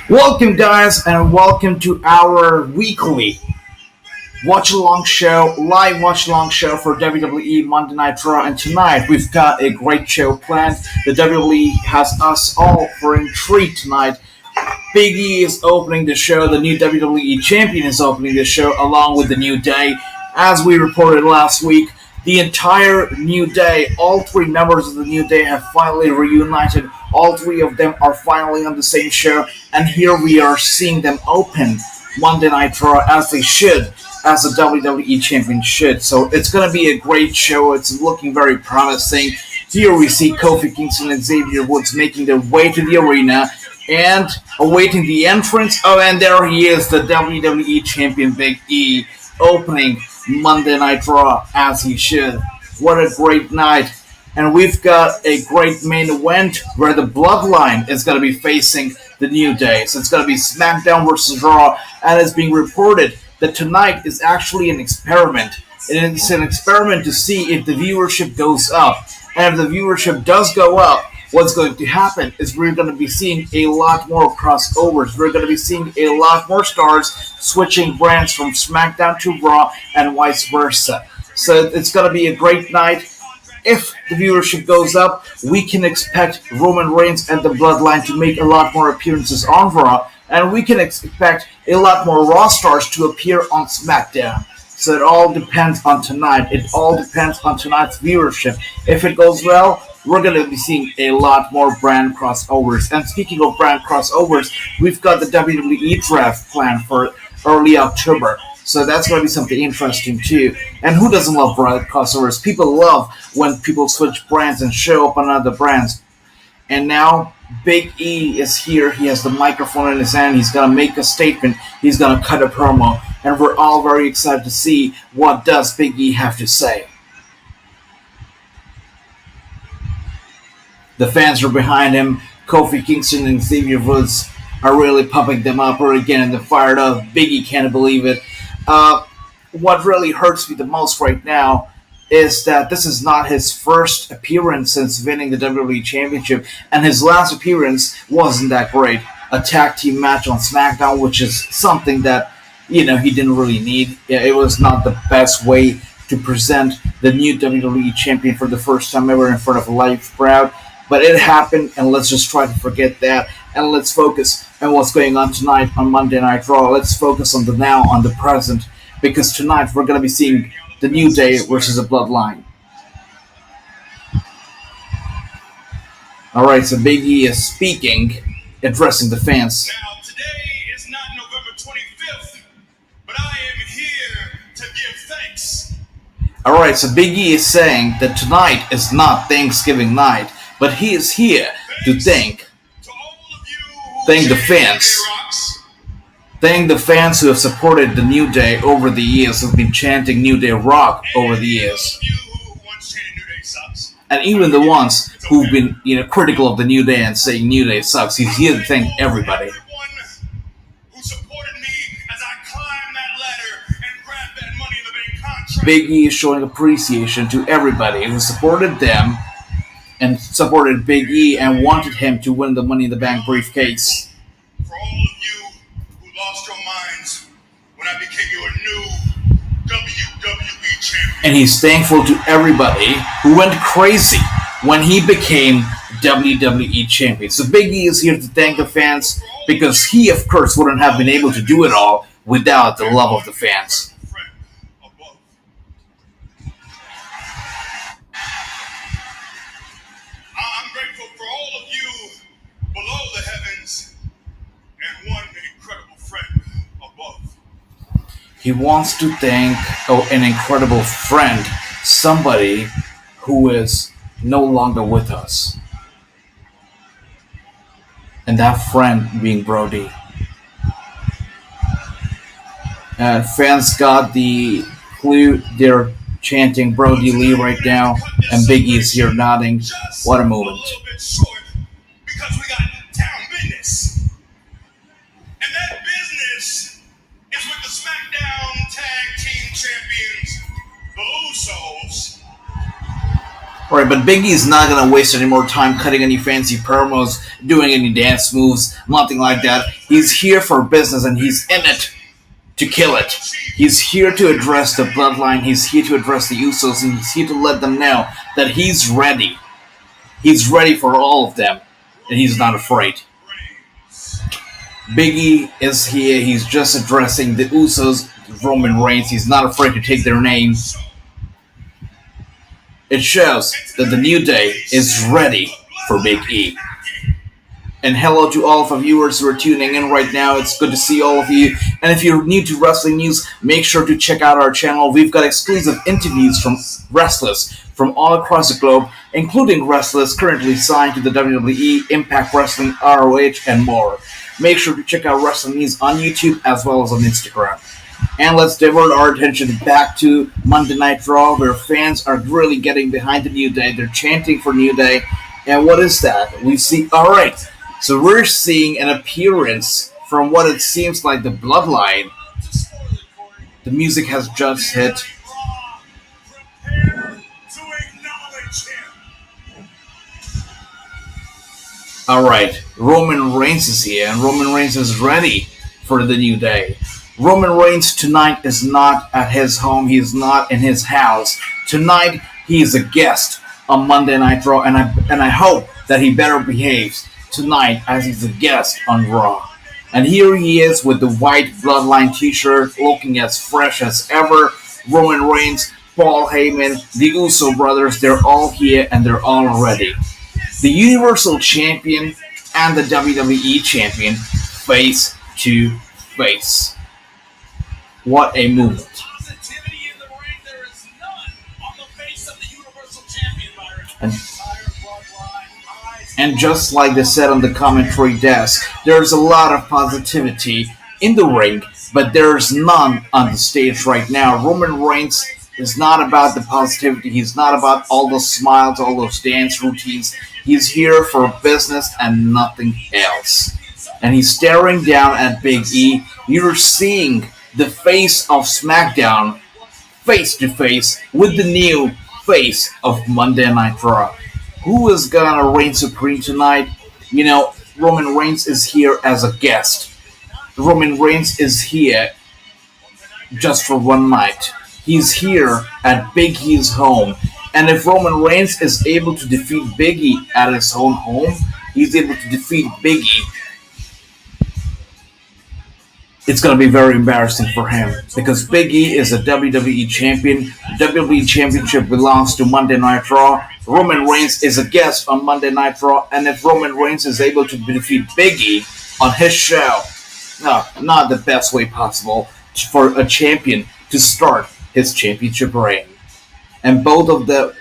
Welcome, guys, and welcome to our weekly watch-along show, live watch-along show for WWE Monday Night RAW. And tonight, we've got a great show planned. The WWE has us all for a treat tonight. Big E is opening the show. The new WWE Champion is opening the show, along with the New Day. As we reported last week, the entire New Day, all three members of the New Day have finally reunited. All three of them are finally on the same show, and here we are seeing them open Monday Night RAW as they should, as the WWE Champion should. So it's going to be a great show. It's looking very promising. Here we see Kofi Kingston and Xavier Woods making their way to the arena and awaiting the entrance. Oh, and there he is, the WWE Champion Big E, opening Monday Night RAW as he should. What a great night. And we've got a great main event where the Bloodline is going to be facing the New Day. So it's going to be SmackDown versus Raw, and it's being reported that tonight is actually an experiment. It's an experiment to see if the viewership goes up. And if the viewership does go up, what's going to happen is we're going to be seeing a lot more crossovers. We're going to be seeing a lot more stars switching brands from SmackDown to Raw and vice versa. So it's going to be a great night. If the viewership goes up, we can expect Roman Reigns and the Bloodline to make a lot more appearances on Raw, and we can expect a lot more Raw stars to appear on SmackDown. So it all depends on tonight. It all depends on tonight's viewership. If it goes well, we're going to be seeing a lot more brand crossovers. And speaking of brand crossovers, we've got the WWE draft planned for early October. So that's going to be something interesting too. And who doesn't love brand crossovers? People love when people switch brands and show up on other brands. And now Big E is here. He has the microphone in his hand. He's going to make a statement. He's going to cut a promo. And we're all very excited to see what does Big E have to say. The fans are behind him. Kofi Kingston and Xavier Woods are really pumping them up. Or again, and they're fired up. Big E can't believe it. What really hurts me the most right now is that this is not his first appearance since winning the WWE Championship, and his last appearance wasn't that great. A tag team match on SmackDown, which is something that, he didn't really need. It was not the best way to present the new WWE Champion for the first time ever in front of a live crowd, but it happened, and let's just try to forget that, and let's focus on what's going on tonight on Monday Night Raw. Let's focus on the now, on the present, because tonight we're going to be seeing the New Day versus the Bloodline. Alright, so Big E is speaking, addressing the fans. Now, today is not November 25th, but I am here to give thanks. Alright, so Big E is saying that tonight is not Thanksgiving night, but he is here to thank the fans. Thank the fans who have supported the New Day over the years, who've been chanting New Day Rock over the years. And even the ones who've been critical of the New Day and saying New Day sucks, he's here to thank everybody. Big E is showing appreciation to everybody who supported them and supported Big E and wanted him to win the Money in the Bank briefcase. For all of you who lost your minds when I became your new WWE Champion. And he's thankful to everybody who went crazy when he became WWE Champion. So Big E is here to thank the fans because he, of course, wouldn't have been able to do it all without the love of the fans. I'm grateful for all of you below the heavens and one incredible friend above. He wants to thank an incredible friend, somebody who is no longer with us. And that friend being Brody. Fans got the clue. They're chanting Brody Lee right now, and Big E is here nodding. What a moment. Because we got town business. And that business is with the SmackDown Tag Team Champions, the Usos. Alright, but Big E's not gonna waste any more time cutting any fancy promos, doing any dance moves, nothing like that. He's here for business and he's in it to kill it. He's here to address the Bloodline, he's here to address the Usos, and he's here to let them know that he's ready. He's ready for all of them, and he's not afraid. Big E is here, he's just addressing the Usos, Roman Reigns, he's not afraid to take their name. It shows that the New Day is ready for Big E. And hello to all of our viewers who are tuning in right now. It's good to see all of you. And if you're new to wrestling news, make sure to check out our channel. We've got exclusive interviews from wrestlers from all across the globe, including wrestlers currently signed to the WWE, Impact Wrestling, ROH, and more. Make sure to check out wrestling news on YouTube as well as on Instagram. And let's divert our attention back to Monday Night RAW, where fans are really getting behind the New Day. They're chanting for New Day. And what is that? We see, alright, so we're seeing an appearance from what it seems like the Bloodline. The music has just hit. Alright, Roman Reigns is here, and Roman Reigns is ready for the New Day. Roman Reigns tonight is not at his home. He is not in his house. Tonight, he is a guest on Monday Night RAW, and I hope that he better behaves tonight as he's a guest on Raw. And here he is with the white Bloodline t-shirt, looking as fresh as ever. Roman Reigns, Paul Heyman, the Uso brothers, they're all here and they're all ready. The Universal Champion and the WWE Champion face to face. What a movement. And just like they said on the commentary desk, there's a lot of positivity in the ring, but there's none on the stage right now. Roman Reigns is not about the positivity. He's not about all those smiles, all those dance routines. He's here for business and nothing else. And he's staring down at Big E. You're seeing the face of SmackDown face to face with the new face of Monday Night Raw. Who is gonna reign supreme tonight? You know, Roman Reigns is here as a guest. Roman Reigns is here just for one night. He's here at Big E's home. And if Roman Reigns is able to defeat Big E at his own home, he's able to defeat Big E. It's going to be very embarrassing for him because Big E is a WWE champion. The WWE Championship belongs to Monday Night Raw. Roman Reigns is a guest on Monday Night Raw, and if Roman Reigns is able to defeat Big E on his show, no, not the best way possible for a champion to start his championship reign. And both of the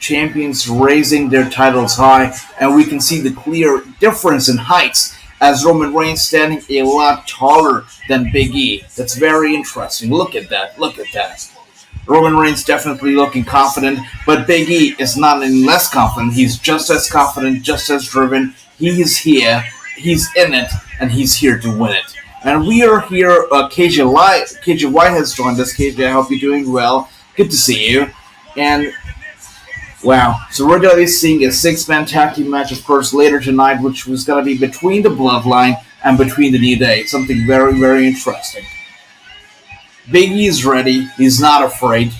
champions raising their titles high, and we can see the clear difference in heights as Roman Reigns standing a lot taller than Big E. That's very interesting. Look at that. Look at that. Roman Reigns definitely looking confident, but Big E is not any less confident. He's just as confident, just as driven. He is here. He's in it, and he's here to win it. And we are here. KJ White has joined us. KJ, I hope you're doing well. Good to see you. And wow, so we're going to be seeing a 6-man tag team match, of course, later tonight, which was going to be between the Bloodline and between the New Day. Something very, very interesting. Big E is ready. He's not afraid.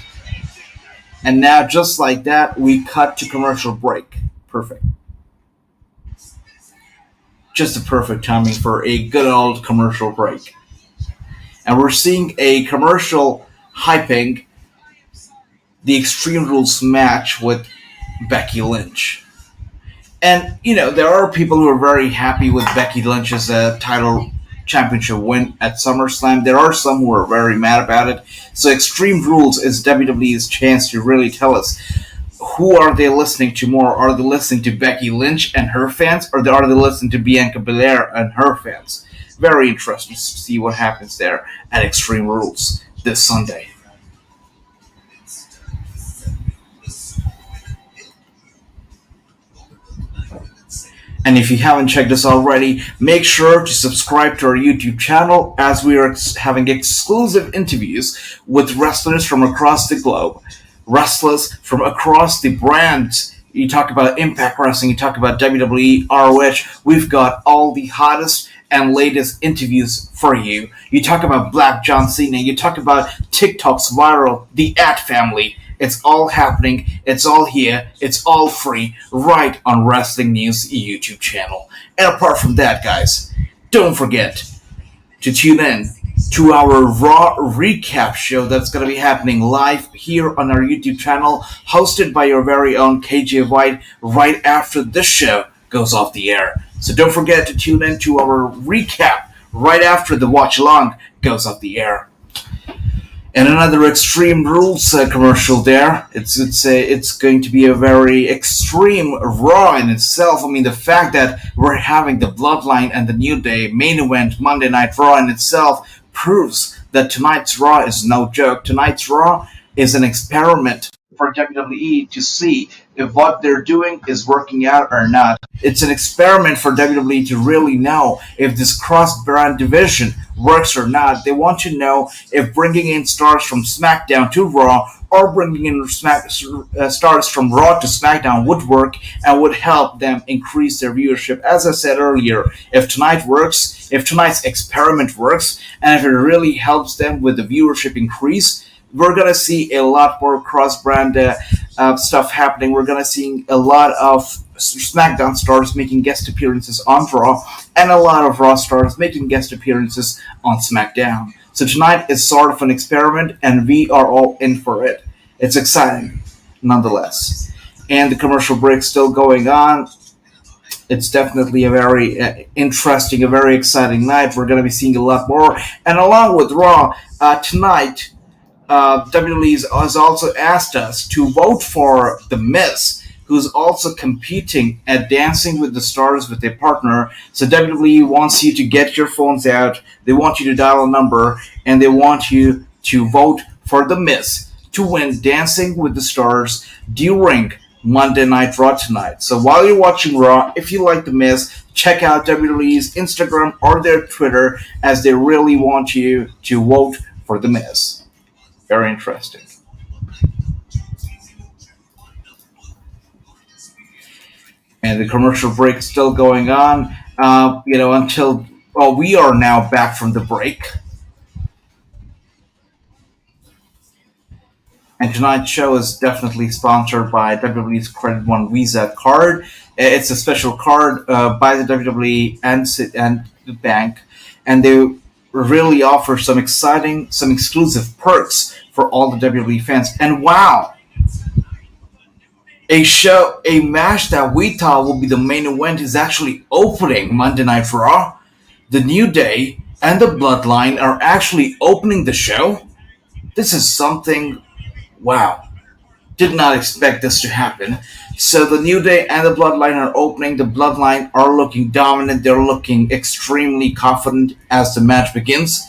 And now, just like that, we cut to commercial break. Perfect. Just a perfect timing for a good old commercial break. And we're seeing a commercial hyping the Extreme Rules match with Becky Lynch. And, you know, there are people who are very happy with Becky Lynch's title championship win at SummerSlam. There are some who are very mad about it. So Extreme Rules is WWE's chance to really tell us who are they listening to more. Are they listening to Becky Lynch and her fans, or are they listening to Bianca Belair and her fans? Very interesting to see what happens there at Extreme Rules this Sunday. And if you haven't checked us already, make sure to subscribe to our YouTube channel as we are having exclusive interviews with wrestlers from across the globe. Wrestlers from across the brands You talk about Impact Wrestling, you talk about WWE RAW Watch. We've got all the hottest and latest interviews for you. You talk about Black John Cena, you talk about TikTok's viral, the Ad Family. It's all happening, it's all here, it's all free, right on Wrestling News YouTube channel. And apart from that, guys, don't forget to tune in to our Raw recap show that's going to be happening live here on our YouTube channel, hosted by your very own KJ White, right after this show goes off the air. So don't forget to tune in to our recap right after the watch along goes off the air. And another Extreme Rules commercial there. It's going to be a very extreme Raw in itself. I mean, the fact that we're having the Bloodline and the New Day main event Monday Night Raw in itself proves that tonight's Raw is no joke. Tonight's Raw is an experiment for WWE to see if what they're doing is working out or not. It's an experiment for WWE to really know if this cross-brand division works or not. They want to know if bringing in stars from SmackDown to Raw or bringing in stars from Raw to SmackDown would work and would help them increase their viewership. As I said earlier, if tonight works, if tonight's experiment works, and if it really helps them with the viewership increase, we're going to see a lot more cross-brand stuff happening. We're going to see a lot of SmackDown stars making guest appearances on Raw, and a lot of Raw stars making guest appearances on SmackDown. So tonight is sort of an experiment, and we are all in for it. It's exciting, nonetheless. And the commercial break's still going on. It's definitely a very interesting, a very exciting night. We're going to be seeing a lot more. And along with Raw, tonight, WWE has also asked us to vote for The Miz, who's also competing at Dancing with the Stars with a partner. So WWE wants you to get your phones out, they want you to dial a number, and they want you to vote for The Miz to win Dancing with the Stars during Monday Night Raw tonight. So while you're watching Raw, if you like The Miz, check out WWE's Instagram or their Twitter, as they really want you to vote for The Miz. Very interesting. And the commercial break is still going on, until, we are now back from the break. And tonight's show is definitely sponsored by WWE's Credit One Visa card. It's a special card by the WWE and the bank, and they really offer some exciting, some exclusive perks for all the WWE fans. And wow! A match that we thought would be the main event is actually opening Monday Night Raw. The New Day and the Bloodline are actually opening the show. This is something, wow. Did not expect this to happen. So the New Day and the Bloodline are opening. The Bloodline are looking dominant. They're looking extremely confident as the match begins.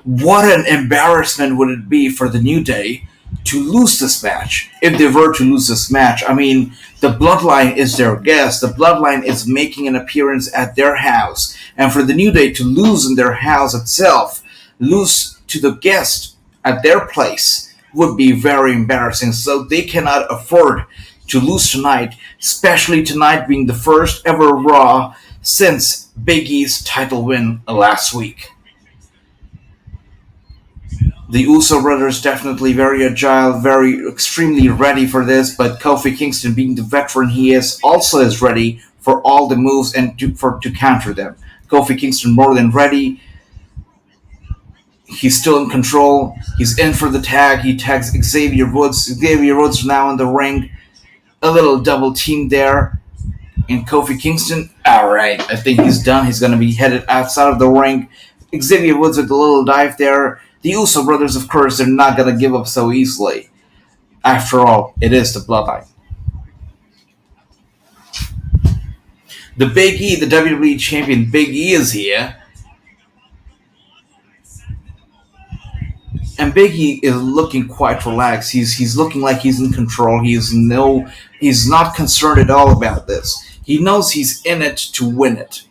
What an embarrassment would it be for the New Day to lose this match, if they were to lose this match. I mean, the Bloodline is their guest. The Bloodline is making an appearance at their house. And for the New Day to lose in their house itself, lose to the guest at their place, would be very embarrassing. So they cannot afford to lose tonight, especially tonight being the first ever Raw since Big E's title win last week. The Uso brothers definitely very agile, very extremely ready for this, but Kofi Kingston, being the veteran he is, also is ready for all the moves and to counter them. Kofi Kingston more than ready. He's still in control. He's in for the tag. He tags Xavier Woods. Xavier Woods now in the ring. A little double team there. And Kofi Kingston, alright, I think he's done. He's going to be headed outside of the ring. Xavier Woods with a little dive there. The Uso brothers, of course, they're not going to give up so easily. After all, it is the Bloodline. The Big E, the WWE Champion Big E is here. And Big E is looking quite relaxed. He's looking like he's in control. He's not concerned at all about this. He knows he's in it to win it.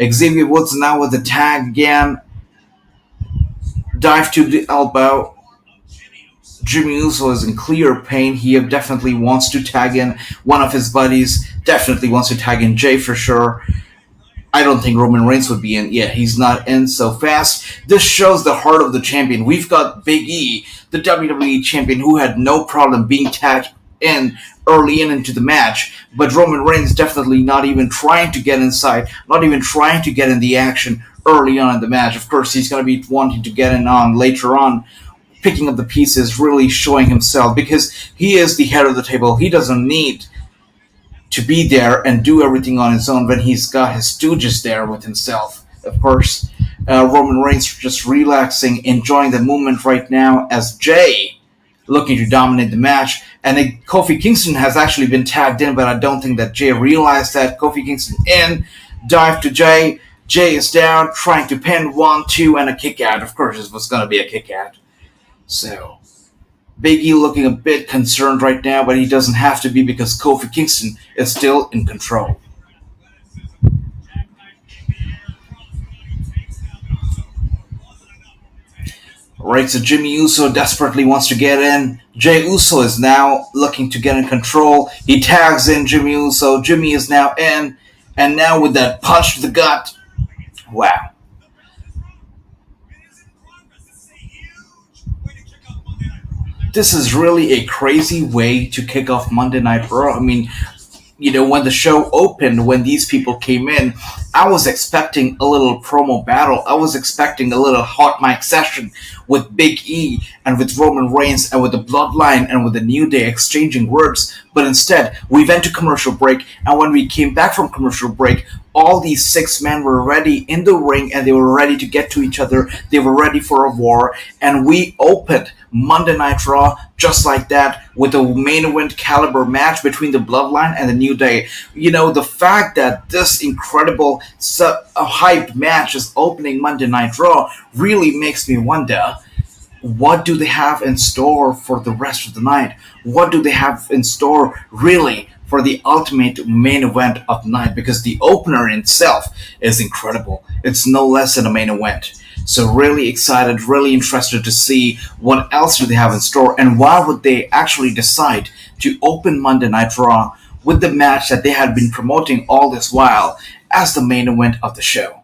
Xavier Woods now with the tag again. Dive to the elbow. Jimmy Uso is in clear pain. He definitely wants to tag in one of his buddies. Definitely wants to tag in Jay for sure. I don't think Roman Reigns would be in. Yeah, he's not in so fast. This shows the heart of the champion. We've got Big E, the WWE Champion, who had no problem being tagged in early into the match. But Roman Reigns definitely not even trying to get inside, not even trying to get in the action early on in the match. Of course, he's going to be wanting to get in on later on, picking up the pieces, really showing himself, because he is the head of the table. He doesn't need to be there and do everything on his own when he's got his stooges there with himself. Of course, Roman Reigns just relaxing, enjoying the moment right now as Jay looking to dominate the match. And Kofi Kingston has actually been tagged in, but I don't think that Jay realized that. Kofi Kingston in, dive to Jay. Jay is down, trying to pin 1, 2, and a kick out. Of course, this was going to be a kick out. So Big E looking a bit concerned right now, but he doesn't have to be because Kofi Kingston is still in control. Right, so Jimmy Uso desperately wants to get in. Jey Uso is now looking to get in control. He tags in Jimmy Uso. Jimmy is now in. And now with that punch to the gut. Wow. This is really a crazy way to kick off Monday Night Raw. I mean, when the show opened, when these people came in, I was expecting a little promo battle. I was expecting a little hot mic session with Big E and with Roman Reigns and with the Bloodline and with the New Day exchanging words. But instead, we went to commercial break, and when we came back from commercial break, all these 6 men were ready in the ring, and they were ready to get to each other. They were ready for a war, and we opened Monday Night Raw just like that with a main event caliber match between the Bloodline and the New Day. The fact that this incredible hyped match is opening Monday Night Raw really makes me wonder, what do they have in store for the rest of the night? What do they have in store really for the ultimate main event of the night? Because the opener in itself is incredible. It's no less than a main event. So really excited, really interested to see what else do they have in store, and why would they actually decide to open Monday Night Raw with the match that they had been promoting all this while as the main event of the show.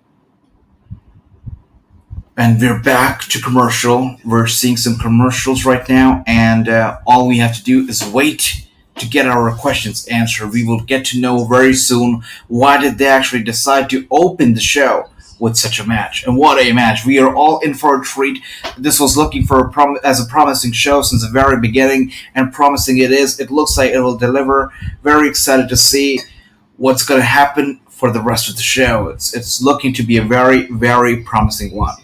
And we're back to commercial. We're seeing some commercials right now, and all we have to do is wait to get our questions answered. We will get to know very soon why did they actually decide to open the show with such a match. And what a match. We are all in for a treat. This was looking for as a promising show since the very beginning, and promising it is. It looks like it will deliver. Very excited to see what's going to happen for the rest of the show. It's looking to be a very, very promising one.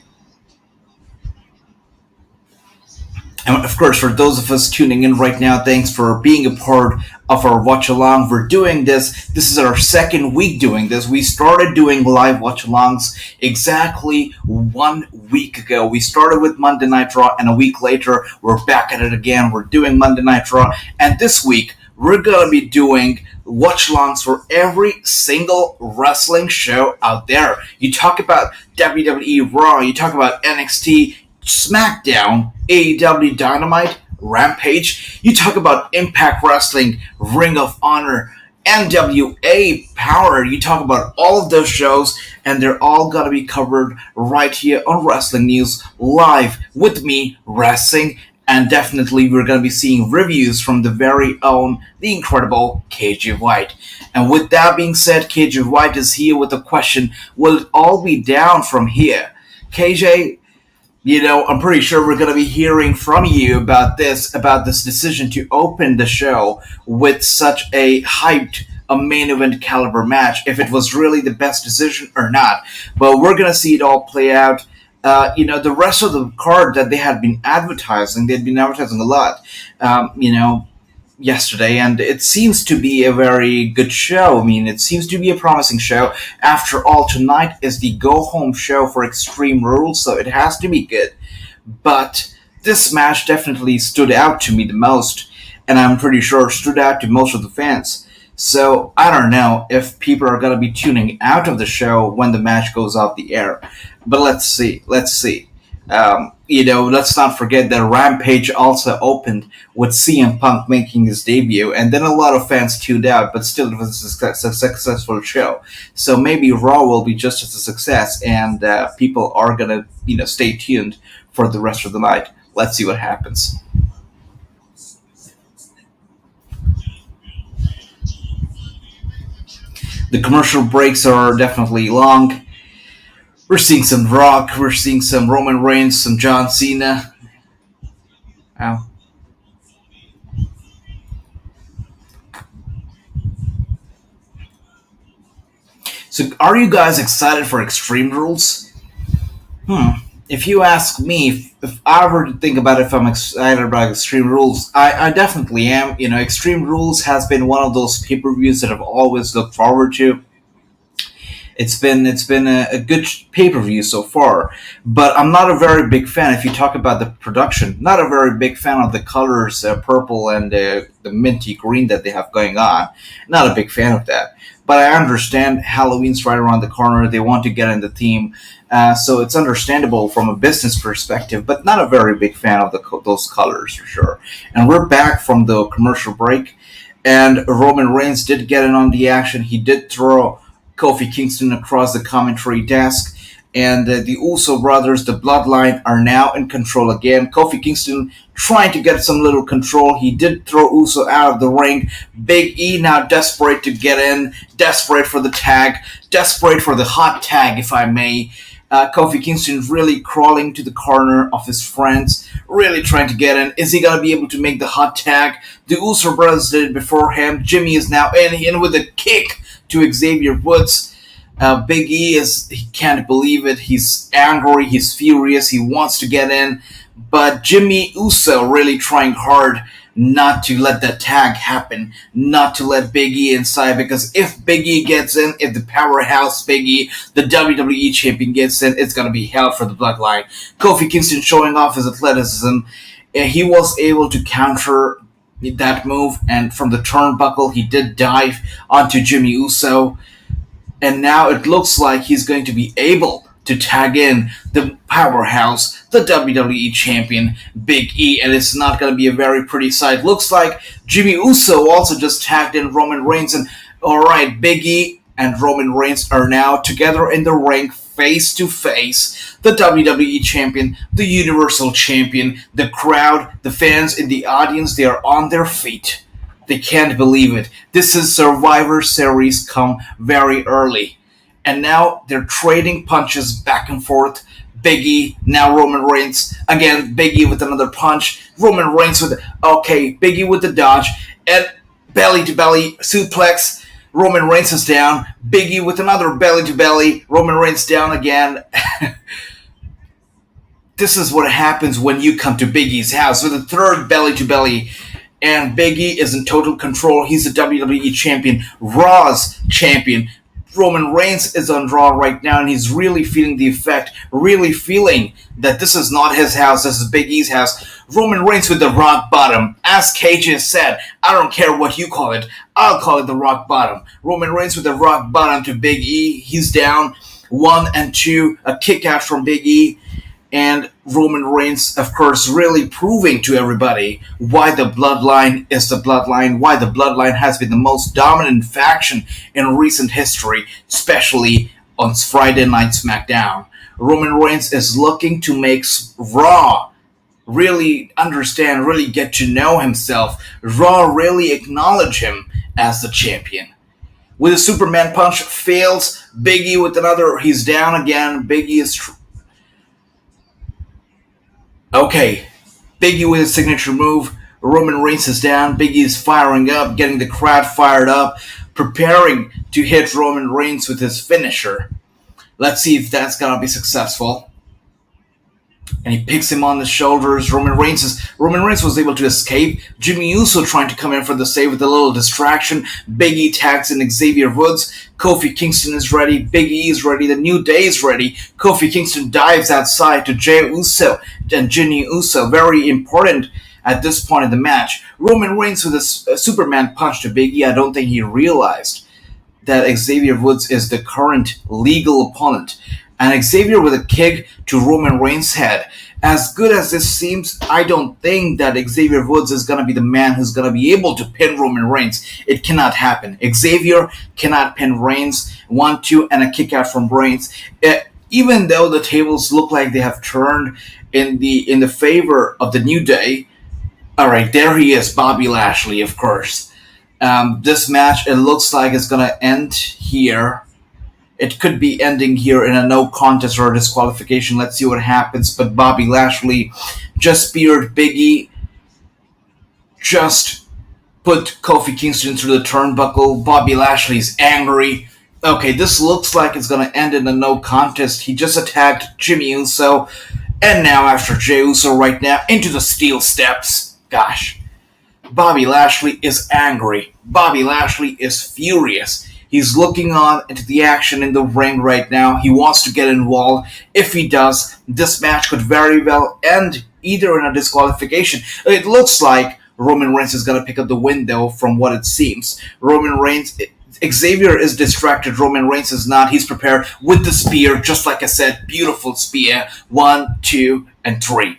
And of course, for those of us tuning in right now, thanks for being a part of our watch along. We're doing this. This is our second week doing this. We started doing live watch alongs exactly 1 week ago. We started with Monday Night Raw, and a week later, we're back at it again. We're doing Monday Night Raw. And this week, we're going to be doing watch alongs for every single wrestling show out there. You talk about WWE Raw, you talk about NXT, SmackDown, AEW Dynamite, Rampage. You talk about Impact Wrestling, Ring of Honor, NWA Power. You talk about all of those shows, and they're all going to be covered right here on Wrestling News live with me, Wrassingh. And definitely we're going to be seeing reviews from the very own, the incredible KJ White. And with that being said, KJ White is here with a question. Will it all be down from here? KJ, I'm pretty sure we're going to be hearing from you about this decision to open the show with such a hyped, a main event caliber match, if it was really the best decision or not. But we're going to see it all play out. The rest of the card that they had been advertising, they'd been advertising a lot, yesterday, and it seems to be a very good show. I mean, it seems to be a promising show. After all, tonight is the go-home show for Extreme Rules, so it has to be good. But this match definitely stood out to me the most, and I'm pretty sure stood out to most of the fans. So, I don't know if people are going to be tuning out of the show when the match goes off the air. But let's see. Let's not forget that Rampage also opened with CM Punk making his debut, and then a lot of fans tuned out, but still it was a successful show. So maybe Raw will be just as a success, and people are gonna, stay tuned for the rest of the night. Let's see what happens. The commercial breaks are definitely long. We're seeing some Rock, we're seeing some Roman Reigns, some John Cena. Wow. So, are you guys excited for Extreme Rules? If you ask me, if I were to think about if I'm excited about Extreme Rules, I definitely am. Extreme Rules has been one of those pay per views that I've always looked forward to. It's been a good pay per view so far, but I'm not a very big fan. If you talk about the production, not a very big fan of the colors, purple and the minty green that they have going on. Not a big fan of that. But I understand Halloween's right around the corner. They want to get in the theme, so it's understandable from a business perspective. But not a very big fan of those colors for sure. And we're back from the commercial break, and Roman Reigns did get in on the action. He did throw Kofi Kingston across the commentary desk, and the Uso brothers, the Bloodline, are now in control again. Kofi Kingston trying to get some little control. He did throw Uso out of the ring. Big E now desperate to get in, desperate for the tag, desperate for the hot tag, if I may. Kofi Kingston really crawling to the corner of his friends, really trying to get in. Is he going to be able to make the hot tag? The Uso brothers did it before him. Jimmy is now in with a kick to Xavier Woods. Big E he can't believe it. He's angry, he's furious, he wants to get in. But Jimmy Uso really trying hard not to let that tag happen, not to let Big E inside, because if Big E gets in, if the powerhouse Big E, the WWE Champion gets in, it's going to be hell for the Bloodline. Kofi Kingston showing off his athleticism. He was able to counter that move, and from the turnbuckle, he did dive onto Jimmy Uso. And now it looks like he's going to be able to tag in the powerhouse, the WWE Champion, Big E, and it's not going to be a very pretty sight. Looks like Jimmy Uso also just tagged in Roman Reigns, and alright, Big E and Roman Reigns are now together in the ring, face to face. The WWE Champion, the Universal Champion, the crowd, the fans in the audience, they are on their feet. They can't believe it. This is Survivor Series come very early. And now they're trading punches back and forth. Big E, now Roman Reigns. Again, Big E with another punch. Roman Reigns Big E with the dodge. And belly to belly suplex. Roman Reigns is down. Big E with another belly to belly. Roman Reigns down again. This is what happens when you come to Big E's house with a third belly to belly. And Big E is in total control. He's the WWE Champion, Raw's Champion. Roman Reigns is on Raw right now, and he's really feeling the effect, really feeling that this is not his house, this is Big E's house. Roman Reigns with the rock bottom. As KJ said, I don't care what you call it, I'll call it the rock bottom. Roman Reigns with the rock bottom to Big E. He's down 1 and 2, a kick out from Big E. And Roman Reigns, of course, really proving to everybody why the Bloodline is the Bloodline, why the Bloodline has been the most dominant faction in recent history, especially on Friday Night SmackDown. Roman Reigns is looking to make Raw really understand, really get to know himself. Raw really acknowledge him as the champion. With a Superman punch, fails. Big E with another, he's down again. Big E is... Okay, Big E with his signature move. Roman Reigns is down. Big E is firing up, getting the crowd fired up, preparing to hit Roman Reigns with his finisher. Let's see if that's going to be successful. And he picks him on the shoulders. Roman Reigns was able to escape. Jimmy Uso trying to come in for the save with a little distraction. Big E tags in Xavier Woods. Kofi Kingston is ready. Big E is ready. The New Day is ready. Kofi Kingston dives outside to Jey Uso and Jimmy Uso. Very important at this point in the match. Roman Reigns with a Superman punch to Big E. I don't think he realized that Xavier Woods is the current legal opponent. and Xavier with a kick to Roman Reigns' head. As good as this seems, I don't think that Xavier Woods is going to be the man who's going to be able to pin Roman Reigns. It cannot happen. Xavier cannot pin Reigns. 1-2 and a kick out from Reigns. Even though the tables look like they have turned in the favor of the New Day. All right, there he is, Bobby Lashley, of course. This match, it looks like it's going to end here. It could be ending here in a no contest or a disqualification. Let's see what happens. But Bobby Lashley just speared Big E. Just put Kofi Kingston through the turnbuckle. Bobby Lashley's angry. Okay, this looks like it's going to end in a no contest. He just attacked Jimmy Uso. And now after Jey Uso right now into the steel steps. Gosh. Bobby Lashley is angry. Bobby Lashley is furious. He's looking on into the action in the ring right now. He wants to get involved. If he does, this match could very well end either in a disqualification. It looks like Roman Reigns is going to pick up the win, though, from what it seems. Roman Reigns, Xavier is distracted. Roman Reigns is not. He's prepared with the spear, just like I said. Beautiful spear. 1, 2, and 3.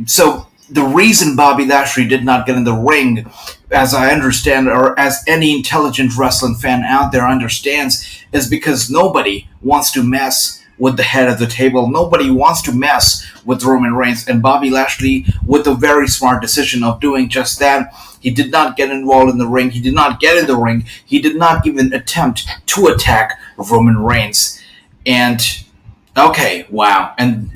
So the reason Bobby Lashley did not get in the ring, as I understand, or as any intelligent wrestling fan out there understands, is because nobody wants to mess with the head of the table. Nobody wants to mess with Roman Reigns. And Bobby Lashley, with a very smart decision of doing just that, he did not get involved in the ring. He did not get in the ring. He did not even attempt to attack Roman Reigns. And okay, wow. And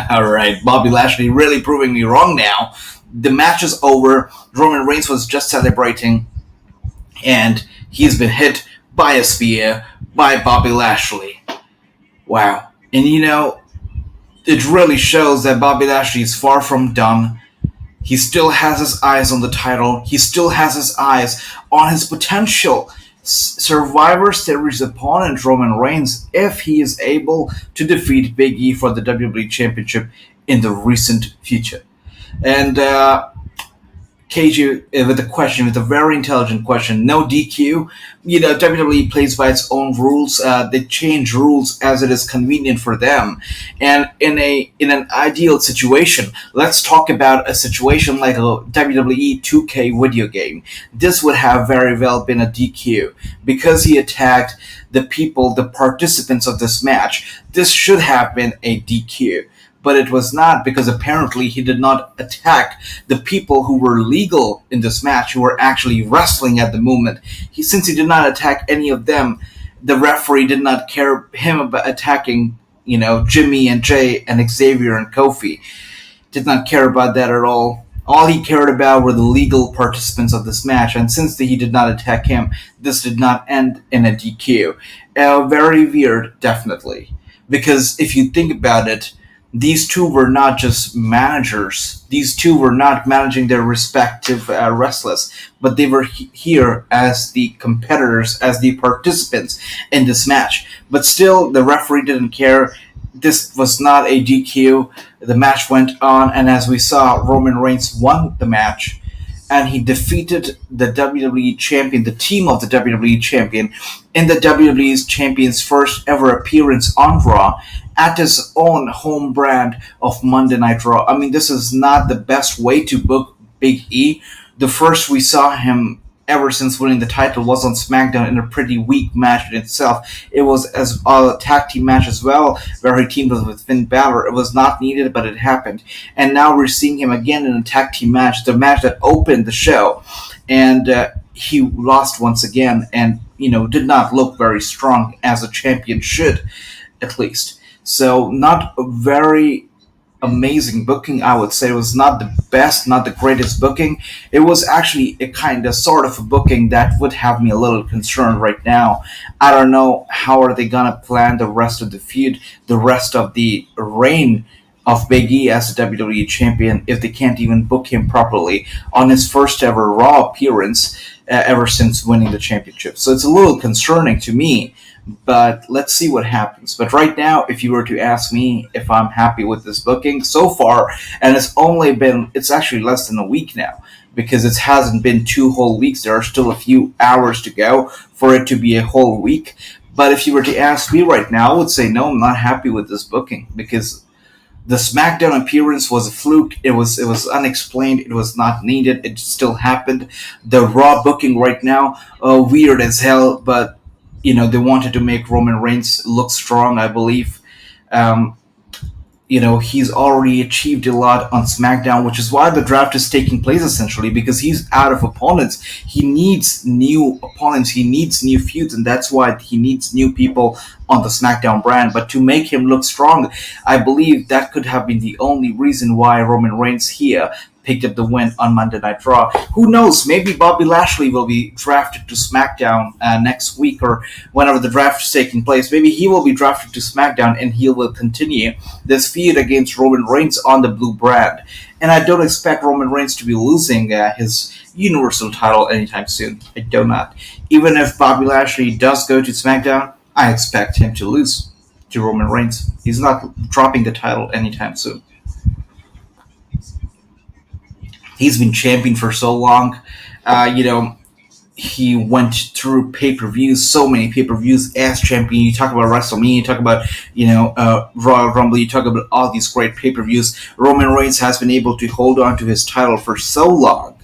alright, Bobby Lashley really proving me wrong now. The match is over. Roman Reigns was just celebrating. And he's been hit by a spear by Bobby Lashley. Wow. And it really shows that Bobby Lashley is far from done. He still has his eyes on the title. He still has his eyes on his potential Survivor Series opponent, Roman Reigns, if he is able to defeat Big E for the WWE Championship in the recent future. And KG with a very intelligent question. No DQ. WWE plays by its own rules. They change rules as it is convenient for them. And in an ideal situation, let's talk about a situation like a WWE 2K video game. This would have very well been a DQ because he attacked the participants of this match. This should have been a DQ. But it was not, because apparently he did not attack the people who were legal in this match, who were actually wrestling at the moment. Since he did not attack any of them, the referee did not care him about attacking, Jimmy and Jay and Xavier and Kofi. Did not care about that at all. All he cared about were the legal participants of this match, and since he did not attack him, this did not end in a DQ. Very weird, definitely. Because if you think about it, these two were not just managers. These two were not managing their respective wrestlers, but they were here as the competitors, as the participants in this match. But still, the referee didn't care. This was not a DQ. The match went on, and as we saw, Roman Reigns won the match, and he defeated the WWE Champion, the team of the WWE Champion, in the WWE's Champion's first ever appearance on Raw, at his own home brand of Monday Night RAW. I mean, this is not the best way to book Big E. The first we saw him ever since winning the title was on SmackDown in a pretty weak match in itself. It was as a tag team match as well, where he teamed up with Finn Balor. It was not needed, but it happened. And now we're seeing him again in a tag team match, the match that opened the show. And he lost once again and, did not look very strong, as a champion should, at least. So not a very amazing booking, I would say. It was not the best, not the greatest booking. It was actually a kind of sort of a booking that would have me a little concerned right now. I don't know how are they going to plan the rest of the feud, the rest of the reign of Big E as the WWE Champion, if they can't even book him properly on his first ever Raw appearance ever since winning the championship. So it's a little concerning to me. But let's see what happens. But right now, if you were to ask me if I'm happy with this booking so far, and it's actually less than a week now, because it hasn't been 2 whole weeks. There are still a few hours to go for it to be a whole week. But if you were to ask me right now, I would say no, I'm not happy with this booking because the SmackDown appearance was a fluke. It was unexplained. It was not needed. It still happened. The Raw booking right now, weird as hell. But they wanted to make Roman Reigns look strong. I believe. Um, he's already achieved a lot on SmackDown, which is why the draft is taking place essentially because he's out of opponents. He needs new opponents. He needs new feuds, and that's why he needs new people on the SmackDown brand. But to make him look strong, I believe that could have been the only reason why Roman Reigns here picked up the win on Monday Night Raw. Who knows? Maybe Bobby Lashley will be drafted to SmackDown next week or whenever the draft is taking place. Maybe he will be drafted to SmackDown and he will continue this feud against Roman Reigns on the blue brand. And I don't expect Roman Reigns to be losing his Universal title anytime soon. I do not. Even if Bobby Lashley does go to SmackDown, I expect him to lose to Roman Reigns. He's not dropping the title anytime soon. He's been champion for so long. He went through pay-per-views, so many pay-per-views as champion. You talk about WrestleMania, you talk about, Royal Rumble, you talk about all these great pay-per-views. Roman Reigns has been able to hold on to his title for so long.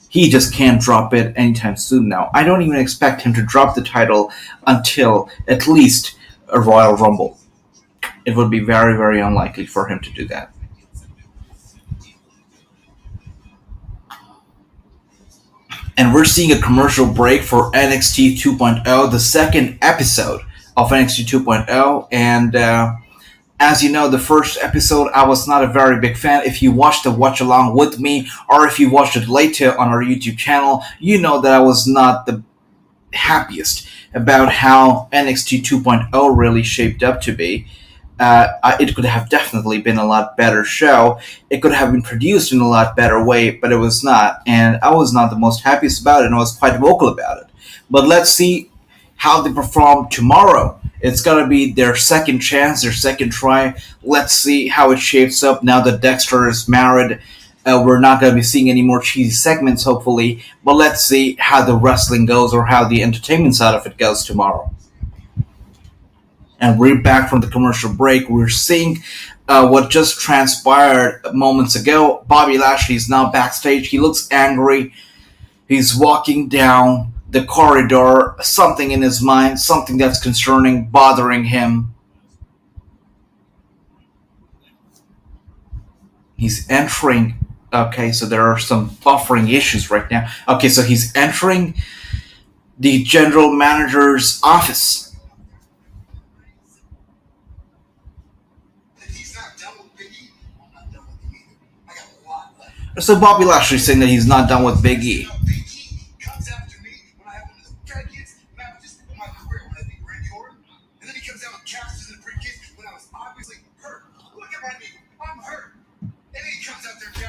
He just can't drop it anytime soon now. I don't even expect him to drop the title until at least a Royal Rumble. It would be very, very unlikely for him to do that. And we're seeing a commercial break for NXT 2.0, the second episode of NXT 2.0. And as you know, the first episode, I was not a very big fan. If you watched the watch along with me, or if you watched it later on our YouTube channel, you know that I was not the happiest about how NXT 2.0 really shaped up to be. It could have definitely been a lot better show. It could have been produced in a lot better way, but it was not. And I was not the most happiest about it, and I was quite vocal about it. But let's see how they perform tomorrow. It's going to be their second chance, their second try. Let's see how it shapes up now that Dexter is married. We're not going to be seeing any more cheesy segments, hopefully. But let's see how the wrestling goes or how the entertainment side of it goes tomorrow. And we're back from the commercial break. We're seeing what just transpired moments ago. Bobby Lashley is now backstage. He looks angry. He's walking down the corridor. Something in his mind, something that's concerning, bothering him. He's entering. Okay, so there are some buffering issues right now. Okay, so he's entering the general manager's office. So Bobby Lashley saying that he's not done with Big E.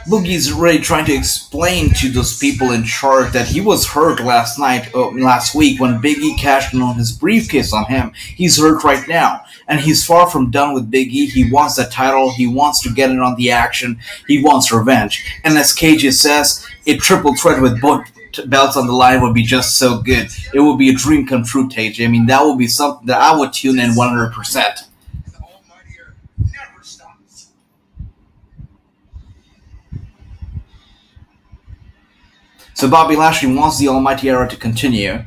Boogie's really trying to explain to those people in charge that he was hurt last week when Big E cashed in on his briefcase on him. He's hurt right now, and he's far from done with Big E. He wants the title. He wants to get in on the action. He wants revenge. And as KJ says, a triple threat with both belts on the line would be just so good. It would be a dream come true, KJ. I mean, that would be something that I would tune in 100%. So Bobby Lashley wants the Almighty Era to continue.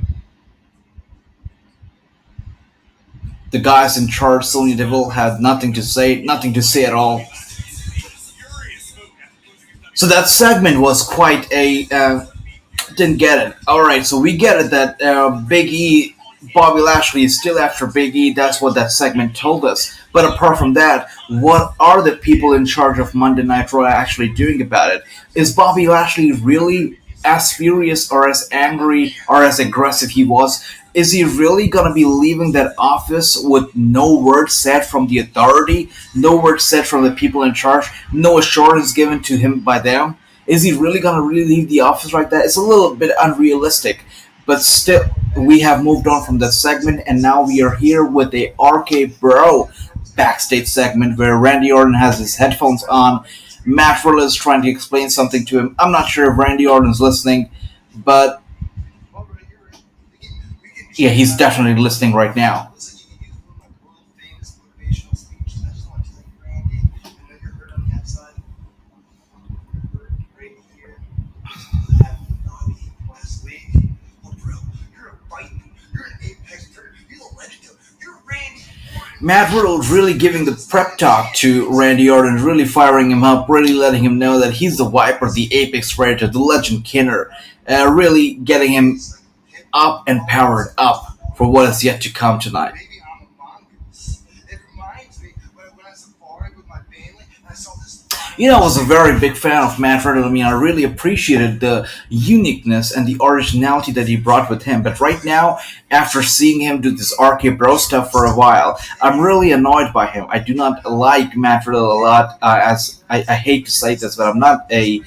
The guys in charge, Sonya Deville, had nothing to say at all. So that segment was quite a... didn't get it. Alright, so we get it that Big E, Bobby Lashley is still after Big E. That's what that segment told us. But apart from that, what are the people in charge of Monday Night RAW actually doing about it? Is Bobby Lashley really as furious or as angry or as aggressive he was? Is he really going to be leaving that office with no word said from the authority, no word said from the people in charge, no assurance given to him by them? Is he really going to leave the office like that? It's a little bit unrealistic, but still, we have moved on from that segment, and now we are here with a RK Bro backstage segment where Randy Orton has his headphones on. Matt Riddle is trying to explain something to him. I'm not sure if Randy Orton's listening, but yeah, he's definitely listening right now. Matt Riddle really giving the prep talk to Randy Orton, really firing him up, really letting him know that he's the Viper, the Apex Predator, the Legend Killer, really getting him up and powered up for what is yet to come tonight. I was a very big fan of Matt Riddle. I mean, I really appreciated the uniqueness and the originality that he brought with him. But right now, after seeing him do this RK Bro stuff for a while, I'm really annoyed by him. I do not like Matt Riddle a lot. As I hate to say this, but I'm not a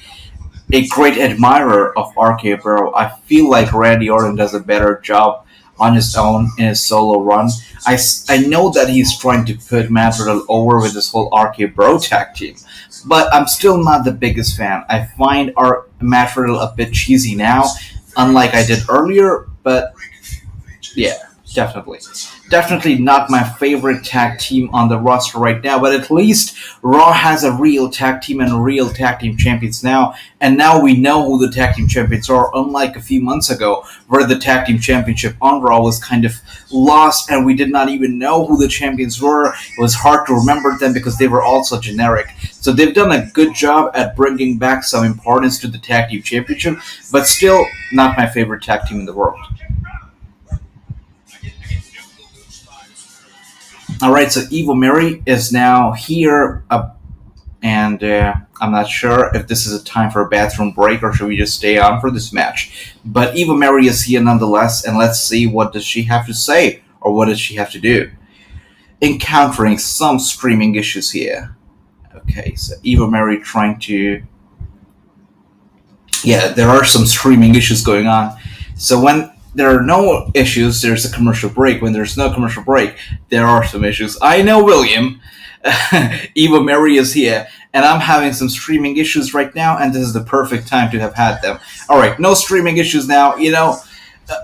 great admirer of RK Bro. I feel like Randy Orton does a better job on his own in his solo run. I know that he's trying to put Matt Riddle over with this whole RK Bro tag team, but I'm still not the biggest fan. I find our Matt Riddle a bit cheesy now, unlike I did earlier, but yeah, definitely not my favorite tag team on the roster right now, but at least Raw has a real tag team and real tag team champions now, and now we know who the tag team champions are, unlike a few months ago, where the tag team championship on Raw was kind of lost, and we did not even know who the champions were. It was hard to remember them because they were all so generic. So they've done a good job at bringing back some importance to the tag team championship, but still not my favorite tag team in the world. Alright, so Eva Marie is now here, and I'm not sure if this is a time for a bathroom break or should we just stay on for this match. But Eva Marie is here nonetheless, and let's see what does she have to say, or what does she have to do. Encountering some streaming issues here. Okay, so Eva Marie trying to... Yeah, there are some streaming issues going on. So when there are no issues, there's a commercial break. When there's no commercial break, there are some issues. I know, William. Eva Marie is here, and I'm having some streaming issues right now, and this is the perfect time to have had them. Alright, no streaming issues now.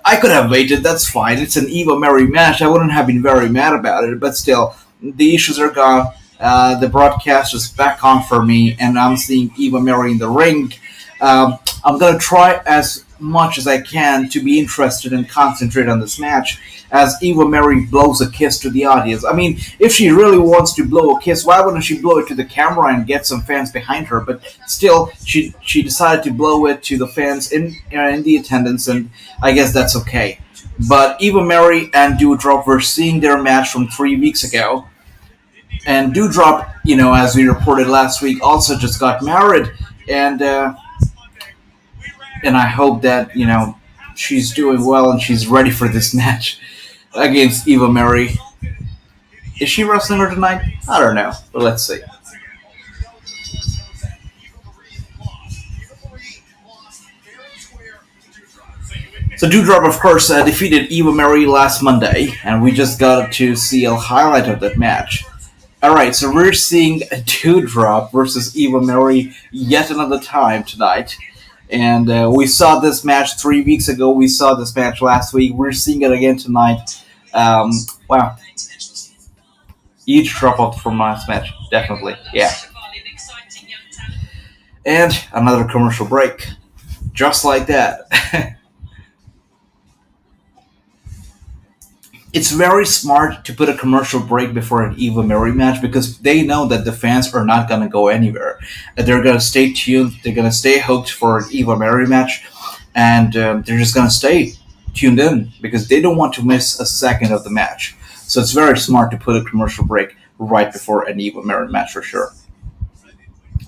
I could have waited, that's fine. It's an Eva Marie match. I wouldn't have been very mad about it, but still, the issues are gone. The broadcast is back on for me, and I'm seeing Eva Marie in the ring. I'm going to try as much as I can to be interested and concentrate on this match as Eva Marie blows a kiss to the audience. I mean, if she really wants to blow a kiss, why wouldn't she blow it to the camera and get some fans behind her? But still, she decided to blow it to the fans in the attendance, and I guess that's okay. But Eva Marie and Doudrop were seeing their match from 3 weeks ago, and Doudrop, as we reported last week, also just got married, and I hope that, she's doing well and she's ready for this match against Eva Marie. Is she wrestling her tonight? I don't know, but let's see. So Doudrop, of course, defeated Eva Marie last Monday, and we just got to see a highlight of that match. Alright, so we're seeing Doudrop versus Eva Marie yet another time tonight. And we saw this match 3 weeks ago. We saw this match last week. We're seeing it again tonight. Wow. Huge drop-off from last match. Definitely. Yeah. And another commercial break. Just like that. It's very smart to put a commercial break before an Eva Marie match because they know that the fans are not going to go anywhere. They're going to stay tuned. They're going to stay hooked for an Eva Marie match. And they're just going to stay tuned in because they don't want to miss a second of the match. So it's very smart to put a commercial break right before an Eva Marie match for sure.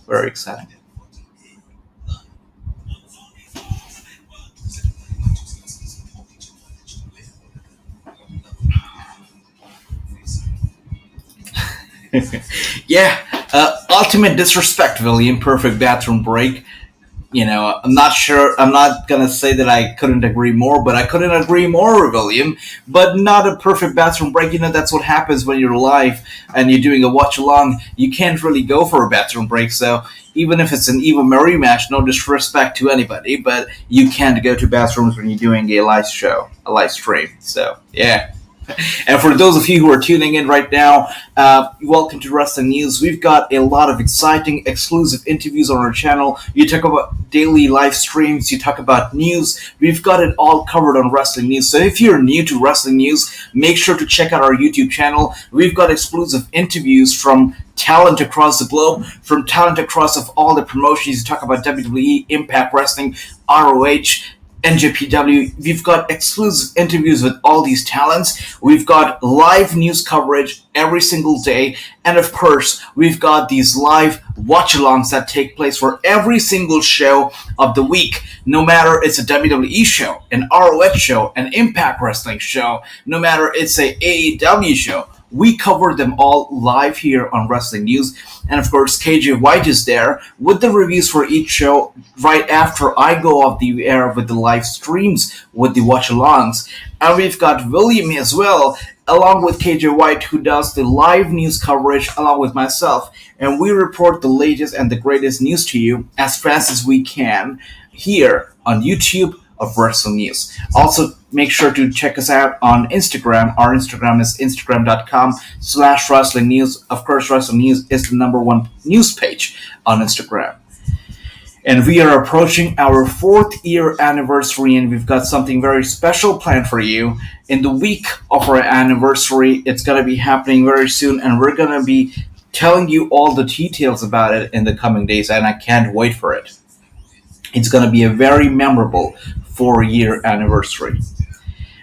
Very exciting. Yeah, ultimate disrespect, William. Perfect bathroom break. I'm not sure. I'm not gonna say that I couldn't agree more, but I couldn't agree more, William. But not a perfect bathroom break. That's what happens when you're live and you're doing a watch along. You can't really go for a bathroom break. So even if it's an Eva Marie match, no disrespect to anybody, but you can't go to bathrooms when you're doing a live show, a live stream. So yeah. And for those of you who are tuning in right now, welcome to Wrestling News. We've got a lot of exciting, exclusive interviews on our channel. You talk about daily live streams, you talk about news. We've got it all covered on Wrestling News. So if you're new to Wrestling News, make sure to check out our YouTube channel. We've got exclusive interviews from talent across the globe, from talent across of all the promotions. You talk about WWE, Impact Wrestling, ROH, NJPW. We've got exclusive interviews with all these talents. We've got live news coverage every single day. And of course, we've got these live watch-alongs that take place for every single show of the week. No matter it's a WWE show, an ROH show, an Impact Wrestling show, no matter it's a AEW show, we cover them all live here on Wrestling News. And of course, KJ White is there with the reviews for each show right after I go off the air with the live streams with the watch-alongs. And we've got William as well, along with KJ White, who does the live news coverage along with myself. And we report the latest and the greatest news to you as fast as we can here on YouTube of Wrestling News. Also, make sure to check us out on Instagram. Our Instagram is instagram.com/Wrestling News. Of course, Wrestling News is the #1 news page on Instagram. And we are approaching our 4th year anniversary, and we've got something very special planned for you. In the week of our anniversary, it's going to be happening very soon, and we're going to be telling you all the details about it in the coming days, and I can't wait for it. It's going to be a very memorable 4-year anniversary.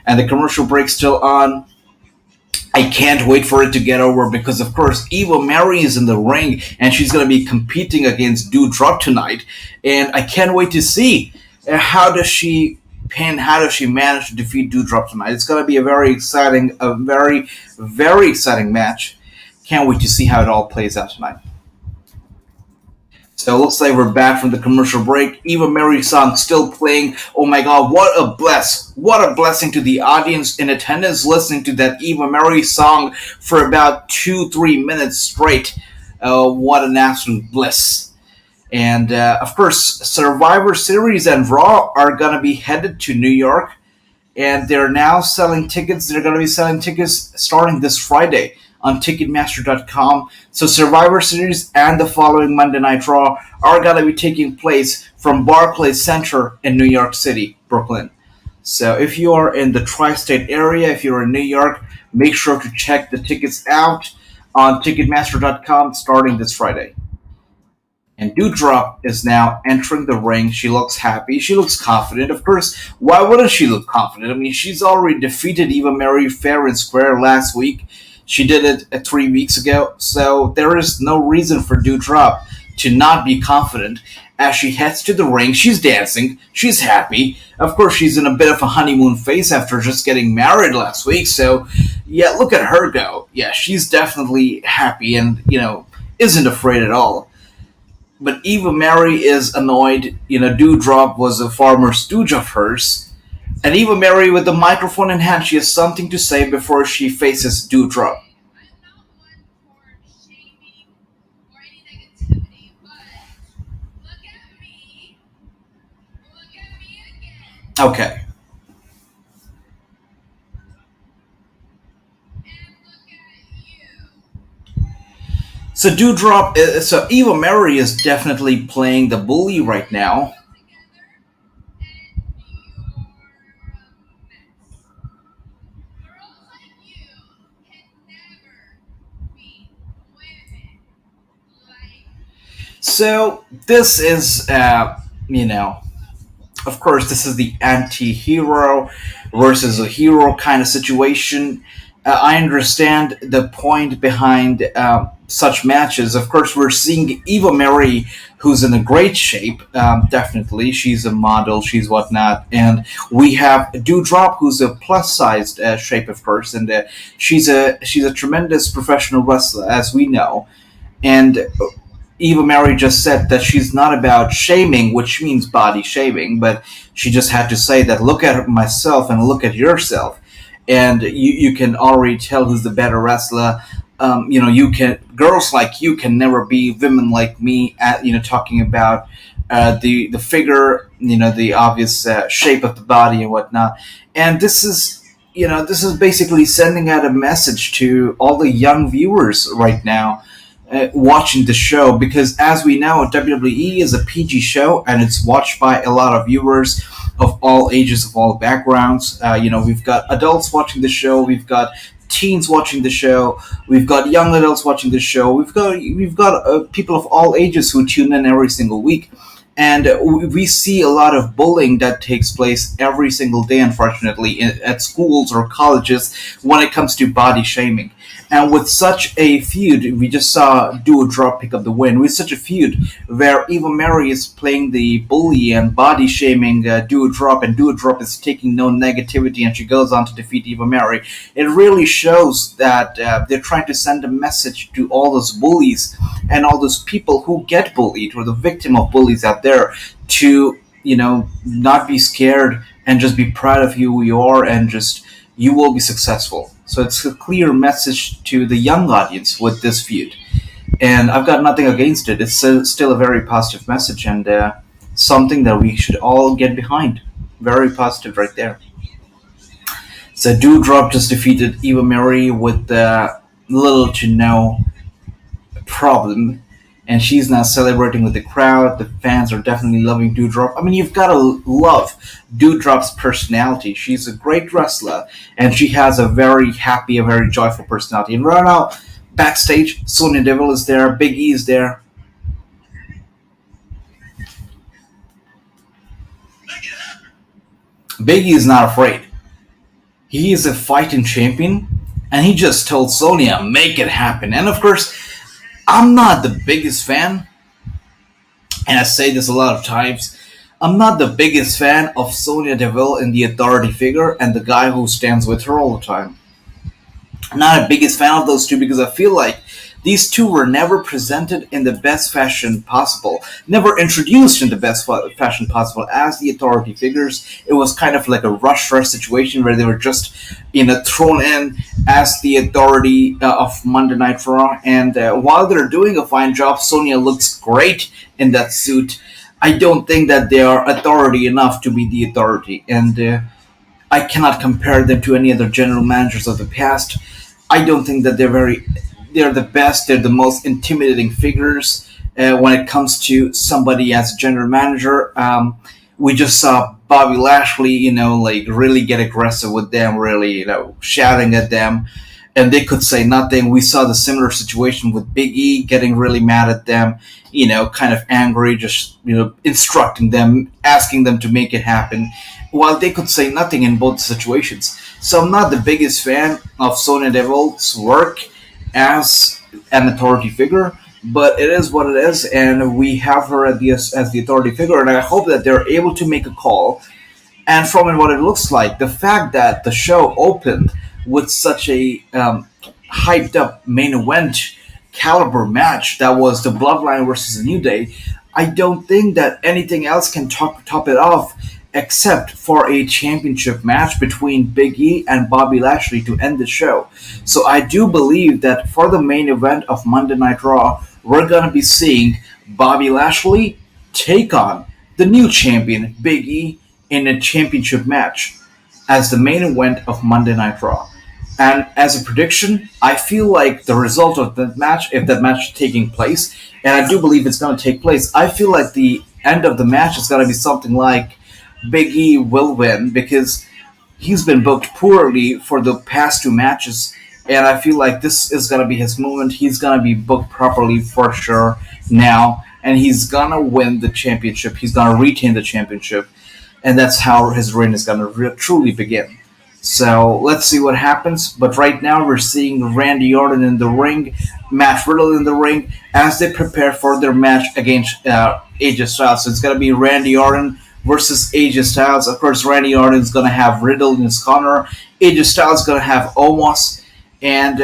And the commercial break's still on. I can't wait for it to get over because, of course, Eva Marie is in the ring and she's going to be competing against Doudrop tonight. And I can't wait to see how does she manage to defeat Doudrop tonight. It's going to be a very, very exciting match. Can't wait to see how it all plays out tonight. So it looks like we're back from the commercial break. Eva Marie's song still playing. Oh my god, what a blessing to the audience in attendance listening to that Eva Marie song for about 2-3 minutes straight. What an absolute bliss. And of course, Survivor Series and Raw are going to be headed to New York. And they're now selling tickets. They're going to be selling tickets starting this Friday on Ticketmaster.com. So Survivor Series and the following Monday Night Raw are going to be taking place from Barclays Center in New York City, Brooklyn. So if you are in the tri-state area, if you're in New York, make sure to check the tickets out on Ticketmaster.com starting this Friday. And Doudrop is now entering the ring. She looks happy. She looks confident. Of course, why wouldn't she look confident? I mean, she's already defeated Eva Marie fair and square last week. She did it 3 weeks ago, so there is no reason for Doudrop to not be confident. As she heads to the ring, she's dancing, she's happy. Of course, she's in a bit of a honeymoon phase after just getting married last week, so yeah, look at her go. Yeah, she's definitely happy and, isn't afraid at all. But Eva Marie is annoyed. Doudrop was a former stooge of hers. And Eva Marie, with the microphone in hand, she has something to say before she faces Doudrop. Okay. So so Eva Marie is definitely playing the bully right now. So this is, of course, this is the anti-hero versus a hero kind of situation. I understand the point behind such matches. Of course, we're seeing Eva Marie, who's in a great shape. Definitely, she's a model, she's whatnot, and we have Doudrop, who's a plus-sized shape, of course, and she's a tremendous professional wrestler, as we know, and Eva Marie just said that she's not about shaming, which means body shaming, but she just had to say that look at myself and look at yourself, and you can already tell who's the better wrestler. Girls like you can never be women like me. Talking about the figure, the obvious shape of the body and whatnot. And this is, this is basically sending out a message to all the young viewers right now watching the show, because as we know, WWE is a PG show and it's watched by a lot of viewers of all ages, of all backgrounds. We've got adults watching the show, we've got teens watching the show, we've got young adults watching the show, we've got people of all ages who tune in every single week. And we see a lot of bullying that takes place every single day, unfortunately, at schools or colleges when it comes to body shaming. And with such a feud, we just saw Do Drop pick up the win. With such a feud where Eva Marie is playing the bully and body shaming Do Drop, and Do Drop is taking no negativity, and she goes on to defeat Eva Marie. It really shows that they're trying to send a message to all those bullies and all those people who get bullied or the victim of bullies out there to, not be scared and just be proud of who you are, and just you will be successful. So it's a clear message to the young audience with this feud. And I've got nothing against it. It's still a very positive message, and something that we should all get behind. Very positive right there. So Doudrop just defeated Eva Marie with little to no problem. And she's now celebrating with the crowd. The fans are definitely loving Doudrop. I mean, you've got to love Doudrop's personality. She's a great wrestler, and she has a very happy, a very joyful personality. And right now, backstage, Sonya Deville is there, Big E is there. Big E is not afraid. He is a fighting champion, and he just told Sonya, make it happen. And of course, I'm not the biggest fan, and I say this a lot of times, I'm not the biggest fan of Sonya Deville in the authority figure and the guy who stands with her all the time. I'm not the biggest fan of those two because I feel like these two were never presented in the best fashion possible, never introduced in the best fashion possible as the authority figures. It was kind of like a rush situation where they were just, thrown in as the authority of Monday Night RAW. And while they're doing a fine job, Sonya looks great in that suit. I don't think that they are authority enough to be the authority, and I cannot compare them to any other general managers of the past. I don't think that they're the best, they're the most intimidating figures when it comes to somebody as a general manager. We just saw Bobby Lashley, really get aggressive with them, really, shouting at them, and they could say nothing. We saw the similar situation with Big E getting really mad at them, kind of angry, just, instructing them, asking them to make it happen, while they could say nothing in both situations. So I'm not the biggest fan of Sonya Deville's work as an authority figure, but it is what it is, and we have her as the authority figure, and I hope that they're able to make a call. And from what it looks like, the fact that the show opened with such a hyped up main event caliber match that was the Bloodline versus the New Day, I don't think that anything else can top it off except for a championship match between Big E and Bobby Lashley to end the show. So I do believe that for the main event of Monday Night Raw, we're going to be seeing Bobby Lashley take on the new champion, Big E, in a championship match as the main event of Monday Night Raw. And as a prediction, I feel like the result of that match, if that match is taking place, and I do believe it's going to take place, I feel like the end of the match is going to be something like Big E will win, because he's been booked poorly for the past two matches, and I feel like this is going to be his moment. He's going to be booked properly for sure now, and he's going to win the championship. He's going to retain the championship, and that's how his reign is going to truly begin. So let's see what happens. But right now we're seeing Randy Orton in the ring, Matt Riddle in the ring, as they prepare for their match against AJ Styles. So it's going to be Randy Orton versus AJ Styles. Of course, Randy Orton is going to have Riddle in his corner. AJ Styles is going to have Omos. And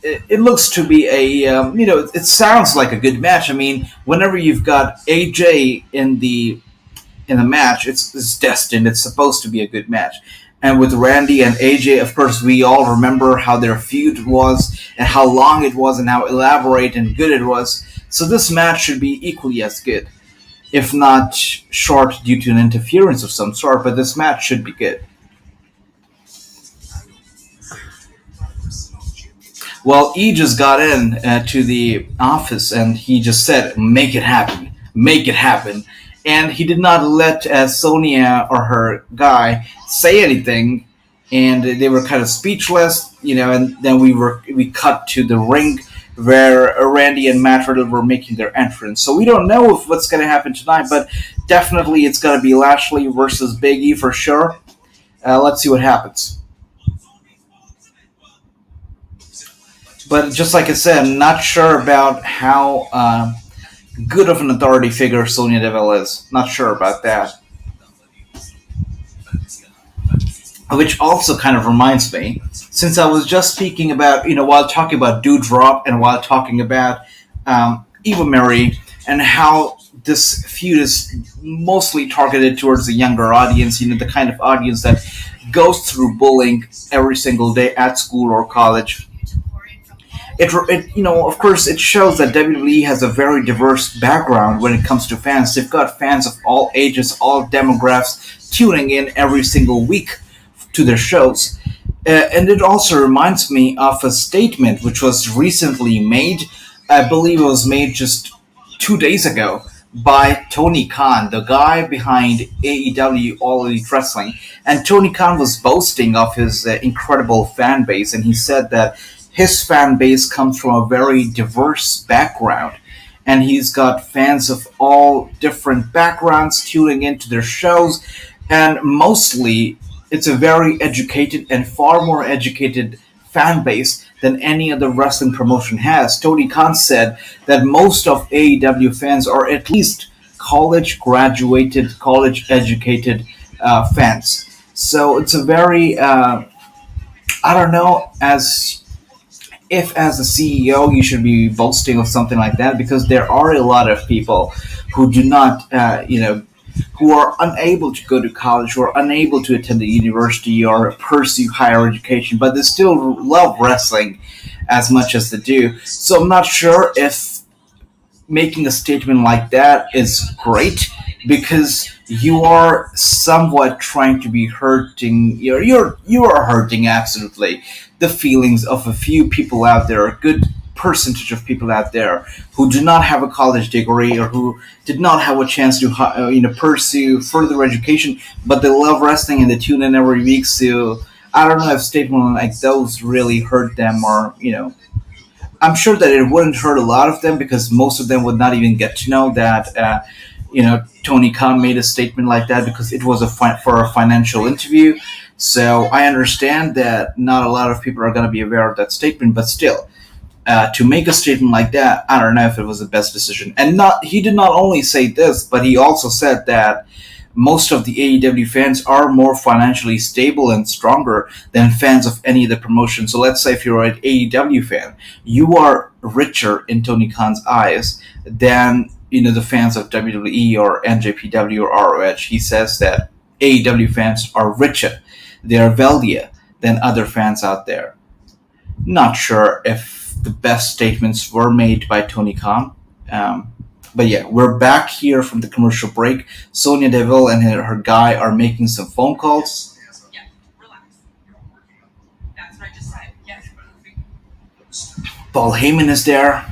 it looks to be it sounds like a good match. I mean, whenever you've got AJ in the match, it's destined. It's supposed to be a good match. And with Randy and AJ, of course, we all remember how their feud was and how long it was and how elaborate and good it was. So this match should be equally as good, if not short due to an interference of some sort, but this match should be good. Well, E just got in to the office and he just said, "Make it happen, make it happen," and he did not let Sonia or her guy say anything, and they were kind of speechless, And then we cut to the ring where Randy and Matt Riddle were making their entrance. So we don't know if what's going to happen tonight, but definitely it's going to be Lashley versus Big E for sure. Let's see what happens. But just like I said, I'm not sure about how good of an authority figure Sonya Deville is. Not sure about that. Which also kind of reminds me, since I was just speaking about, while talking about Doudrop and while talking about Eva Marie and how this feud is mostly targeted towards the younger audience, the kind of audience that goes through bullying every single day at school or college. Of course, it shows that WWE has a very diverse background when it comes to fans. They've got fans of all ages, all demographics tuning in every single week to their shows. And it also reminds me of a statement which was recently made. I believe it was made just 2 days ago by Tony Khan, the guy behind AEW All Elite Wrestling. And Tony Khan was boasting of his incredible fan base, and he said that his fan base comes from a very diverse background. And he's got fans of all different backgrounds tuning into their shows. And mostly, it's a very educated and far more educated fan base than any other wrestling promotion has. Tony Khan said that most of AEW fans are at least college graduated, college educated fans. So it's a very, I don't know, as a CEO you should be boasting of something like that, because there are a lot of people who do not, who are unable to go to college, who are unable to attend the university or pursue higher education, but they still love wrestling as much as they do. So I'm not sure if making a statement like that is great, because you are somewhat trying to be hurting. You are hurting absolutely the feelings of a few people out there, a good percentage of people out there who do not have a college degree or who did not have a chance to pursue further education, but they love wrestling and they tune in every week. So I don't know if statements like those really hurt them, or I'm sure that it wouldn't hurt a lot of them, because most of them would not even get to know that Tony Khan made a statement like that, because it was for a financial interview. So I understand that not a lot of people are going to be aware of that statement, but still, to make a statement like that, I don't know if it was the best decision. And he did not only say this, but he also said that most of the AEW fans are more financially stable and stronger than fans of any of the promotions. So let's say if you're an AEW fan, you are richer in Tony Khan's eyes than the fans of WWE or NJPW or ROH. He says that AEW fans are richer, they are wealthier than other fans out there. Not sure if the best statements were made by Tony Khan. But yeah, we're back here from the commercial break. Sonya Deville and her guy are making some phone calls. Yeah, relax. That's what I just said. Yes. Paul Heyman is there.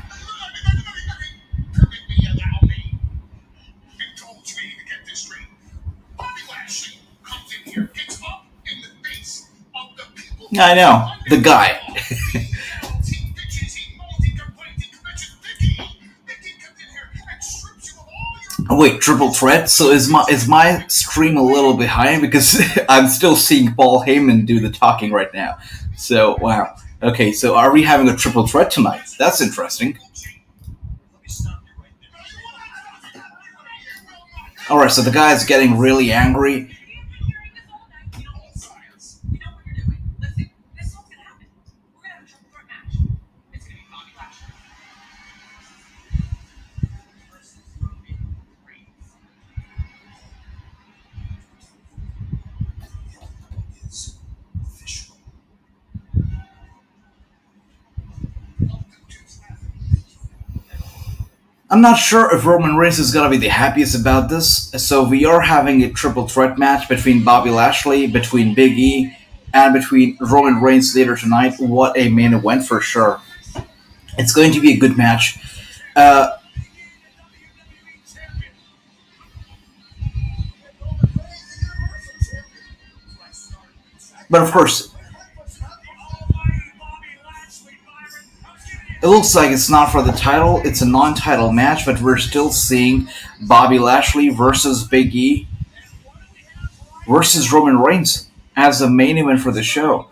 I know, the guy. Wait, triple threat? So is my stream a little behind, because I'm still seeing Paul Heyman do the talking right now. So wow. Okay, so are we having a triple threat tonight? That's interesting. Alright, so the guy's getting really angry. I'm not sure if Roman Reigns is going to be the happiest about this. So we are having a triple threat match between Bobby Lashley, between Big E, and between Roman Reigns later tonight. What a main event for sure. It's going to be a good match. Uh, but of course, it looks like it's not for the title. It's a non-title match, but we're still seeing Bobby Lashley versus Big E versus Roman Reigns as the main event for the show.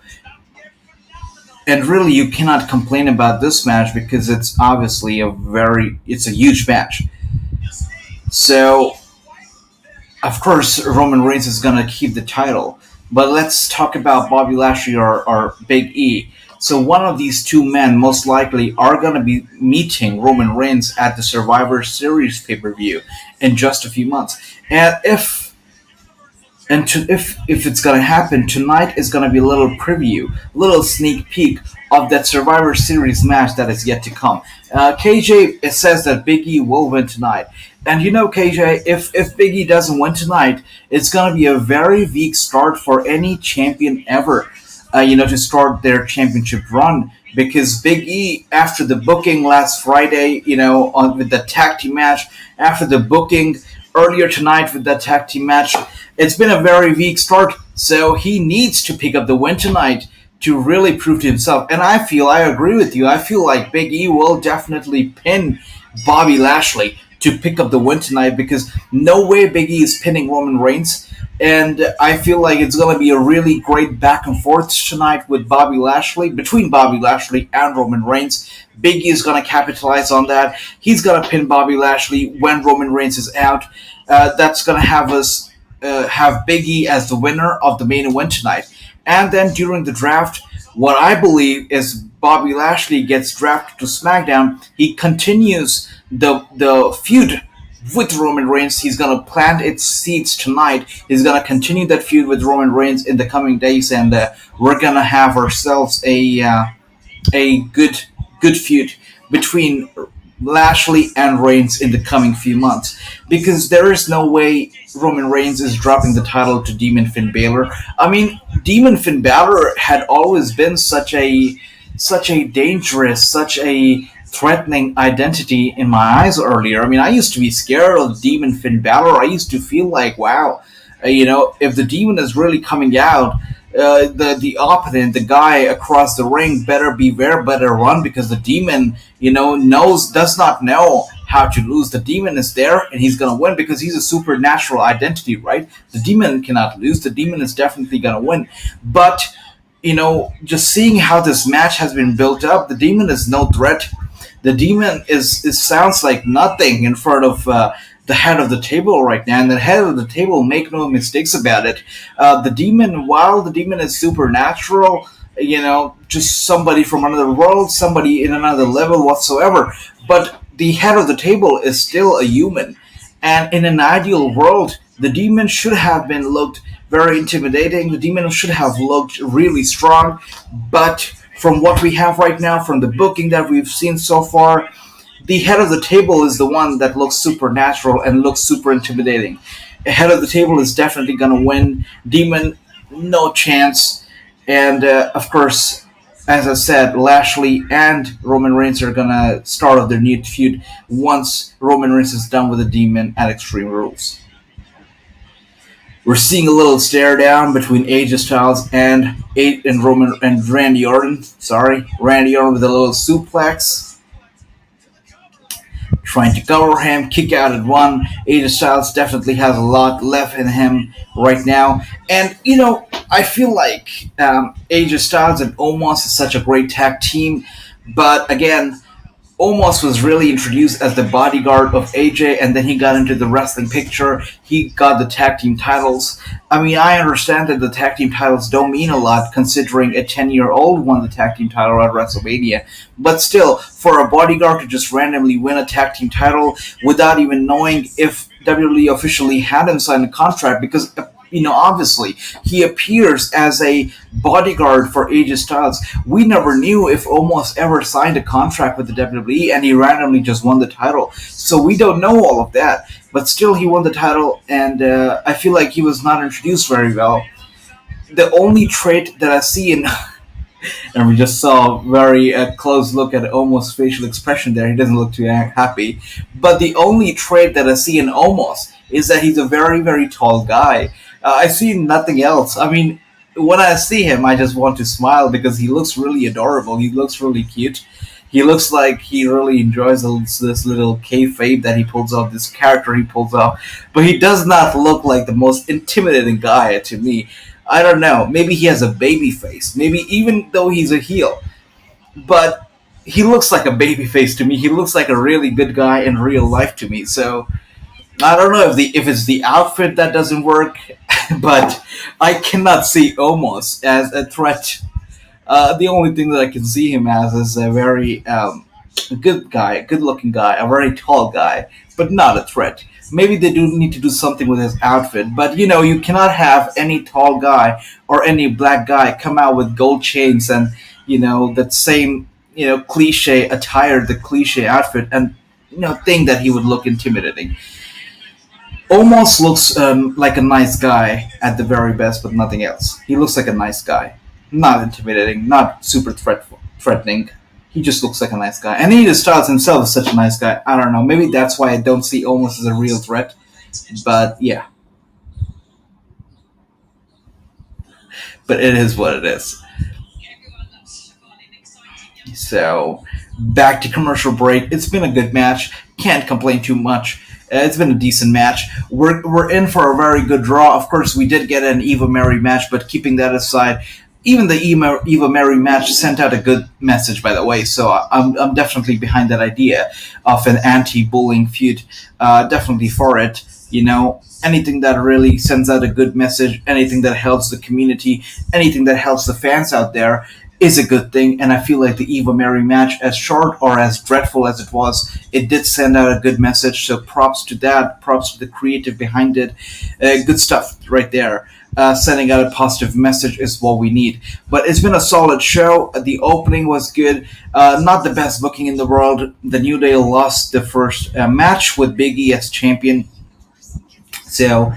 And really, you cannot complain about this match because it's a huge match. So, of course, Roman Reigns is going to keep the title. But let's talk about Bobby Lashley or Big E. So one of these two men most likely are going to be meeting Roman Reigns at the Survivor Series pay-per-view in just a few months. And if it's gonna happen, tonight is gonna be a little preview, little sneak peek of that Survivor Series match that is yet to come. KJ says that Big E will win tonight, and you know, KJ, if Big E doesn't win tonight, it's gonna be a very weak start for any champion ever. To start their championship run, because Big E, after the booking last Friday, with the tag team match, after the booking earlier tonight with that tag team match, it's been a very weak start. So he needs to pick up the win tonight to really prove to himself. And I agree with you. I feel like Big E will definitely pin Bobby Lashley to pick up the win tonight, because no way Big E is pinning Roman Reigns. And I feel like it's going to be a really great back and forth tonight with between Bobby Lashley and Roman Reigns. Big E is going to capitalize on that. He's going to pin Bobby Lashley when Roman Reigns is out. That's going to have us have Big E as the winner of the main event tonight. And then during the draft, what I believe is Bobby Lashley gets drafted to SmackDown. He continues the feud with Roman Reigns. He's going to plant its seeds tonight. He's going to continue that feud with Roman Reigns in the coming days, and we're going to have ourselves a good feud between Lashley and Reigns in the coming few months, because there is no way Roman Reigns is dropping the title to Demon Finn Balor. I mean, Demon Finn Balor had always been such a dangerous, such a threatening identity in my eyes earlier. I mean, I used to be scared of Demon Finn Balor. I used to feel like, wow, if the demon is really coming out, the opponent, the guy across the ring, better beware, better run, because the demon, does not know how to lose. The demon is there, and he's gonna win because he's a supernatural identity, right? The demon cannot lose. The demon is definitely gonna win. But just seeing how this match has been built up, the demon is no threat. The demon sounds like nothing in front of the head of the table right now, and the head of the table, make no mistakes about it. While the demon is supernatural, just somebody from another world, somebody in another level whatsoever, but the head of the table is still a human. And in an ideal world, the demon should have been looked very intimidating. The demon should have looked really strong, but from what we have right now, from the booking that we've seen so far, the head of the table is the one that looks supernatural and looks super intimidating. The head of the table is definitely going to win. Demon, no chance. And, of course, as I said, Lashley and Roman Reigns are going to start off their new feud once Roman Reigns is done with the demon at Extreme Rules. We're seeing a little stare down between AJ Styles and Randy Orton. Randy Orton with a little suplex, trying to cover him, kick out at one. AJ Styles definitely has a lot left in him right now, and I feel like AJ Styles and Omos is such a great tag team, but again, Omos was really introduced as the bodyguard of AJ, and then he got into the wrestling picture. He got the tag team titles. I mean, I understand that the tag team titles don't mean a lot, considering a 10-year-old won the tag team title at WrestleMania. But still, for a bodyguard to just randomly win a tag team title without even knowing if WWE officially had him sign a contract, because obviously, he appears as a bodyguard for AJ Styles. We never knew if Omos ever signed a contract with the WWE, and he randomly just won the title. So we don't know all of that. But still, he won the title, and I feel like he was not introduced very well. the only trait that I see in and we just saw a very close look at Omos' facial expression there. He doesn't look too happy. But the only trait that I see in Omos is that he's a very, very tall guy. I see nothing else. I mean, when I see him, I just want to smile because he looks really adorable. He looks really cute. He looks like he really enjoys this little kayfabe that he pulls off, this character he pulls off. But he does not look like the most intimidating guy to me. I don't know. Maybe he has a baby face. Maybe even though he's a heel, but he looks like a baby face to me. He looks like a really good guy in real life to me. So I don't know if it's the outfit that doesn't work, but I cannot see Omos as a threat. The only thing that I can see him as is a very good guy, good looking guy, a very tall guy, but not a threat. Maybe they do need to do something with his outfit, but you cannot have any tall guy or any black guy come out with gold chains and that same cliche attire, the cliche outfit, and think that he would look intimidating. Almost looks like a nice guy at the very best, but nothing else. He looks like a nice guy, not intimidating, not super threatening. He just looks like a nice guy. And AJ Styles himself is such a nice guy. I don't know. Maybe that's why I don't see Omos as a real threat. But yeah. But it is what it is. So, back to commercial break. It's been a good match. Can't complain too much. It's been a decent match. We're in for a very good draw. Of course, we did get an Eva Marie match, but keeping that aside, even the Eva Marie match sent out a good message, by the way. So I'm definitely behind that idea of an anti-bullying feud. Definitely for it. Anything that really sends out a good message, anything that helps the community, anything that helps the fans out there is a good thing. And I feel like the Eva Marie match, as short or as dreadful as it was, it did send out a good message. So props to that. Props to the creative behind it. Good stuff right there. Sending out a positive message is what we need. But it's been a solid show. The opening was good. Not the best booking in the world. The New Day lost the first match with Big E as champion. So,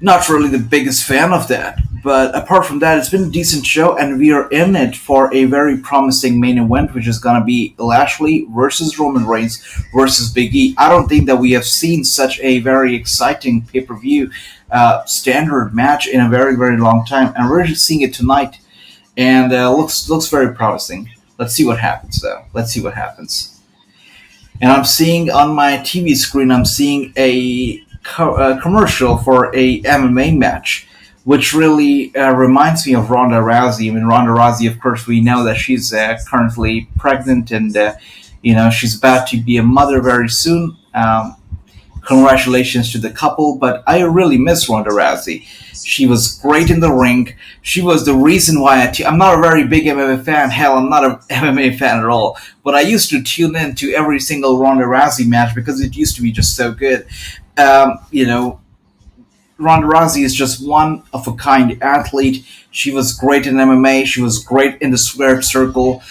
not really the biggest fan of that. But apart from that, it's been a decent show, and we are in it for a very promising main event, which is going to be Lashley versus Roman Reigns versus Big E. I don't think that we have seen such a very exciting pay-per-view standard match in a very, very long time, and we're just seeing it tonight, and looks very promising. Let's see what happens, though. Let's see what happens. And I'm seeing on my TV screen, I'm seeing a commercial for a MMA match, which really reminds me of Ronda Rousey. I mean, Ronda Rousey, of course, we know that she's currently pregnant, and she's about to be a mother very soon. Congratulations to the couple, but I really miss Ronda Rousey. She was great in the ring. She was the reason why I'm not a very big MMA fan. Hell, I'm not an MMA fan at all. But I used to tune in to every single Ronda Rousey match because it used to be just so good. Ronda Rousey is just one of a kind athlete. She was great in MMA. She was great in the squared circle.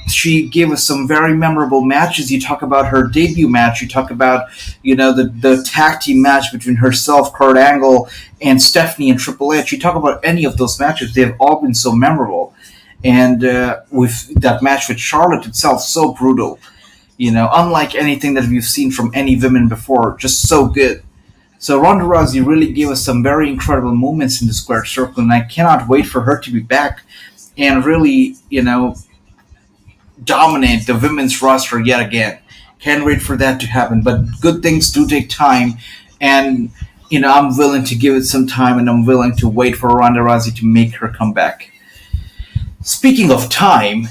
She gave us some very memorable matches. You talk about her debut match. You talk about, the tag team match between herself, Kurt Angle, and Stephanie and Triple H. You talk about any of those matches. They've all been so memorable. And with that match with Charlotte itself, so brutal. Unlike anything that we've seen from any women before. Just so good. So Ronda Rousey really gave us some very incredible moments in the squared circle, and I cannot wait for her to be back and really, dominate the women's roster yet again. Can't wait for that to happen. But good things do take time, and I'm willing to give it some time, and I'm willing to wait for Ronda Rousey to make her comeback. Speaking of time,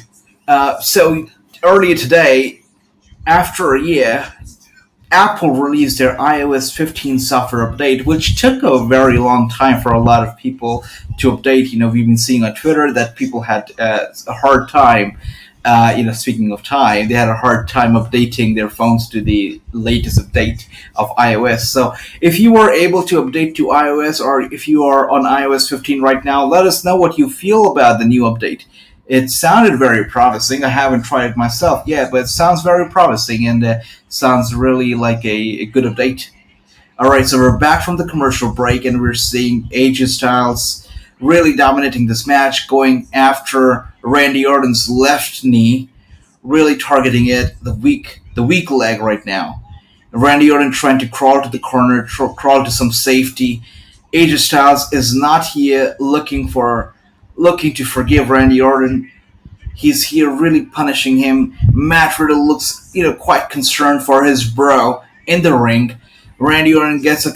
so earlier today, after a year, Apple released their iOS 15 software update, which took a very long time for a lot of people to update. We've been seeing on Twitter that people had a hard time. Speaking of time, they had a hard time updating their phones to the latest update of iOS. So if you were able to update to iOS, or if you are on iOS 15 right now, let us know what you feel about the new update. It sounded very promising. I haven't tried it myself yet, but it sounds very promising, and sounds really like a good update. All right, so we're back from the commercial break, and we're seeing AJ Styles really dominating this match, going after Randy Orton's left knee, really targeting it, the weak leg right now. Randy Orton trying to crawl to the corner, crawl to some safety. AJ Styles is not here looking to forgive Randy Orton. He's here really punishing him. Matt Riddle looks, quite concerned for his bro in the ring. Randy Orton gets up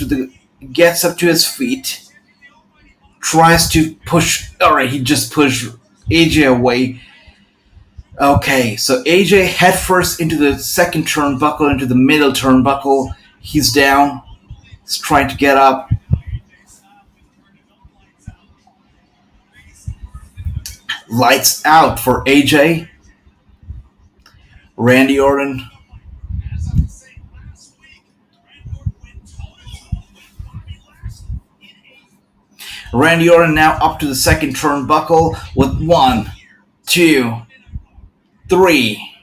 to his feet, tries to push. All right, he just pushed AJ away. Okay, so AJ headfirst into the second turnbuckle, into the middle turnbuckle. He's down. He's trying to get up. Lights out for AJ. Randy Orton. Randy Orton now up to the second turnbuckle with 1, 2, 3.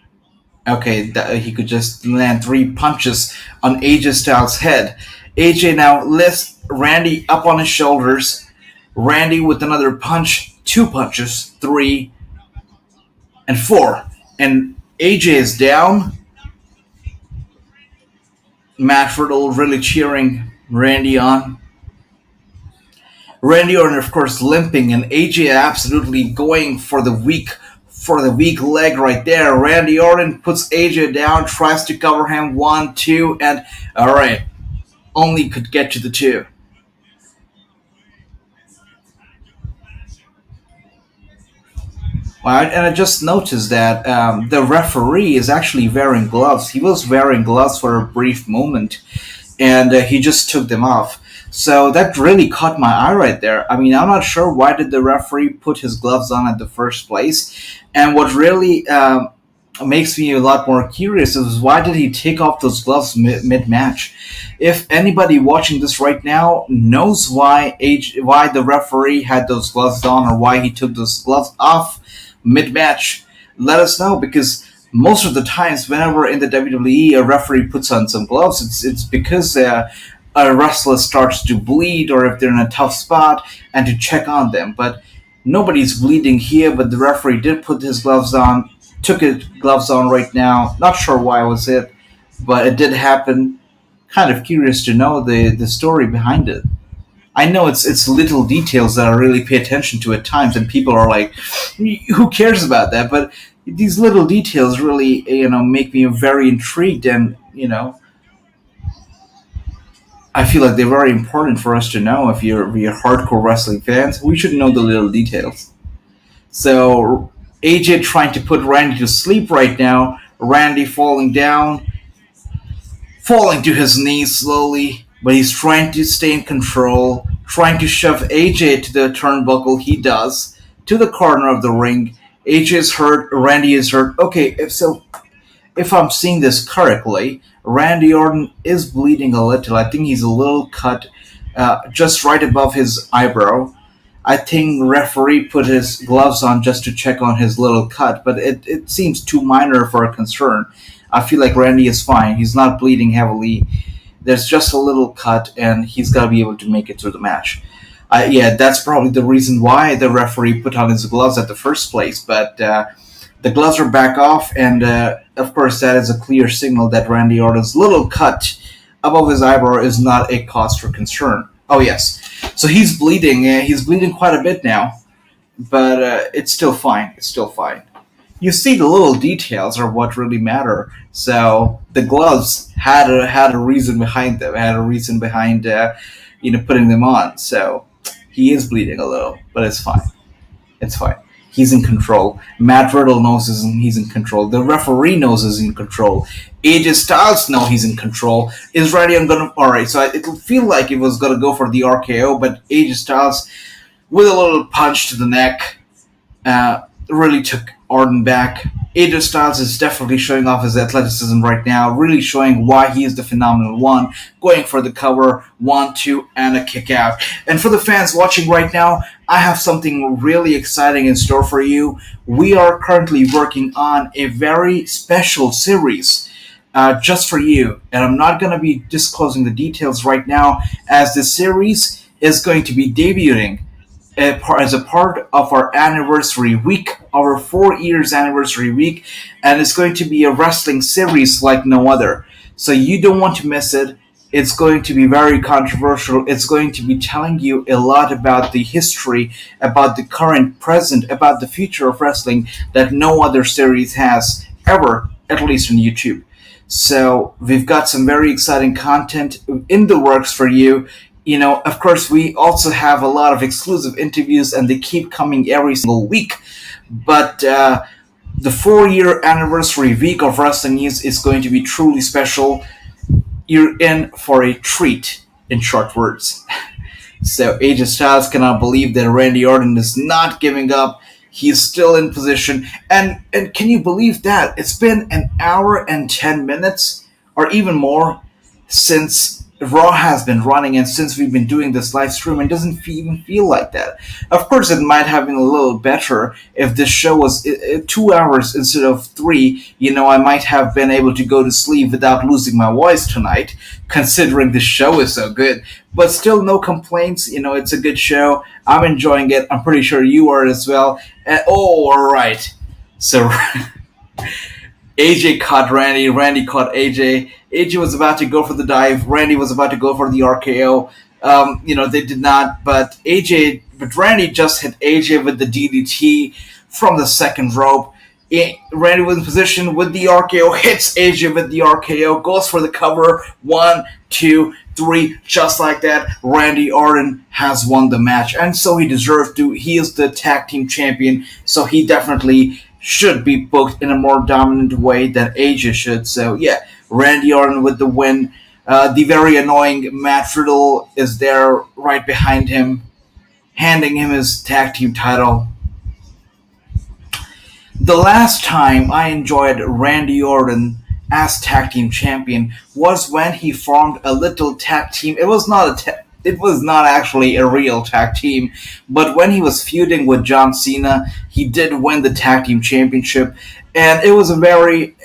Okay, he could just land 3 punches on AJ Styles' head. AJ now lifts Randy up on his shoulders. Randy with another punch, 2 punches, 3, and 4. And AJ is down. Matt Riddle really cheering Randy on. Randy Orton, of course, limping, and AJ absolutely going for the weak leg right there. Randy Orton puts AJ down, tries to cover him, 1, 2, and all right, only could get to the 2. Well, and I just noticed that the referee is actually wearing gloves. He was wearing gloves for a brief moment, and he just took them off. So that really caught my eye right there. I mean, I'm not sure why did the referee put his gloves on at the first place. And what really makes me a lot more curious is why did he take off those gloves mid-match? If anybody watching this right now knows why the referee had those gloves on or why he took those gloves off mid-match, let us know, because most of the times whenever in the WWE a referee puts on some gloves, it's because a wrestler starts to bleed or if they're in a tough spot and to check on them. But nobody's bleeding here, but the referee did put his gloves on, took his gloves on right now. Not sure why was it, but it did happen. Kind of curious to know the story behind it. I know it's little details that I really pay attention to at times, and people are like, who cares about that? But these little details really, make me very intrigued, and, I feel like they're very important for us to know. If you're hardcore wrestling fans, we should know the little details. So AJ trying to put Randy to sleep right now. Randy falling down, falling to his knees slowly, but he's trying to stay in control, trying to shove AJ to the turnbuckle. He does, to the corner of the ring. AJ is hurt, Randy is hurt. Okay, if I'm seeing this correctly, Randy Orton is bleeding a little. I think he's a little cut just right above his eyebrow. I think referee put his gloves on just to check on his little cut, but it seems too minor for a concern. I feel like Randy is fine. He's not bleeding heavily. There's just a little cut, and he's got to be able to make it through the match. That's probably the reason why the referee put on his gloves at the first place, but the gloves are back off, and of course that is a clear signal that Randy Orton's little cut above his eyebrow is not a cause for concern. Oh yes, so he's bleeding. He's bleeding quite a bit now, but it's still fine. It's still fine. You see, the little details are what really matter. So the gloves had a reason behind them. Had a reason behind putting them on. So he is bleeding a little, but it's fine. It's fine. He's in control. Matt Riddle knows he's in control. The referee knows he's in control. AJ Styles knows he's in control. Is Randy Orton gonna? All right, so it'll feel like it was gonna go for the RKO, but AJ Styles, with a little punch to the neck, really took Orton back. AJ Styles is definitely showing off his athleticism right now, really showing why he is the phenomenal one, going for the cover, 1, 2, and a kick out. And for the fans watching right now, I have something really exciting in store for you. We are currently working on a very special series just for you, and I'm not going to be disclosing the details right now, as this series is going to be debuting as a part of our anniversary week, our 4 years anniversary week, and it's going to be a wrestling series like no other. So you don't want to miss it. It's going to be very controversial. It's going to be telling you a lot about the history, about the current, present, about the future of wrestling that no other series has ever, at least on YouTube. So we've got some very exciting content in the works for you. Of course, we also have a lot of exclusive interviews, and they keep coming every single week. But the 4 year anniversary week of Wrestling News is going to be truly special. You're in for a treat, in short words. So AJ Styles cannot believe that Randy Orton is not giving up. He's still in position. And can you believe that? It's been an hour and 10 minutes, or even more, since Raw has been running and since we've been doing this live stream. It doesn't even feel like that. Of course, it might have been a little better if this show was 2 hours instead of 3. I might have been able to go to sleep without losing my voice tonight, considering the show is so good. But still, no complaints. It's a good show. I'm enjoying it. I'm pretty sure you are as well. All right. So AJ caught Randy. Randy caught AJ. AJ was about to go for the dive. Randy was about to go for the RKO. They did not. But Randy just hit AJ with the DDT from the second rope. Randy was in position with the RKO. Hits AJ with the RKO. Goes for the cover. 1, 2, 3. Just like that, Randy Orton has won the match. And so he deserves to. He is the tag team champion. So he definitely should be booked in a more dominant way than AJ should. So yeah, Randy Orton with the win. The very annoying Matt Riddle is there right behind him, handing him his tag team title. The last time I enjoyed Randy Orton as tag team champion was when he formed a little tag team. It was not actually a real tag team, but when he was feuding with John Cena, he did win the tag team championship, and it was a very.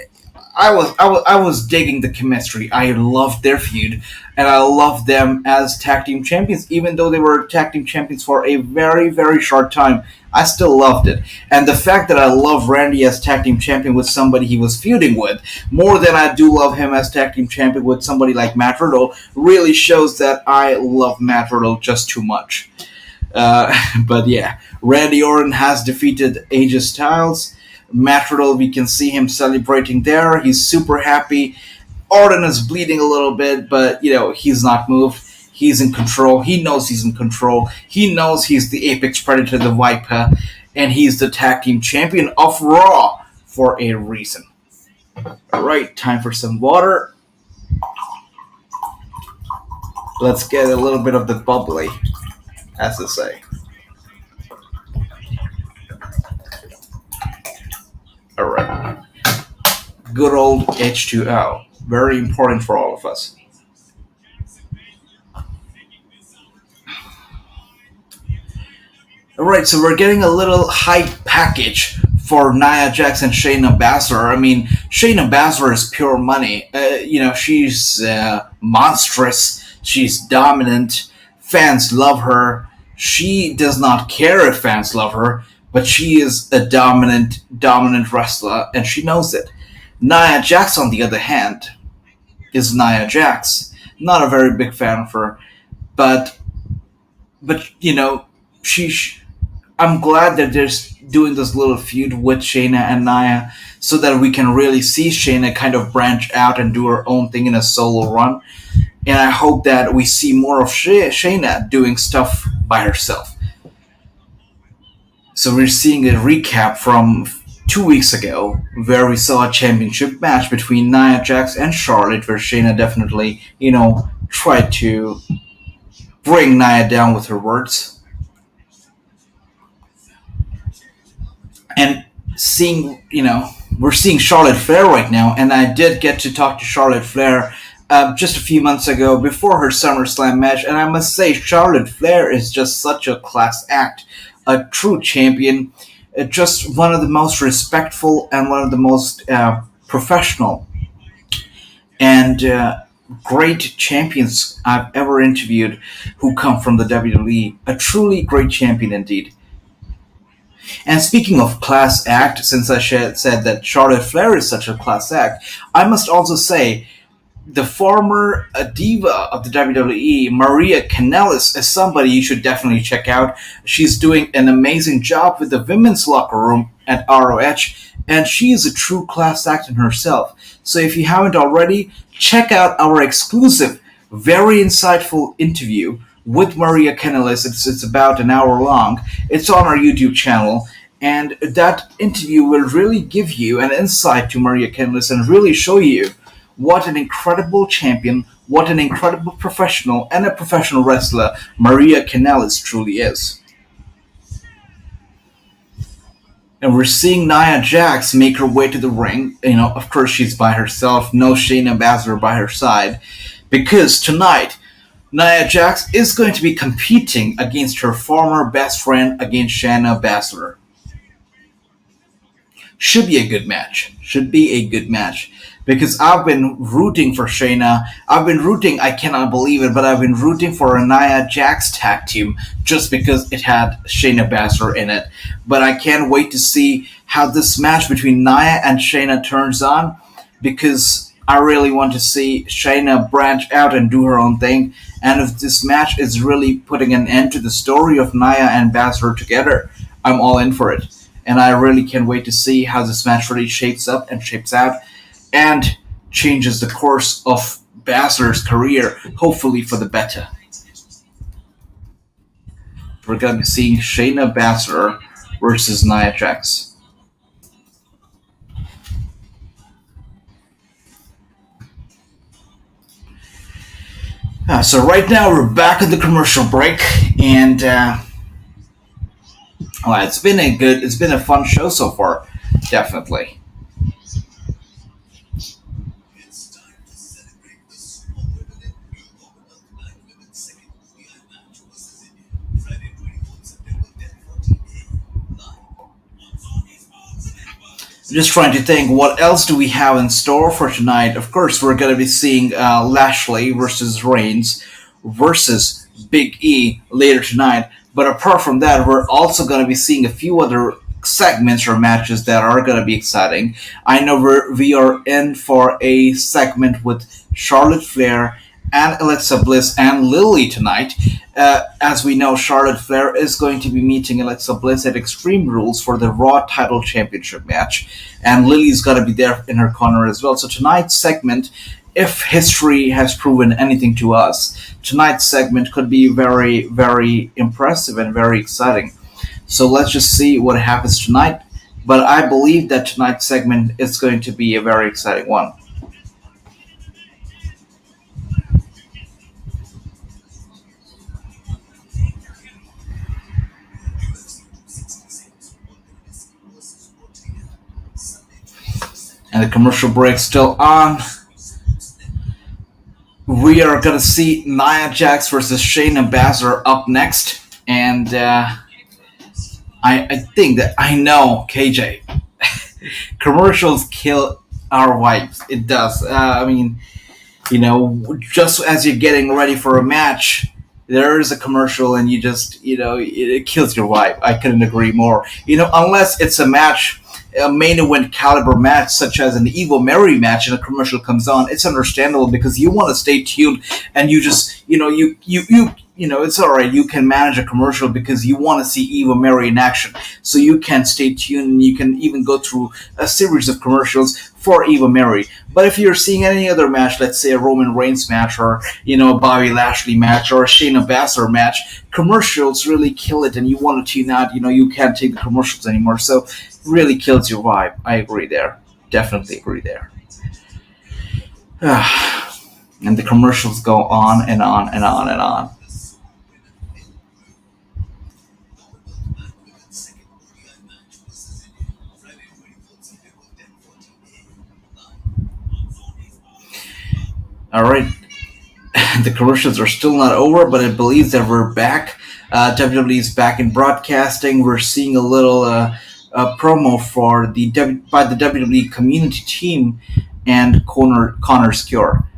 I was digging the chemistry. I loved their feud, and I loved them as tag team champions, even though they were tag team champions for a very, very short time. I still loved it. And the fact that I love Randy as tag team champion with somebody he was feuding with, more than I do love him as tag team champion with somebody like Matt Riddle, really shows that I love Matt Riddle just too much. But yeah, Randy Orton has defeated AJ Styles. Matt Riddle, we can see him celebrating there. He's super happy. Orton is bleeding a little bit, but, he's not moved. He's in control. He knows he's in control. He knows he's the apex predator, the Viper, and he's the tag team champion of Raw for a reason. All right, time for some water. Let's get a little bit of the bubbly, as they say. All right. Good old H2O. Very important for all of us. Alright, so we're getting a little hype package for Nia Jax and Shayna Baszler. I mean, Shayna Baszler is pure money. She's monstrous. She's dominant. Fans love her. She does not care if fans love her, but she is a dominant wrestler, and she knows it. Nia Jax, on the other hand, is Nia Jax. Not a very big fan of her, but I'm glad that they're doing this little feud with Shayna and Nia so that we can really see Shayna kind of branch out and do her own thing in a solo run. And I hope that we see more of Shayna doing stuff by herself. So we're seeing a recap from 2 weeks ago where we saw a championship match between Nia Jax and Charlotte, where Shayna definitely, tried to bring Nia down with her words. And we're seeing Charlotte Flair right now, and I did get to talk to Charlotte Flair just a few months ago before her SummerSlam match, and I must say Charlotte Flair is just such a class act, a true champion, just one of the most respectful and one of the most professional. And great champions I've ever interviewed who come from the WWE. A truly great champion indeed. And speaking of class act, since I said that Charlotte Flair is such a class act, I must also say the former diva of the WWE, Maria Kanellis, is somebody you should definitely check out. She's doing an amazing job with the women's locker room at ROH, and she is a true class act in herself. So if you haven't already, check out our exclusive, very insightful interview with Maria Kanellis. It's about an hour long. It's on our YouTube channel. And that interview will really give you an insight to Maria Kanellis and really show you what an incredible champion, what an incredible professional, and a professional wrestler Maria Kanellis truly is. And we're seeing Nia Jax make her way to the ring. Of course, she's by herself, no Shayna Baszler by her side, because tonight, Nia Jax is going to be competing against her former best friend, against Shayna Baszler. Should be a good match. Because I've been rooting for Shayna. I cannot believe it, but I've been rooting for a Nia Jax tag team just because it had Shayna Baszler in it. But I can't wait to see how this match between Nia and Shayna turns on, because I really want to see Shayna branch out and do her own thing. And if this match is really putting an end to the story of Nia and Baszler together, I'm all in for it. And I really can't wait to see how this match really shapes up and shapes out and changes the course of Baszler's career, hopefully for the better. We're going to be seeing Shayna Baszler versus Nia Jax. So right now we're back at the commercial break, and it's been a fun show so far, definitely. Just trying to think, what else do we have in store for tonight? Of course, we're going to be seeing Lashley versus Reigns versus Big E later tonight. But apart from that, we're also going to be seeing a few other segments or matches that are going to be exciting. I know we are in for a segment with Charlotte Flair and Alexa Bliss and Lily tonight. As we know, Charlotte Flair is going to be meeting Alexa Bliss at Extreme Rules for the Raw Title Championship match, and Lily's going to be there in her corner as well. So tonight's segment, if history has proven anything to us, tonight's segment could be very, very impressive and very exciting. So let's just see what happens tonight. But I believe that tonight's segment is going to be a very exciting one. And the commercial break's still on. We are going to see Nia Jax versus Shayna Baszler up next. And I think that I know, KJ, commercials kill our wives. It does. Just as you're getting ready for a match, there is a commercial and it kills your wife. I couldn't agree more. Unless it's a match, a main event caliber match, such as an Evil Mary match, and a commercial comes on, it's understandable because you want to stay tuned, and you just, it's all right. You can manage a commercial because you want to see Eva Mary in action, so you can stay tuned, and you can even go through a series of commercials for Eva Mary. But if you're seeing any other match, let's say a Roman Reigns match, or a Bobby Lashley match, or a Shayna Baszler match, commercials really kill it, and you want to tune out. You can't take the commercials anymore, so it really kills your vibe. I agree there, definitely agree there. And the commercials go on and on and on and on. All right, the commercials are still not over, but I believe that we're back. WWE is back in broadcasting. We're seeing a little promo by the WWE community team and Connor's Cure.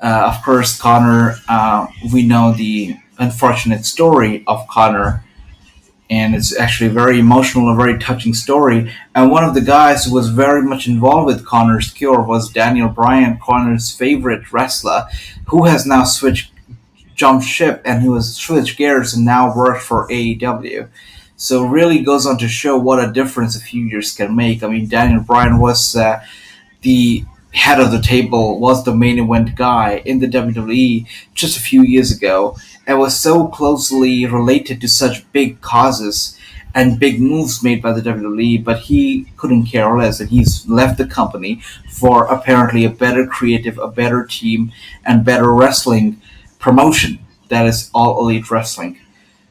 Of course, Connor, we know the unfortunate story of Connor, and it's actually a very emotional and very touching story. And one of the guys who was very much involved with Connor's cure was Daniel Bryan, Connor's favorite wrestler, who has now jumped ship and who has switched gears and now works for AEW. So really goes on to show what a difference a few years can make. I mean, Daniel Bryan was the head of the table, was the main event guy in the WWE just a few years ago, and was so closely related to such big causes and big moves made by the WWE, but he couldn't care less, and he's left the company for apparently a better creative, a better team, and better wrestling promotion that is All Elite Wrestling.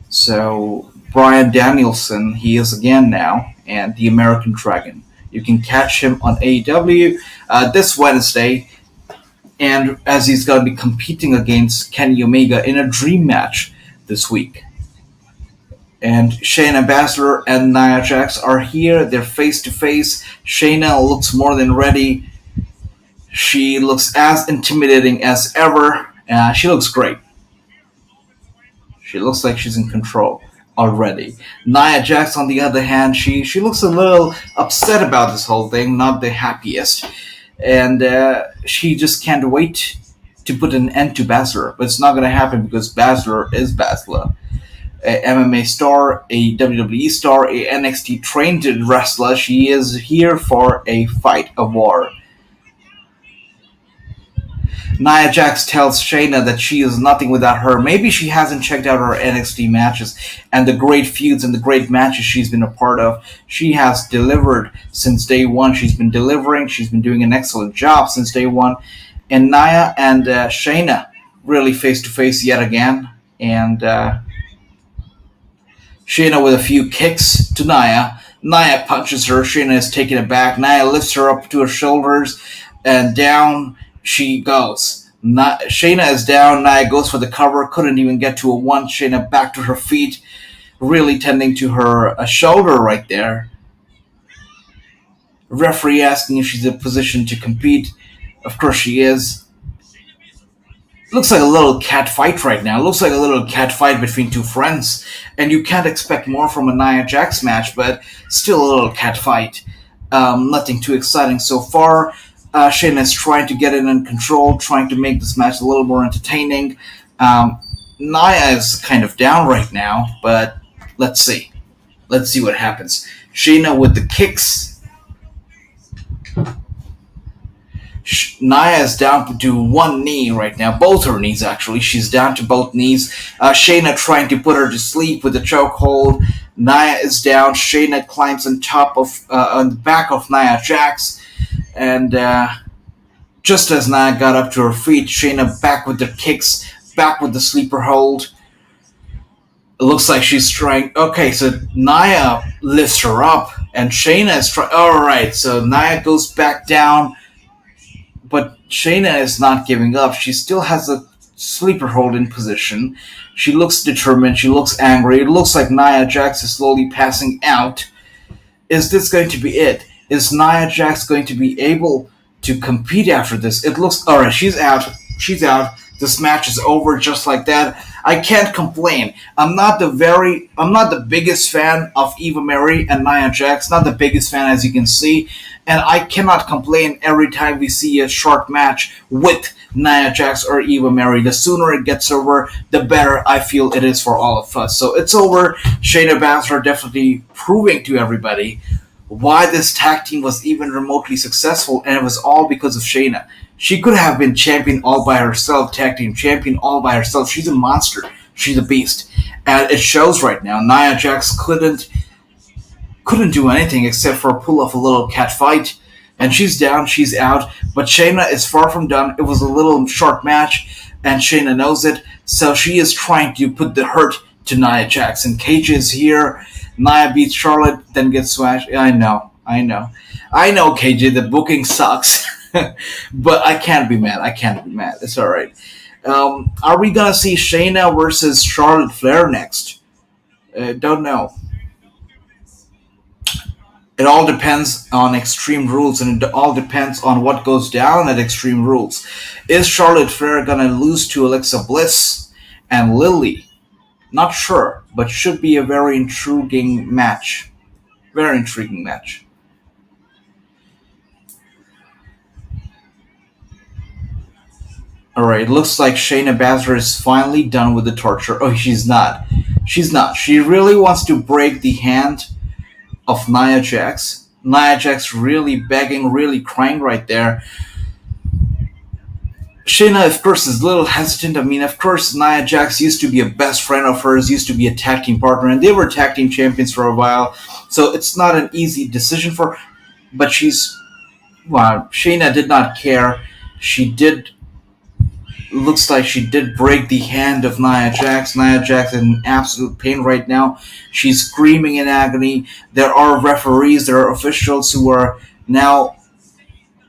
So Brian Danielson, he is again now, and the American Dragon. You can catch him on AEW this Wednesday, and as he's going to be competing against Kenny Omega in a dream match this week. And Shayna Baszler and Nia Jax are here. They're face to face. Shayna looks more than ready. She looks as intimidating as ever. She looks great. She looks like she's in control already. Nia Jax, on the other hand, she looks a little upset about this whole thing, not the happiest. And she just can't wait to put an end to Baszler. But it's not going to happen because Baszler is Baszler. A MMA star, a WWE star, a NXT trained wrestler. She is here for a fight, a war. Nia Jax tells Shayna that she is nothing without her. Maybe she hasn't checked out her NXT matches and the great feuds and the great matches she's been a part of. She has delivered since day one. She's been delivering. She's been doing an excellent job since day one. And Nia and Shayna really face to face yet again. And Shayna with a few kicks to Nia. Nia punches her. Shayna is taken aback. Nia lifts her up to her shoulders and down she goes. Shayna is down. Nia goes for the cover. Couldn't even get to a one. Shayna back to her feet, really tending to her shoulder right there. Referee asking if she's in a position to compete. Of course she is. Looks like a little cat fight right now. Looks like a little cat fight between two friends. And you can't expect more from a Nia Jax match, but still a little cat fight. Nothing too exciting so far. Shayna is trying to get it in control, trying to make this match a little more entertaining. Nia is kind of down right now, but let's see. Let's see what happens. Shayna with the kicks. Nia is down to one knee right now. Both her knees, actually. She's down to both knees. Shayna trying to put her to sleep with a chokehold. Nia is down. Shayna climbs on the back of Nia Jax. And just as Nia got up to her feet, Shayna back with the kicks, back with the sleeper hold. It looks like she's trying. Okay, so Nia lifts her up, and Shayna is trying. Alright, so Nia goes back down, but Shayna is not giving up. She still has a sleeper hold in position. She looks determined. She looks angry. It looks like Nia Jax is slowly passing out. Is this going to be it? Is Nia Jax going to be able to compete after this? It looks alright. She's out. She's out. This match is over just like that. I can't complain. I'm not the biggest fan of Eva Marie and Nia Jax. Not the biggest fan, as you can see, and I cannot complain every time we see a short match with Nia Jax or Eva Marie. The sooner it gets over, the better I feel it is for all of us. So it's over. Shayna Baszler definitely proving to everybody why this tag team was even remotely successful, and it was all because of Shayna. She could have been champion all by herself, tag team champion all by herself. She's a monster. She's a beast. And it shows right now. Nia Jax couldn't do anything except for pull off a little cat fight. And she's down, she's out. But Shayna is far from done. It was a little short match, and Shayna knows it. So she is trying to put the hurt to Nia Jax. And Cage is here. Nia beats Charlotte, then gets smashed. I know, KJ, the booking sucks. But I can't be mad. It's alright. Are we going to see Shayna versus Charlotte Flair next? Don't know. It all depends on Extreme Rules, and it all depends on what goes down at Extreme Rules. Is Charlotte Flair gonna lose to Alexa Bliss and Lily? Not sure, but should be a very intriguing match. Very intriguing match. Alright, it looks like Shayna Baszler is finally done with the torture. Oh, she's not. She's not. She really wants to break the hand of Nia Jax. Nia Jax really begging, really crying right there. Shayna, of course, is a little hesitant. I mean, of course, Nia Jax used to be a best friend of hers, used to be a tag team partner, and they were tag team champions for a while. So it's not an easy decision for her. But Shayna did not care. She did. Looks like she did break the hand of Nia Jax. Nia Jax in absolute pain right now. She's screaming in agony. There are referees, there are officials who are now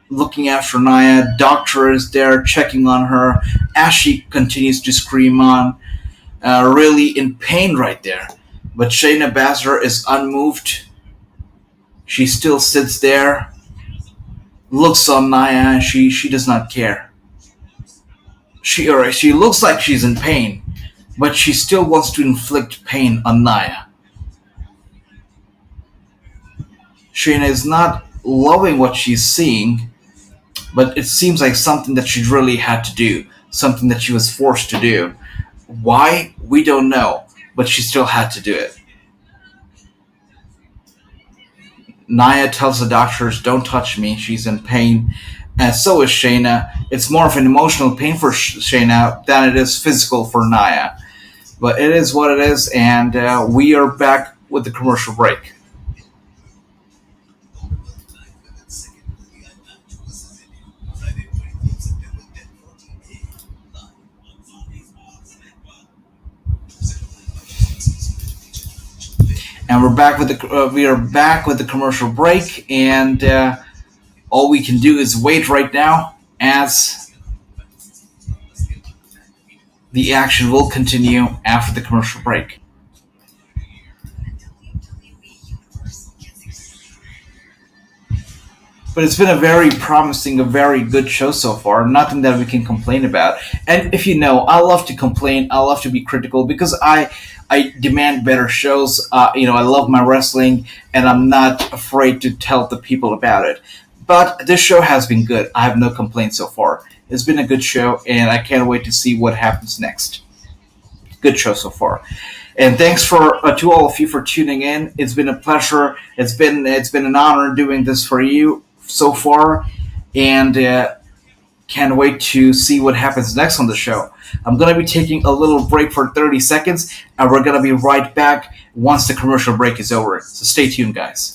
looking after Nia. Doctor is there checking on her as she continues to scream on. Really in pain right there. But Shayna Baszler is unmoved. She still sits there, looks on Nia, and she does not care. She looks like she's in pain, but she still wants to inflict pain on Nia. Shayna is not loving what she's seeing, but it seems like something that she really had to do, something that she was forced to do. Why? We don't know, but she still had to do it. Nia tells the doctors, "Don't touch me, she's in pain." And so is Shayna. It's more of an emotional pain for Shayna than it is physical for Nia. But it is what it is, and we are back with the commercial break. And we're back with the commercial break, and all we can do is wait right now as the action will continue after the commercial break. But it's been a very promising, a very good show so far. Nothing that we can complain about. And if you know, I love to complain. I love to be critical because I demand better shows. I love my wrestling, and I'm not afraid to tell the people about it. But this show has been good. I have no complaints so far. It's been a good show, and I can't wait to see what happens next. Good show so far. And thanks to all of you for tuning in. It's been a pleasure. It's been an honor doing this for you so far, and can't wait to see what happens next on the show. I'm going to be taking a little break for 30 seconds, and we're going to be right back once the commercial break is over. So stay tuned, guys.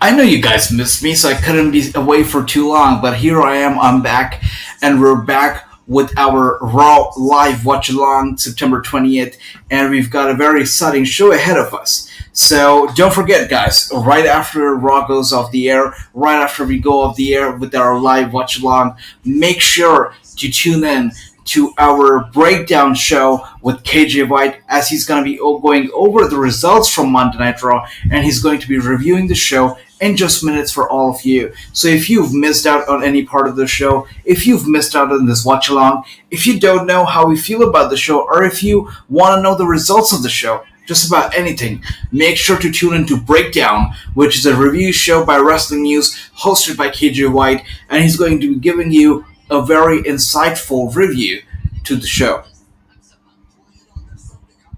I know you guys missed me, so I couldn't be away for too long, but here I am, I'm back, and we're back with our Raw live watch along September 20th, and we've got a very exciting show ahead of us. So don't forget, guys, right after Raw goes off the air, right after we go off the air with our live watch along, make sure to tune in to our breakdown show with KJ White, as he's going to be going over the results from Monday Night Raw, and he's going to be reviewing the show in just minutes for all of you. So if you've missed out on any part of the show, if you've missed out on this watch along, if you don't know how we feel about the show, or if you want to know the results of the show, just about anything, make sure to tune into Breakdown, which is a review show by Wrestling News hosted by KJ White, and he's going to be giving you a very insightful review to the show.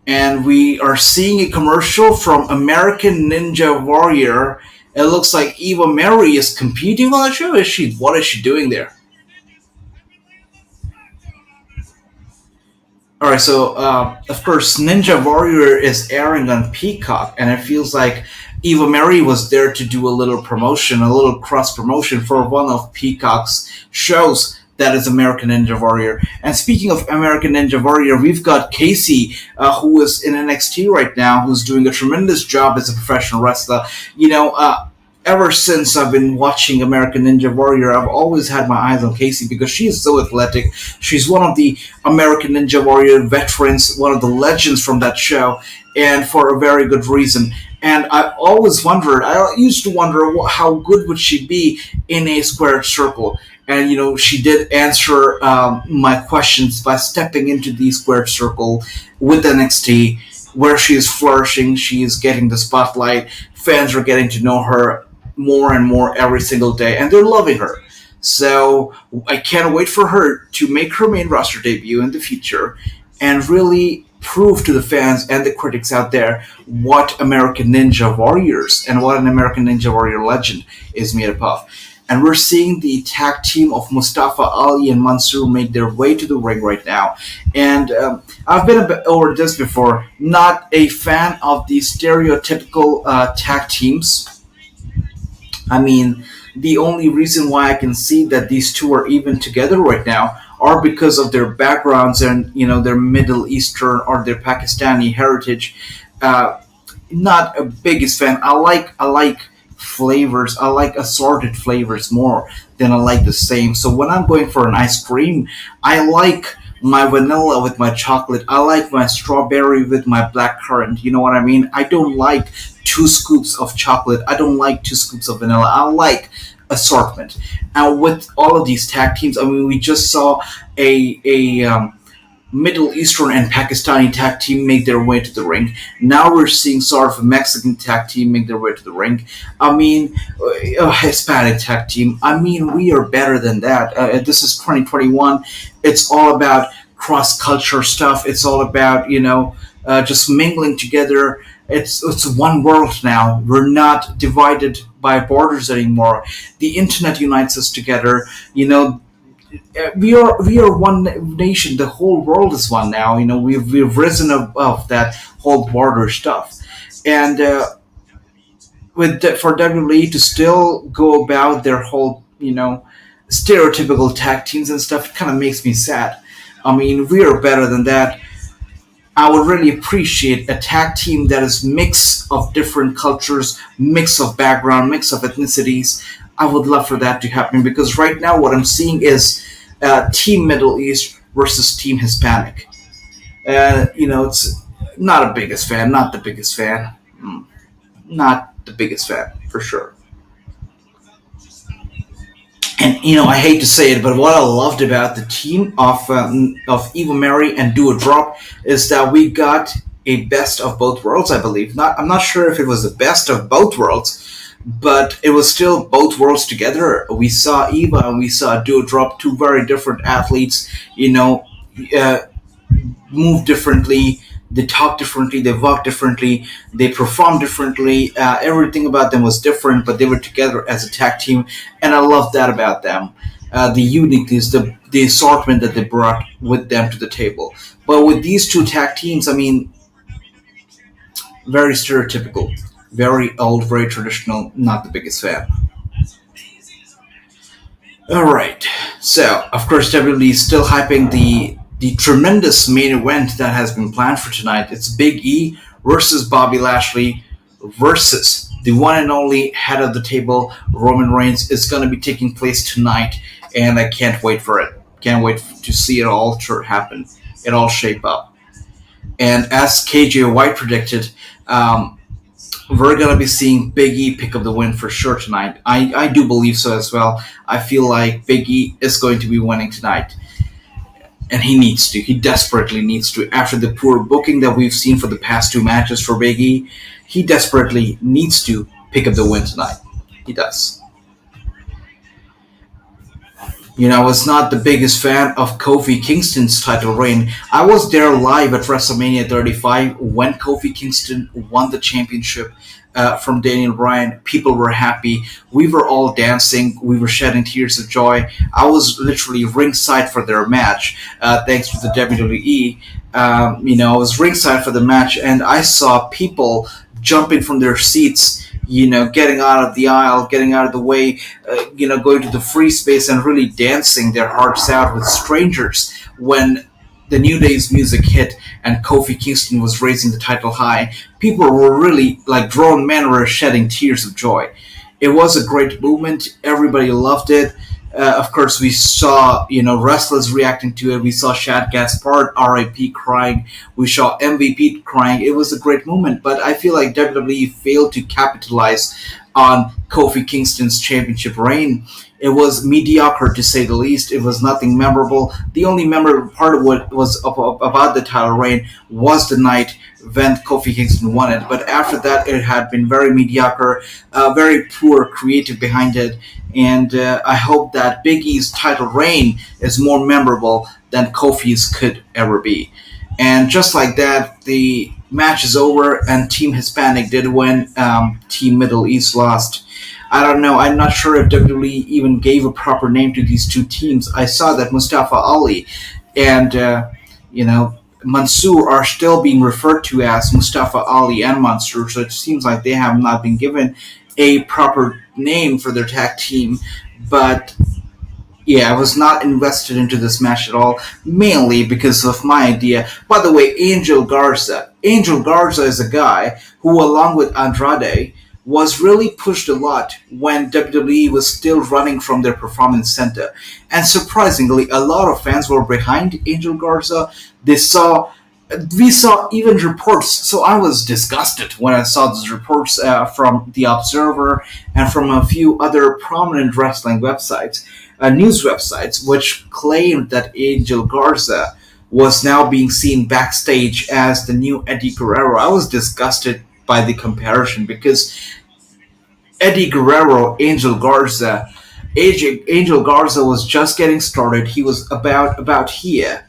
And we are seeing a commercial from American Ninja Warrior. It looks like Eva Marie is competing on the show. What is she doing there? Alright, so of course Ninja Warrior is airing on Peacock, and it feels like Eva Marie was there to do a little promotion, a little cross promotion for one of Peacock's shows. That is American Ninja Warrior. And speaking of American Ninja Warrior, we've got Casey, who is in NXT right now, who's doing a tremendous job as a professional wrestler. Ever since I've been watching American Ninja Warrior, I've always had my eyes on Casey because she is so athletic. She's one of the American Ninja Warrior veterans, one of the legends from that show, and for a very good reason. And I used to wonder how good would she be in a squared circle. And, she did answer my questions by stepping into the squared circle with NXT, where she is flourishing, she is getting the spotlight, fans are getting to know her more and more every single day, and they're loving her. So I can't wait for her to make her main roster debut in the future and really prove to the fans and the critics out there what American Ninja Warriors and what an American Ninja Warrior legend is made up of. And we're seeing the tag team of Mustafa Ali and Mansoor make their way to the ring right now. And I've been a bit over this before. Not a fan of the stereotypical tag teams. I mean, the only reason why I can see that these two are even together right now are because of their backgrounds and, their Middle Eastern or their Pakistani heritage. Not a biggest fan. I like flavors. I like assorted flavors more than I like the same. So when I'm going for an ice cream, I like my vanilla with my chocolate. I like my strawberry with my blackcurrant. You know what I mean? I don't like 2 scoops of chocolate. I don't like 2 scoops of vanilla. I like assortment. And with all of these tag teams, I mean, we just saw a Middle Eastern and Pakistani tag team make their way to the ring. Now we're seeing sort of a Mexican tag team make their way to the ring. I mean, a Hispanic tag team. I mean, we are better than that. This is 2021. It's all about cross-culture stuff. It's all about, just mingling together. It's one world now. We're not divided by borders anymore. The internet unites us together. We are one nation. The whole world is one now. We've risen above that whole border stuff, and for WWE to still go about their whole stereotypical tag teams and stuff, it kind of makes me sad. I mean, we are better than that. I would really appreciate a tag team that is mix of different cultures, mix of background, mix of ethnicities. I would love for that to happen because right now what I'm seeing is Team Middle East versus Team Hispanic. It's not a biggest fan, not the biggest fan. Not the biggest fan, for sure. And I hate to say it, but what I loved about the team of Eva Marie and Do a Drop is that we got a best of both worlds. I believe. I'm not sure if it was the best of both worlds, but it was still both worlds together. We saw Eva and we saw Do a Drop, 2 very different athletes. Move differently. They talk differently, they walk differently, they perform differently. Everything about them was different, but they were together as a tag team, and I love that about them. The uniqueness, the assortment that they brought with them to the table. But with these 2 tag teams, I mean, very stereotypical, very old, very traditional, not the biggest fan. All right. So, of course, WWE is still hyping the tremendous main event that has been planned for tonight. It's Big E versus Bobby Lashley versus the one and only head of the table, Roman Reigns. Is going to be taking place tonight, and I can't wait for it. Can't wait to see it all happen. It all shape up. And as KJ White predicted, um, we're gonna be seeing Big E pick up the win for sure tonight. I do believe so as well. I feel like Big E is going to be winning tonight, and he needs to. He desperately needs to. After the poor booking that we've seen for the past two matches for Big E, he desperately needs to pick up the win tonight. He does. I was not the biggest fan of Kofi Kingston's title reign. I was there live at WrestleMania 35 when Kofi Kingston won the championship from Daniel Bryan. People were happy. We were all dancing. We were shedding tears of joy. I was literally ringside for their match, thanks to the WWE. I was ringside for the match, and I saw people jumping from their seats, getting out of the aisle, getting out of the way, going to the free space and really dancing their hearts out with strangers when the New Day's music hit and Kofi Kingston was raising the title high. People were really, like grown men, were shedding tears of joy. It was a great movement. Everybody loved it. Of course, we saw wrestlers reacting to it. We saw Shad Gaspard, RIP, crying. We saw MVP crying. It was a great moment, but I feel like WWE failed to capitalize on Kofi Kingston's championship reign. It was mediocre to say the least. It was nothing memorable. The only memorable part of what was about the title reign was the night when Kofi Kingston won it. But after that, it had been very mediocre, very poor creative behind it. And I hope that Big E's title reign is more memorable than Kofi's could ever be. And just like that, the match is over, and Team Hispanic did win. Team Middle East lost. I don't know. I'm not sure if WWE even gave a proper name to these two teams. I saw that Mustafa Ali and Mansoor are still being referred to as Mustafa Ali and Mansoor, so it seems like they have not been given a proper name for their tag team. But yeah, I was not invested into this match at all, mainly because of my idea. By the way, Angel Garza. Angel Garza is a guy who, along with Andrade, was really pushed a lot when WWE was still running from their performance center. And surprisingly, a lot of fans were behind Angel Garza. They saw we saw even reports. So I was disgusted when I saw these reports from The Observer and from a few other prominent wrestling websites, news websites, which claimed that Angel Garza was now being seen backstage as the new Eddie Guerrero. I was disgusted by the comparison because Eddie Guerrero, Angel Garza was just getting started. He was about here.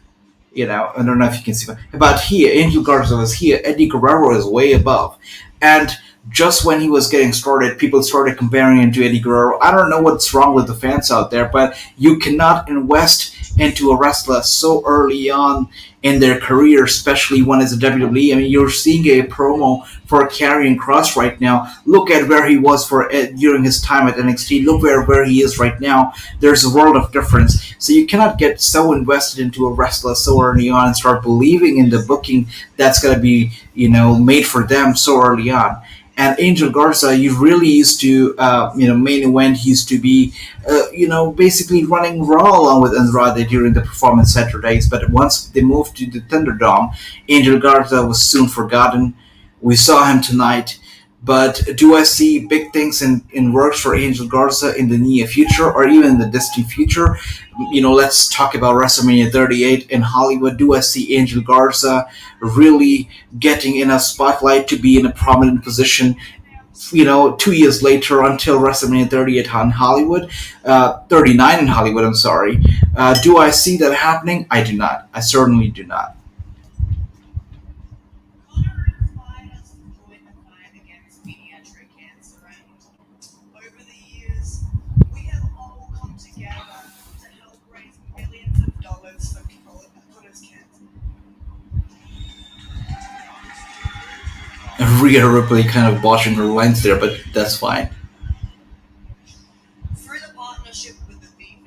I don't know if you can see, but about here, Angel Garza was here. Eddie Guerrero is way above, and just when he was getting started, people started comparing him to Eddie Guerrero. I don't know what's wrong with the fans out there, but you cannot invest into a wrestler so early on in their career, especially when it's a WWE. I mean, you're seeing a promo for Karrion Kross right now. Look at where he was during his time at NXT. Look where he is right now. There's a world of difference. So you cannot get so invested into a wrestler so early on and start believing in the booking that's going to be made for them so early on. And Angel Garza, you really used to, main event. He used to be, basically running Raw along with Andrade during the Performance Center days. But once they moved to the Thunderdome, Angel Garza was soon forgotten. We saw him tonight. But do I see big things in works for Angel Garza in the near future or even in the distant future? Let's talk about WrestleMania 38 in Hollywood. Do I see Angel Garza really getting enough spotlight to be in a prominent position 2 years later until WrestleMania 38 in Hollywood, 39 in Hollywood, I'm sorry. Do I see that happening? I do not. I certainly do not. Connor inspired us to join the fight against pediatric cancer, and over the years, we have all come together to help raise millions of dollars for Connor's cancer. Rhea Ripley kind of botching her lines there, but that's fine. Through the partnership with the V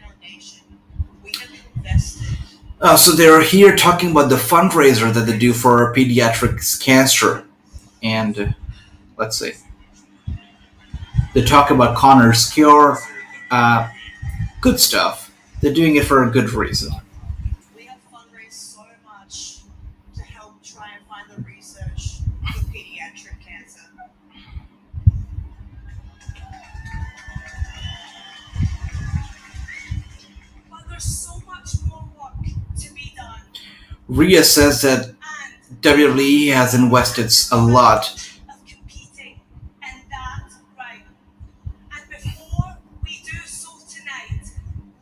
So they're here talking about the fundraiser that they do for pediatric cancer, and let's see, they talk about Connor's cure, uh, good stuff. They're doing it for a good reason. We have fundraised so much to help try and find the research for pediatric cancer. But there's so much more work to be done. Rhea says that And WWE has invested a lot. of competing, and that's right. And before we do so tonight,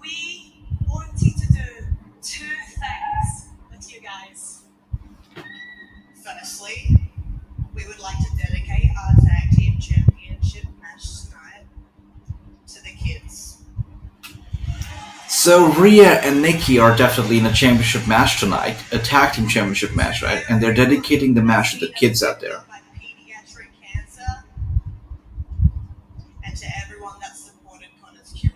we wanted to do two things with you guys. Firstly, we would like to dedicate our tag team championship match tonight to the kids. So Rhea and Nikki are definitely in a championship match tonight, a tag team championship match, right? And they're dedicating the match to the kids out there. By pediatric cancer, and to everyone that supported Connor's cure.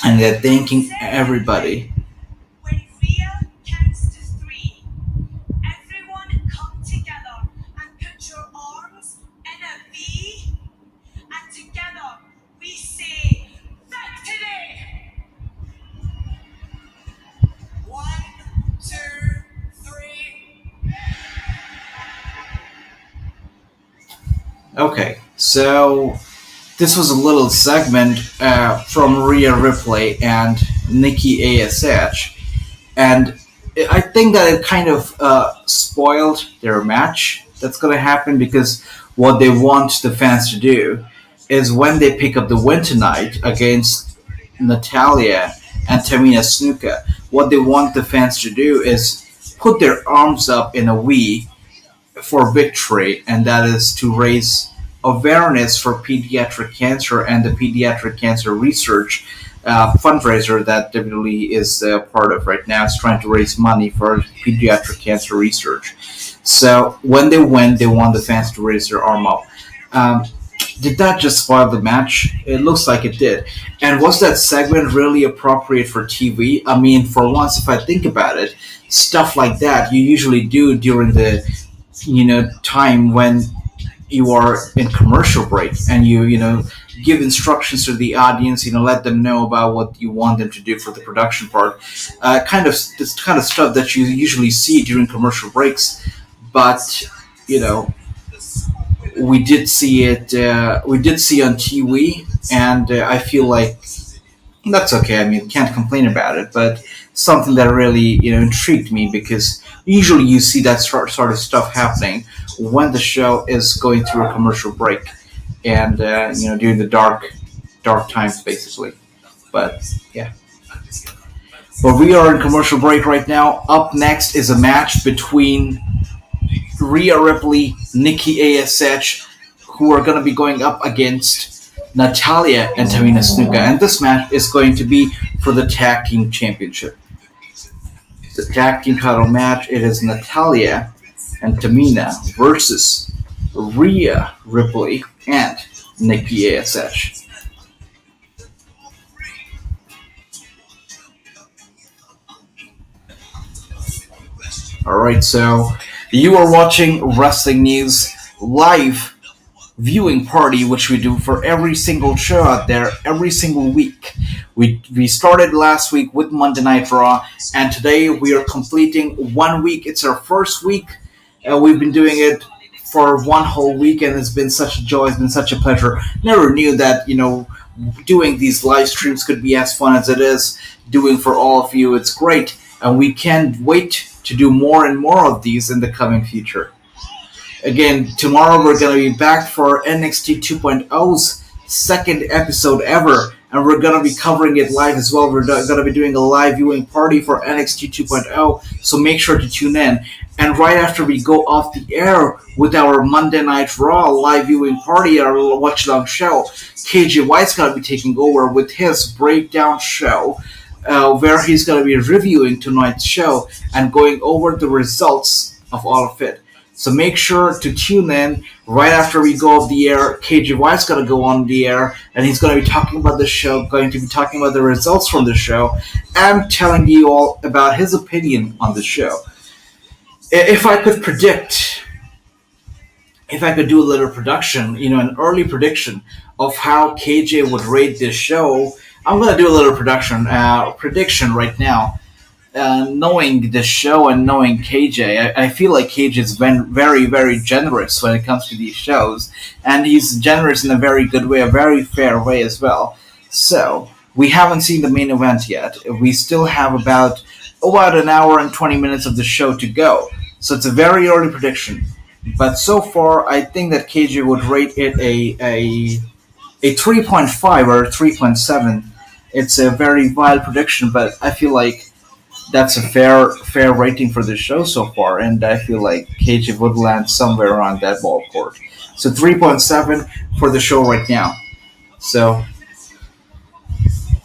And they're thanking everybody. When Rhea counts to three, everyone come together and put your arms in a V, and together we say victory. 1, 2, 3. Okay, so this was a little segment from Rhea Ripley and Nikki ASH, and I think that it kind of spoiled their match that's going to happen, because what they want the fans to do is when they pick up the win tonight against Natalya and Tamina Snuka, what they want the fans to do is put their arms up in a V for victory, and that is to raise awareness for pediatric cancer and the pediatric cancer research fundraiser that WWE is part of right now. It's trying to raise money for pediatric cancer research. So when they win, they want the fans to raise their arm up. Did that just spoil the match? It looks like it did. And was that segment really appropriate for TV? I mean, for once, if I think about it, stuff like that you usually do during the time when you are in commercial break, and you give instructions to the audience, let them know about what you want them to do for the production part, this kind of stuff that you usually see during commercial breaks. But we did see it, we did see on TV, and I feel like that's okay. I mean, can't complain about it, but something that really intrigued me, because usually you see that sort of stuff happening when the show is going through a commercial break, and during the dark times, basically. But yeah, but we are in commercial break right now. Up next is a match between Rhea Ripley, Nikki ASH, who are going to be going up against Natalya and Tamina Snuka, and this match is going to be for the tag team championship. The tag team title match, it is Natalya and Tamina versus Rhea Ripley and Nikki ASH. Alright, so you are watching Wrestling News live viewing party, which we do for every single show out there, every single week. We started last week with Monday Night Raw, and today we are completing 1 week. It's our first week. We've been doing it for 1 whole week, and it's been such a joy. It's been such a pleasure. Never knew that, doing these live streams could be as fun as it is doing for all of you. It's great, and we can't wait to do more and more of these in the coming future. Again, tomorrow we're going to be back for NXT 2.0's second episode ever, and we're going to be covering it live as well. We're going to be doing a live viewing party for NXT 2.0, so make sure to tune in. And right after we go off the air with our Monday Night Raw live viewing party, our little watch-along show, KJ White's going to be taking over with his breakdown show, where he's going to be reviewing tonight's show and going over the results of all of it. So make sure to tune in right after we go off the air. KJ White's going to go on the air, and he's going to be talking about the show, going to be talking about the results from the show, and telling you all about his opinion on the show. If I could predict, if I could do a little production, an early prediction of how KJ would rate this show, I'm going to do a little prediction right now. Knowing the show and knowing KJ, I feel like KJ's been very, very generous when it comes to these shows, and he's generous in a very good way, a very fair way as well. So we haven't seen the main event yet. We still have about an hour and 20 minutes of the show to go. So it's a very early prediction. But so far, I think that KJ would rate it a 3.5 or a 3.7. It's a very wild prediction, but I feel like that's a fair rating for the show so far, and I feel like KJ would land somewhere around that ballpark. So 3.7 for the show right now. So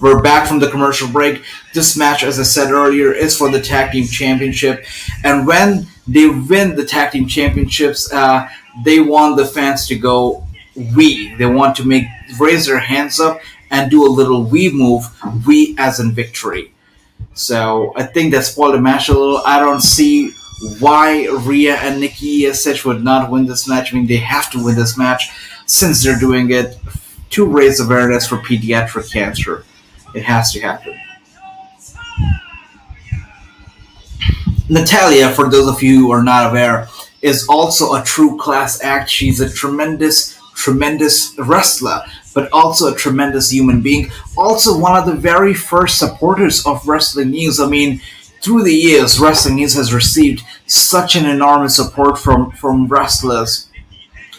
we're back from the commercial break. This match, as I said earlier, is for the Tag Team Championship, and when they win the Tag Team Championships, they want the fans to go "we." They want to raise their hands up and do a little "we" move, "we" as in victory. So I think that spoiled the match a little. I don't see why Rhea and Nikki ASH would not win this match. I mean, they have to win this match since they're doing it to raise awareness for pediatric cancer. It has to happen. Natalya, for those of you who are not aware, is also a true class act. She's a tremendous wrestler, but also a tremendous human being. Also one of the very first supporters of Wrestling News. I mean, through the years, Wrestling News has received such an enormous support from wrestlers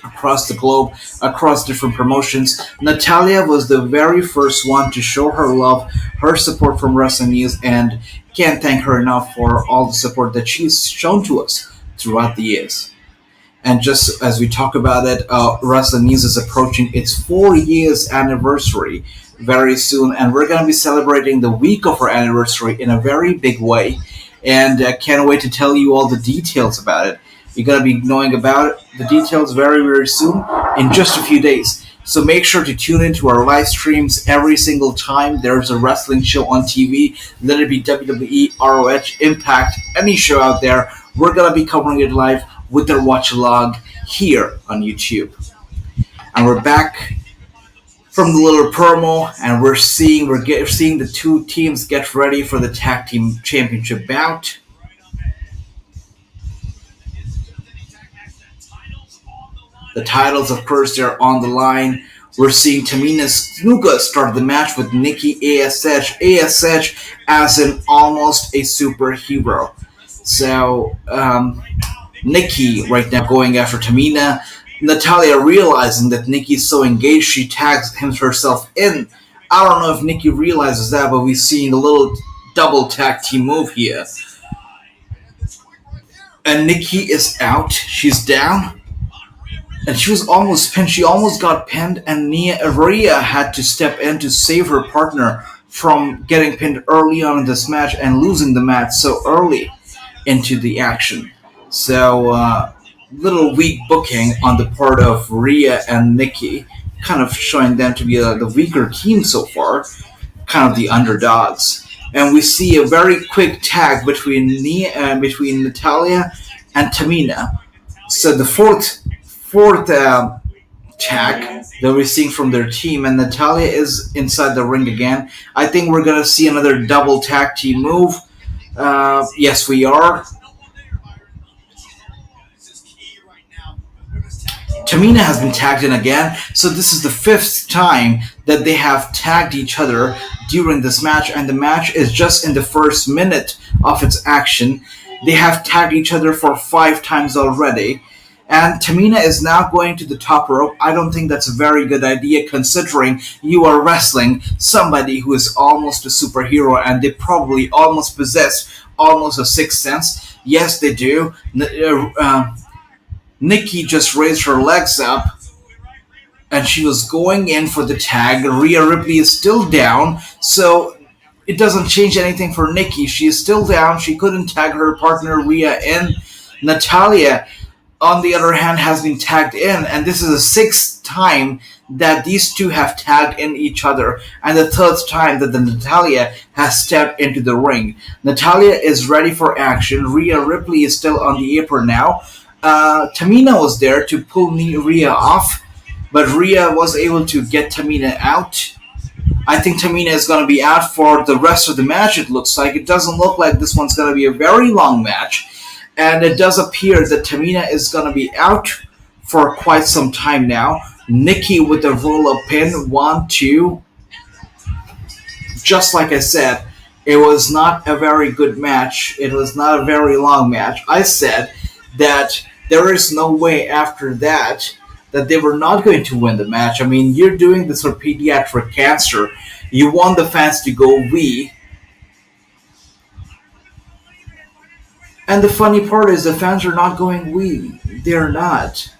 across the globe, across different promotions. Natalya was the very first one to show her love, her support from Wrestling News, and can't thank her enough for all the support that she's shown to us throughout the years. And just as we talk about it, Wrestling News is approaching its 4 years anniversary very soon, and we're going to be celebrating the week of our anniversary in a very big way, and can't wait to tell you all the details about it. You're going to be knowing about the details very, very soon, in just a few days. So make sure to tune into our live streams every single time there's a wrestling show on TV. Let it be WWE, ROH, Impact, any show out there. We're going to be covering it live with their watch along here on YouTube. And we're back from the little promo, and we're seeing the two teams get ready for the Tag Team Championship bout. The titles, of course, they're on the line. We're seeing Tamina Snuka start the match with Nikki ASH. ASH as in almost a superhero. So, Nikki right now going after Tamina. Natalya realizing that Nikki's so engaged, she tags herself in. I don't know if Nikki realizes that, but we've seen a little double tag team move here. And Nikki is out. She's down. And she was almost pinned. She almost got pinned, and Rhea had to step in to save her partner from getting pinned early on in this match and losing the match so early into the action. So, little weak booking on the part of Rhea and Nikki, kind of showing them to be the weaker team so far, kind of the underdogs. And we see a very quick tag between Natalya and Tamina. So the fourth tag that we're seeing from their team, and Natalya is inside the ring again. I think we're going to see another double tag team move. Yes, we are. Tamina has been tagged in again, so this is the 5th time that they have tagged each other during this match, and the match is just in the first minute of its action. They have tagged each other for 5 times already, and Tamina is now going to the top rope. I don't think that's a very good idea, considering you are wrestling somebody who is almost a superhero, and they probably almost possess almost a sixth sense. Yes, they do. Nikki just raised her legs up, and she was going in for the tag. Rhea Ripley is still down, so it doesn't change anything for Nikki. She is still down. She couldn't tag her partner Rhea in. Natalya on the other hand, has been tagged in, and this is the sixth time that these two have tagged in each other, and the third time that the Natalia has stepped into the ring. Natalia is ready for action. Rhea Ripley is still on the apron now. Tamina was there to pull Rhea off, but Rhea was able to get Tamina out. I think Tamina is going to be out for the rest of the match, it looks like. It doesn't look like this one's going to be a very long match. And it does appear that Tamina is going to be out for quite some time now. Nikki with the roll-up pin. 1, 2. Just like I said, it was not a very good match. It was not a very long match. I said that there is no way after that they were not going to win the match. I mean, you're doing this for pediatric cancer. You want the fans to go we. And the funny part is the fans are not going we. They're not.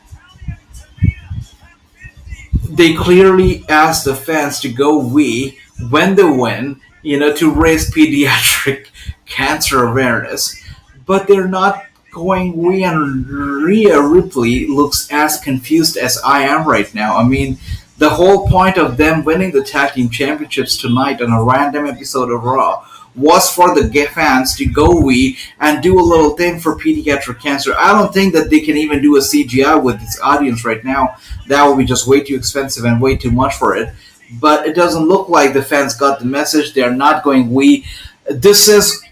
They clearly asked the fans to go we when they win, to raise pediatric cancer awareness. But they're not going we, and Rhea Ripley looks as confused as I am right now. I mean, the whole point of them winning the tag team championships tonight on a random episode of Raw was for the fans to go we and do a little thing for pediatric cancer. I don't think that they can even do a CGI with this audience right now. That would be just way too expensive and way too much for it. But it doesn't look like the fans got the message. They're not going we. This is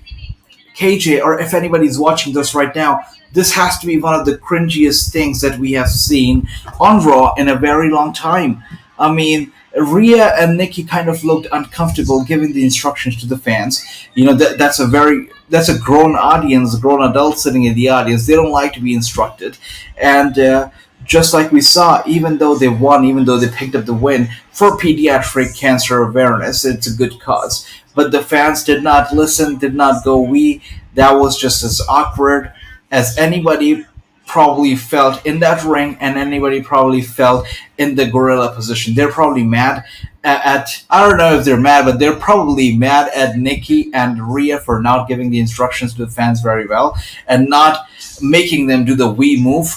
KJ, or if anybody's watching this right now, this has to be one of the cringiest things that we have seen on Raw in a very long time. I mean, Rhea and Nikki kind of looked uncomfortable giving the instructions to the fans. That's a grown audience, grown adult sitting in the audience. They don't like to be instructed. And just like we saw, even though they won, even though they picked up the win for pediatric cancer awareness, it's a good cause. But the fans did not listen, did not go we. That was just as awkward as anybody probably felt in that ring, and anybody probably felt in the gorilla position. They're probably mad at I don't know if they're mad, but they're probably mad at Nikki and Rhea for not giving the instructions to the fans very well and not making them do the we move.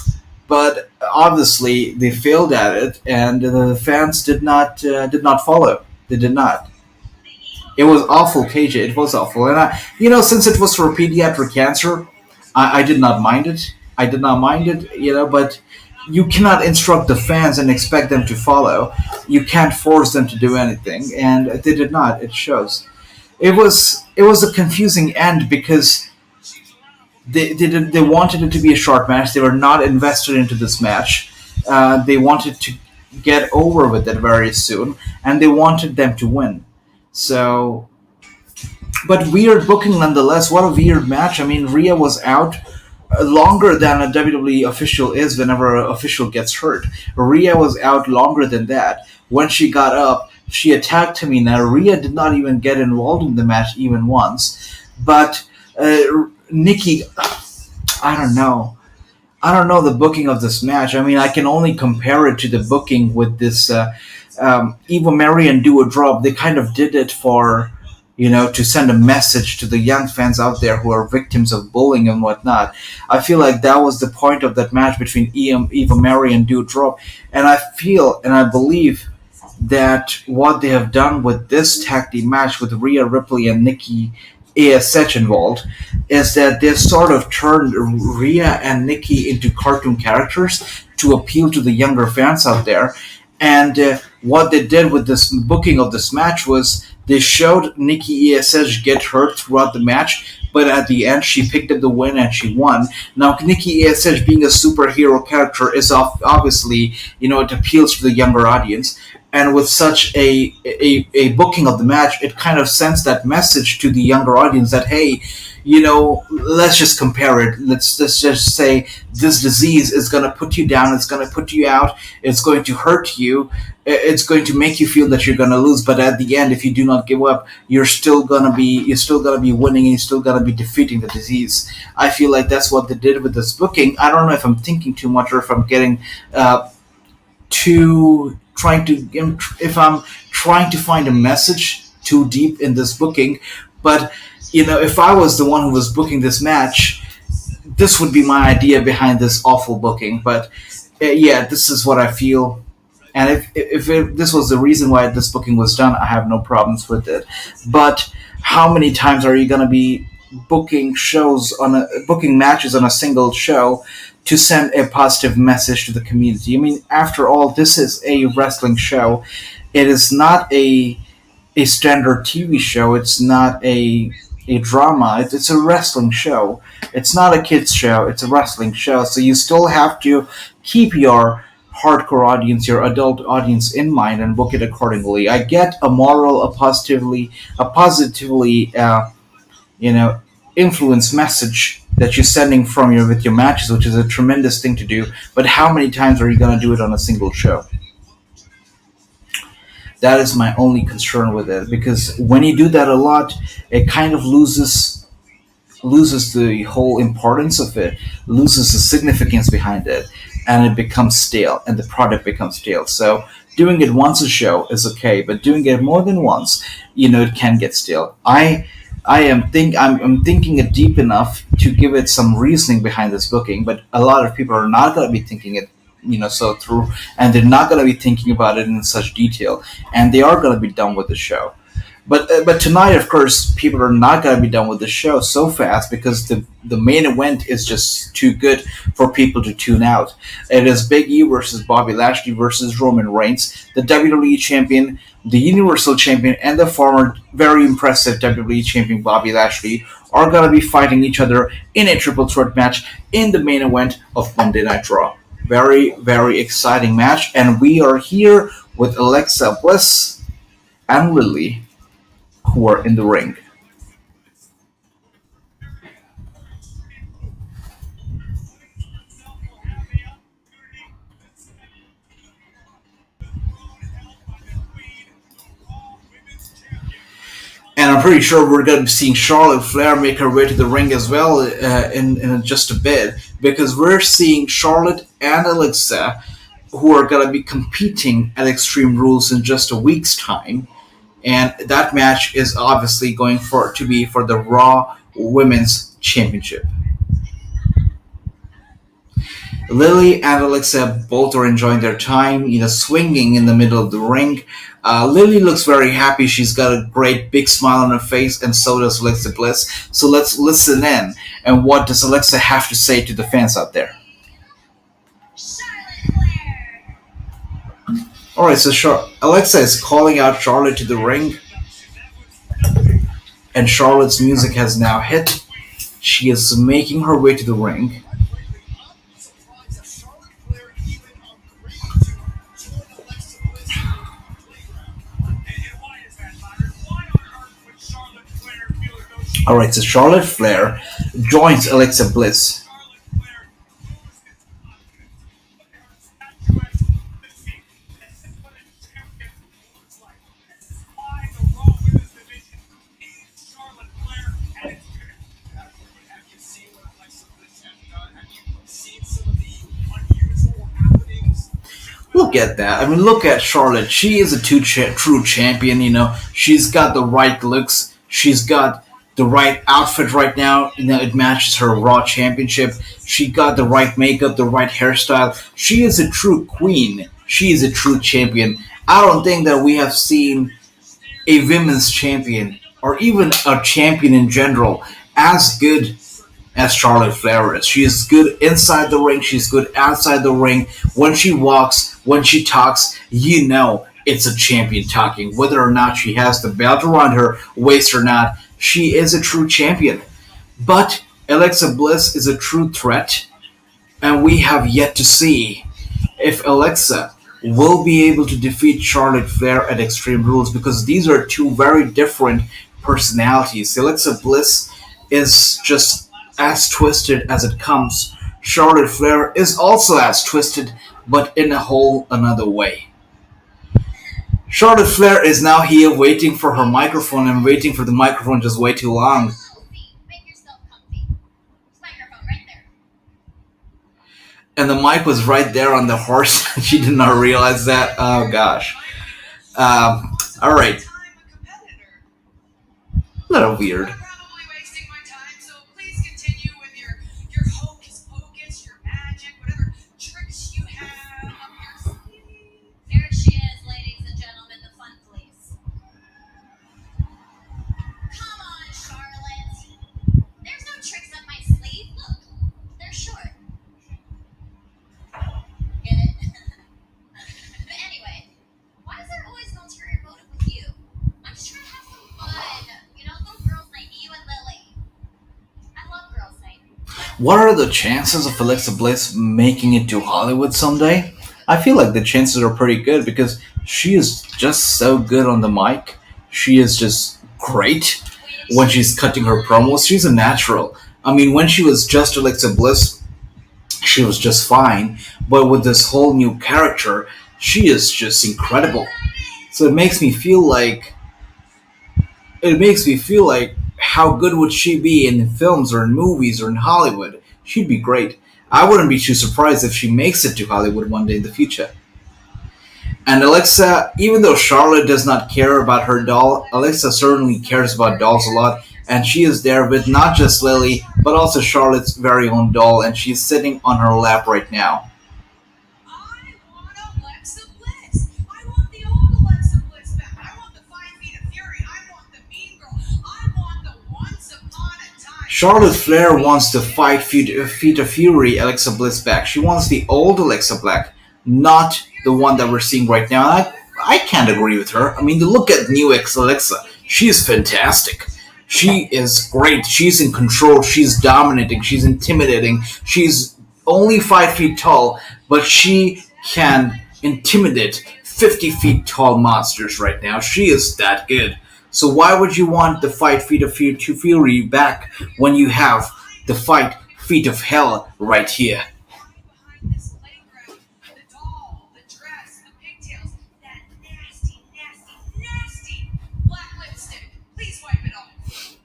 But obviously they failed at it, and the fans did not follow. They did not. It was awful, KJ. It was awful, and since it was for pediatric cancer, I did not mind it. But you cannot instruct the fans and expect them to follow. You can't force them to do anything, and they did not. It shows. It was a confusing end because they wanted it to be a short match. They were not invested into this match. They wanted to get over with it very soon, and they wanted them to win. So, but weird booking nonetheless. What a weird match. I mean, Rhea was out longer than a WWE official is whenever an official gets hurt. Rhea was out longer than that. When she got up, she attacked Tamina. Rhea did not even get involved in the match even once. But Nikki, I don't know the booking of this match. I mean, I can only compare it to the booking with this Eva Marie and Do a Drop. They kind of did it for, to send a message to the young fans out there who are victims of bullying and whatnot. I feel like that was the point of that match between Eva Marie and Do a Drop. And I feel and I believe that what they have done with this tag team match with Rhea Ripley and Nikki ASH involved is that they've sort of turned Rhea and Nikki into cartoon characters to appeal to the younger fans out there. And what they did with this booking of this match was they showed Nikki ASH get hurt throughout the match, but at the end she picked up the win and she won. Now, Nikki ASH being a superhero character is obviously, it appeals to the younger audience. And with such a booking of the match, it kind of sends that message to the younger audience that, hey, let's just compare it. Let's just say this disease is going to put you down. It's going to put you out. It's going to hurt you. It's going to make you feel that you're going to lose. But at the end, if you do not give up, you're still going to be winning, and you're still going to be defeating the disease. I feel like that's what they did with this booking. I don't know if I'm thinking too much or if I'm getting if I'm trying to find a message too deep in this booking. But if I was the one who was booking this match, this would be my idea behind this awful booking. But yeah, this is what I feel. And if this was the reason why this booking was done, I have no problems with it. But how many times are you going to be booking matches on a single show to send a positive message to the community? I mean, after all, this is a wrestling show. It is not a standard TV show. It's not a drama. It's a wrestling show. It's not a kids show. It's a wrestling show. So you still have to keep your hardcore audience, your adult audience in mind and book it accordingly. I get a moral, a positively, you know, influence message that you're sending from your with your matches, which is a tremendous thing to do. But how many times are you going to do it on a single show? That is my only concern with it, because when you do that a lot, it kind of loses the whole importance of it, loses the significance behind it, and it becomes stale, and the product becomes stale. So doing it once a show is okay, but doing it more than once, it can get stale. I'm thinking it deep enough to give it some reasoning behind this booking, but a lot of people are not going to be thinking it so through, and they're not going to be thinking about it in such detail, and they are going to be done with the show. But tonight, of course, people are not going to be done with the show so fast, because the main event is just too good for people to tune out. It is Big E versus Bobby Lashley versus Roman Reigns, the WWE Champion, the Universal Champion, and the former very impressive WWE Champion Bobby Lashley are going to be fighting each other in a triple threat match in the main event of Monday Night Raw. Very, very exciting match, and we are here with Alexa Bliss and Lily, who are in the ring. And I'm pretty sure we're going to be seeing Charlotte Flair make her way to the ring as well in just a bit, because we're seeing Charlotte and Alexa, who are going to be competing at Extreme Rules in just a week's time. And that match is obviously going to be for the Raw Women's Championship. Lily and Alexa both are enjoying their time, swinging in the middle of the ring. Lily looks very happy. She's got a great big smile on her face, and so does Alexa Bliss. So let's listen in. And what does Alexa have to say to the fans out there? Alright, so Alexa is calling out Charlotte to the ring. And Charlotte's music has now hit. She is making her way to the ring. Alright, so Charlotte Flair joins Alexa Bliss. Look at that. I mean, look at Charlotte. She is a true champion, She's got the right looks. She's got the right outfit right now. It matches her Raw Championship. She got the right makeup, the right hairstyle. She is a true queen. She is a true champion. I don't think that we have seen a women's champion, or even a champion in general, as good as Charlotte Flair is. She is good inside the ring. She's good outside the ring. When she walks, when she talks, it's a champion talking. Whether or not she has the belt around her waist or not, she is a true champion. But Alexa Bliss is a true threat, and we have yet to see if Alexa will be able to defeat Charlotte Flair at Extreme Rules, because these are two very different personalities. Alexa Bliss is just as twisted as it comes. Charlotte Flair is also as twisted, but in a whole another way. Charlotte Flair is now here waiting for her microphone, and waiting for the microphone just way too long. Make yourself comfy. There's a microphone right there. And the mic was right there on the horse. She did not realize that. Oh gosh. All right. A little weird. Probably wasting my time, so please continue with your What are the chances of Alexa Bliss making it to Hollywood someday? I feel like the chances are pretty good because she is just so good on the mic. She is just great when she's cutting her promos. She's a natural. I mean, when she was just Alexa Bliss, she was just fine. But with this whole new character, she is just incredible. So it makes me feel like how good would she be in films or in movies or in Hollywood? She'd be great. I wouldn't be too surprised if she makes it to Hollywood one day in the future. And Alexa, even though Charlotte does not care about her doll, Alexa certainly cares about dolls a lot, and she is there with not just Lily, but also Charlotte's very own doll, and she's sitting on her lap right now. I want Alexa Bliss. I want the old Alexa Bliss back. I want the 5 Feet of Fury. I want the Mean Girl. I want the Once Upon a Time. Charlotte Flair wants to fight Feet of Fury Alexa Bliss back. She wants the old Alexa Black, not the one that we're seeing right now. And I can't agree with her. I mean, look at new Alexa. She is fantastic. She is great. She's in control. She's dominating. She's intimidating. She's only 5 feet tall, but she can intimidate 50 feet tall monsters right now. She is that good. So why would you want the fight Feet of Fury back when you have the fight Feet of Hell right here? Behind this playground, the doll, the dress, the pigtails, that nasty, nasty, nasty black lipstick. Please wipe it off.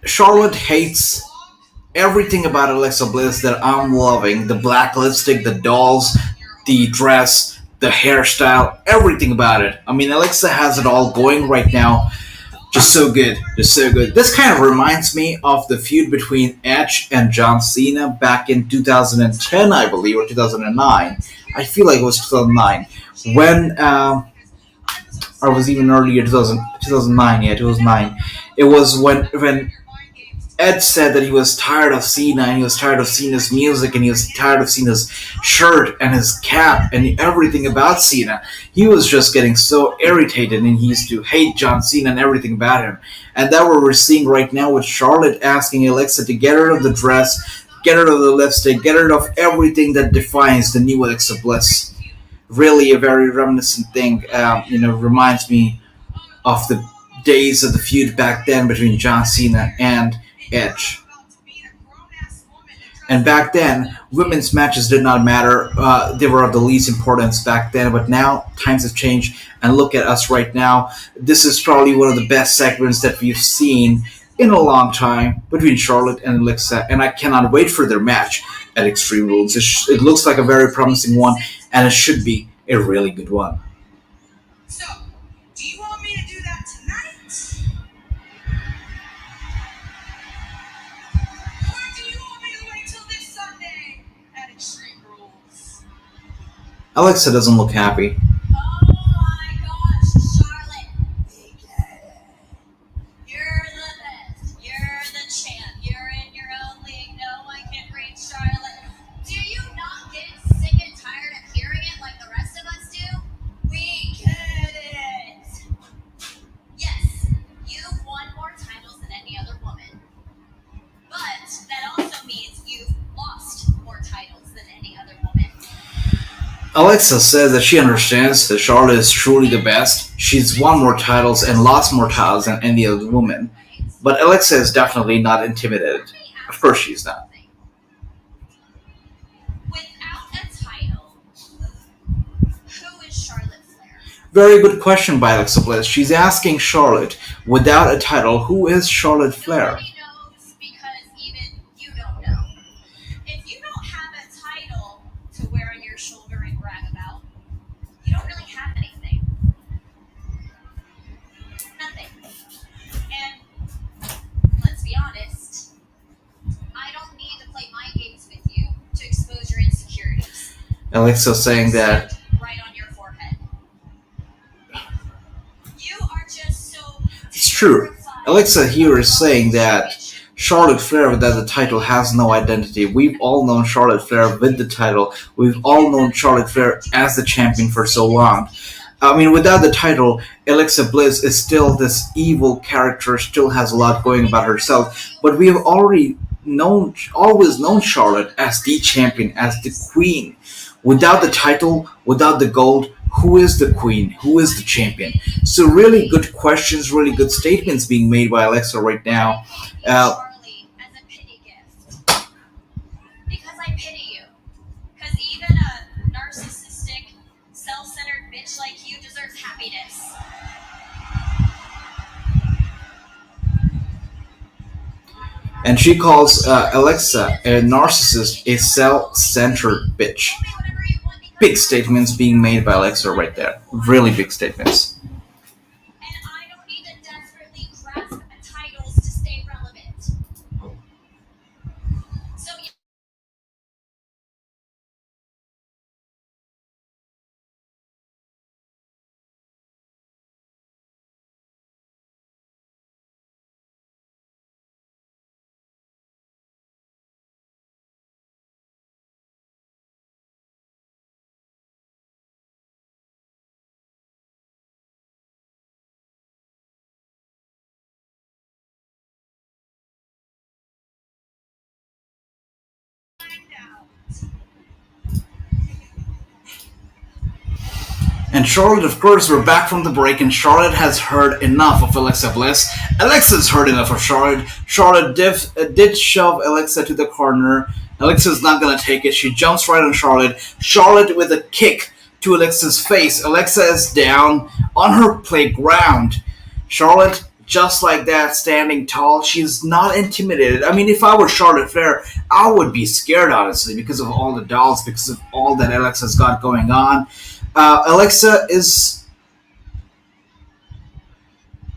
Charlotte hates everything about Alexa Bliss that I'm loving. The black lipstick, the dolls, the dress, the hairstyle, everything about it. I mean, Alexa has it all going right now. Just so good. Just so good. This kind of reminds me of the feud between Edge and John Cena back in 2010, I believe, or 2009. I feel like it was 2009. When, or was even earlier, 2009, yeah, 2009. It was when Ed said that he was tired of Cena and he was tired of Cena's music and he was tired of Cena's shirt and his cap and everything about Cena. He was just getting so irritated and he used to hate John Cena and everything about him. And that's what we're seeing right now with Charlotte asking Alexa to get rid of the dress, get rid of the lipstick, get rid of everything that defines the new Alexa Bliss. Really a very reminiscent thing. Reminds me of the days of the feud back then between John Cena and Edge. And back then, women's matches did not matter. They were of the least importance back then. But now, times have changed. And look at us right now. This is probably one of the best segments that we've seen in a long time between Charlotte and Alexa. And I cannot wait for their match at Extreme Rules. It looks like a very promising one. And it should be a really good one. So, do you want me to do that tonight? Or do you want me to wait till this Sunday at Extreme Rules? Alexa doesn't look happy. Oh my gosh, Charlotte. We get it. You're the best. You're the champ. You're in your own league. No one can reach Charlotte. Do you not get sick and tired of hearing it like the rest of us do? We get it. Yes, you've won more titles than any other woman. But that also means you've lost more titles than any other woman. Alexa says that she understands that Charlotte is truly the best. She's won more titles and lost more titles than any other woman. But Alexa is definitely not intimidated. Of course she's not. Without a title, who is Charlotte Flair? Very good question by Alexa Bliss. She's asking Charlotte, without a title, who is Charlotte Flair? Nobody knows because even you don't know. If you don't have a title to wear on your shoulder and brag about, you don't really have anything. Nothing. And let's be honest, I don't need to play mind games with you to expose your insecurities. Alexa saying that Right on your forehead. You are just so it's true. Alexa here is saying that Charlotte Flair without the title has no identity. We've all known Charlotte Flair with the title. We've all known Charlotte Flair as the champion for so long. I mean, without the title, Alexa Bliss is still this evil character, still has a lot going about herself. But we have already always known Charlotte as the champion, as the queen. Without the title, without the gold, who is the queen? Who is the champion? So really good questions, really good statements being made by Alexa right now. Uh, Charlie as a pity gift. Because I pity you. Because even a narcissistic, self-centered bitch like you deserves happiness. and she calls Alexa a narcissist, a self-centered bitch. Call me whatever you want because Big statements being made by Alexa right there. Really big statements. and I don't need to desperately grasp titles to stay relevant. So yeah, find out. And Charlotte, of course, we're back from the break, and Charlotte has heard enough of Alexa Bliss. Alexa's heard enough of Charlotte. Charlotte did shove Alexa to the corner. Alexa's not going to take it. She jumps right on Charlotte. Charlotte with a kick to Alexa's face. Alexa is down on her playground. Charlotte, just like that, standing tall. She's not intimidated. I mean, if I were Charlotte Flair, I would be scared, honestly, because of all the dolls, because of all that Alexa's got going on. Alexa is...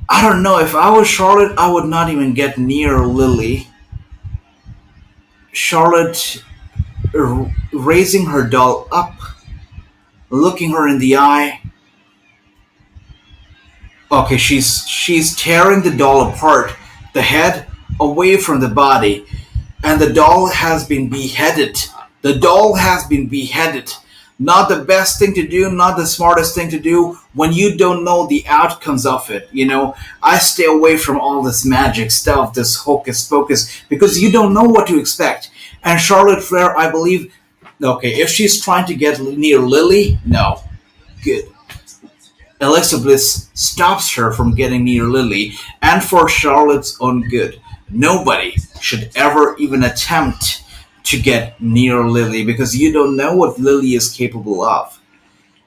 I don't know. If I was Charlotte, I would not even get near Lily. Charlotte raising her doll up, looking her in the eye. Okay, she's tearing the doll apart, the head away from the body, and the doll has been beheaded. The doll has been beheaded. Not the best thing to do, not the smartest thing to do when you don't know the outcomes of it. You know, I stay away from all this magic stuff, this hocus pocus, because you don't know what to expect. And Charlotte Flair, I believe, okay, if she's trying to get near Lily, no. Good. Alexa Bliss stops her from getting near Lily, and for Charlotte's own good. Nobody should ever even attempt to get near Lily, because you don't know what Lily is capable of.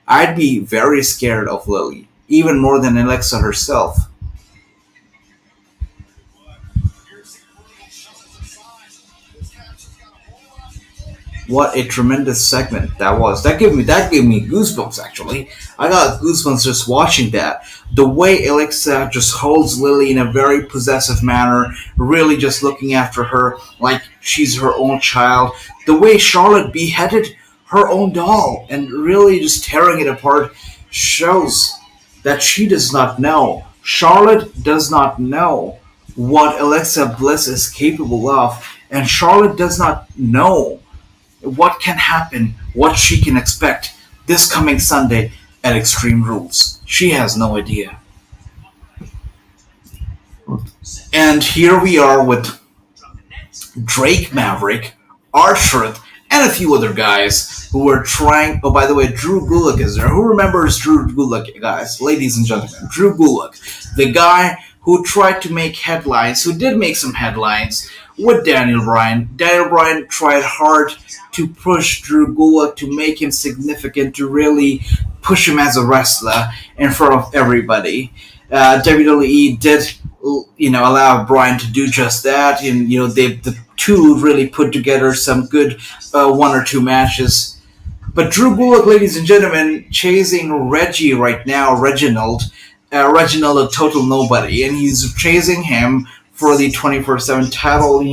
I'd be very scared of Lily, even more than Alexa herself. What a tremendous segment that was. That gave me goosebumps, actually. I got goosebumps just watching that. The way Alexa just holds Lily in a very possessive manner, really just looking after her like she's her own child. The way Charlotte beheaded her own doll and really just tearing it apart shows that she does not know. Charlotte does not know what Alexa Bliss is capable of, and Charlotte does not know what can happen, what she can expect this coming Sunday at Extreme Rules. She has no idea. And here we are with Drake Maverick, R-Truth, and a few other guys who were trying... Oh, by the way, Drew Gulak is there. Who remembers Drew Gulak, guys? Ladies and gentlemen, Drew Gulak. The guy who tried to make headlines, who did make some headlines with Daniel Bryan. Daniel Bryan tried hard to push Drew Gulak, to make him significant, to really push him as a wrestler in front of everybody. WWE did, allow Bryan to do just that, and the two really put together some good one or two matches. But Drew Gulak, ladies and gentlemen, chasing Reggie right now, Reginald, a total nobody, and he's chasing him for the 24/7 title.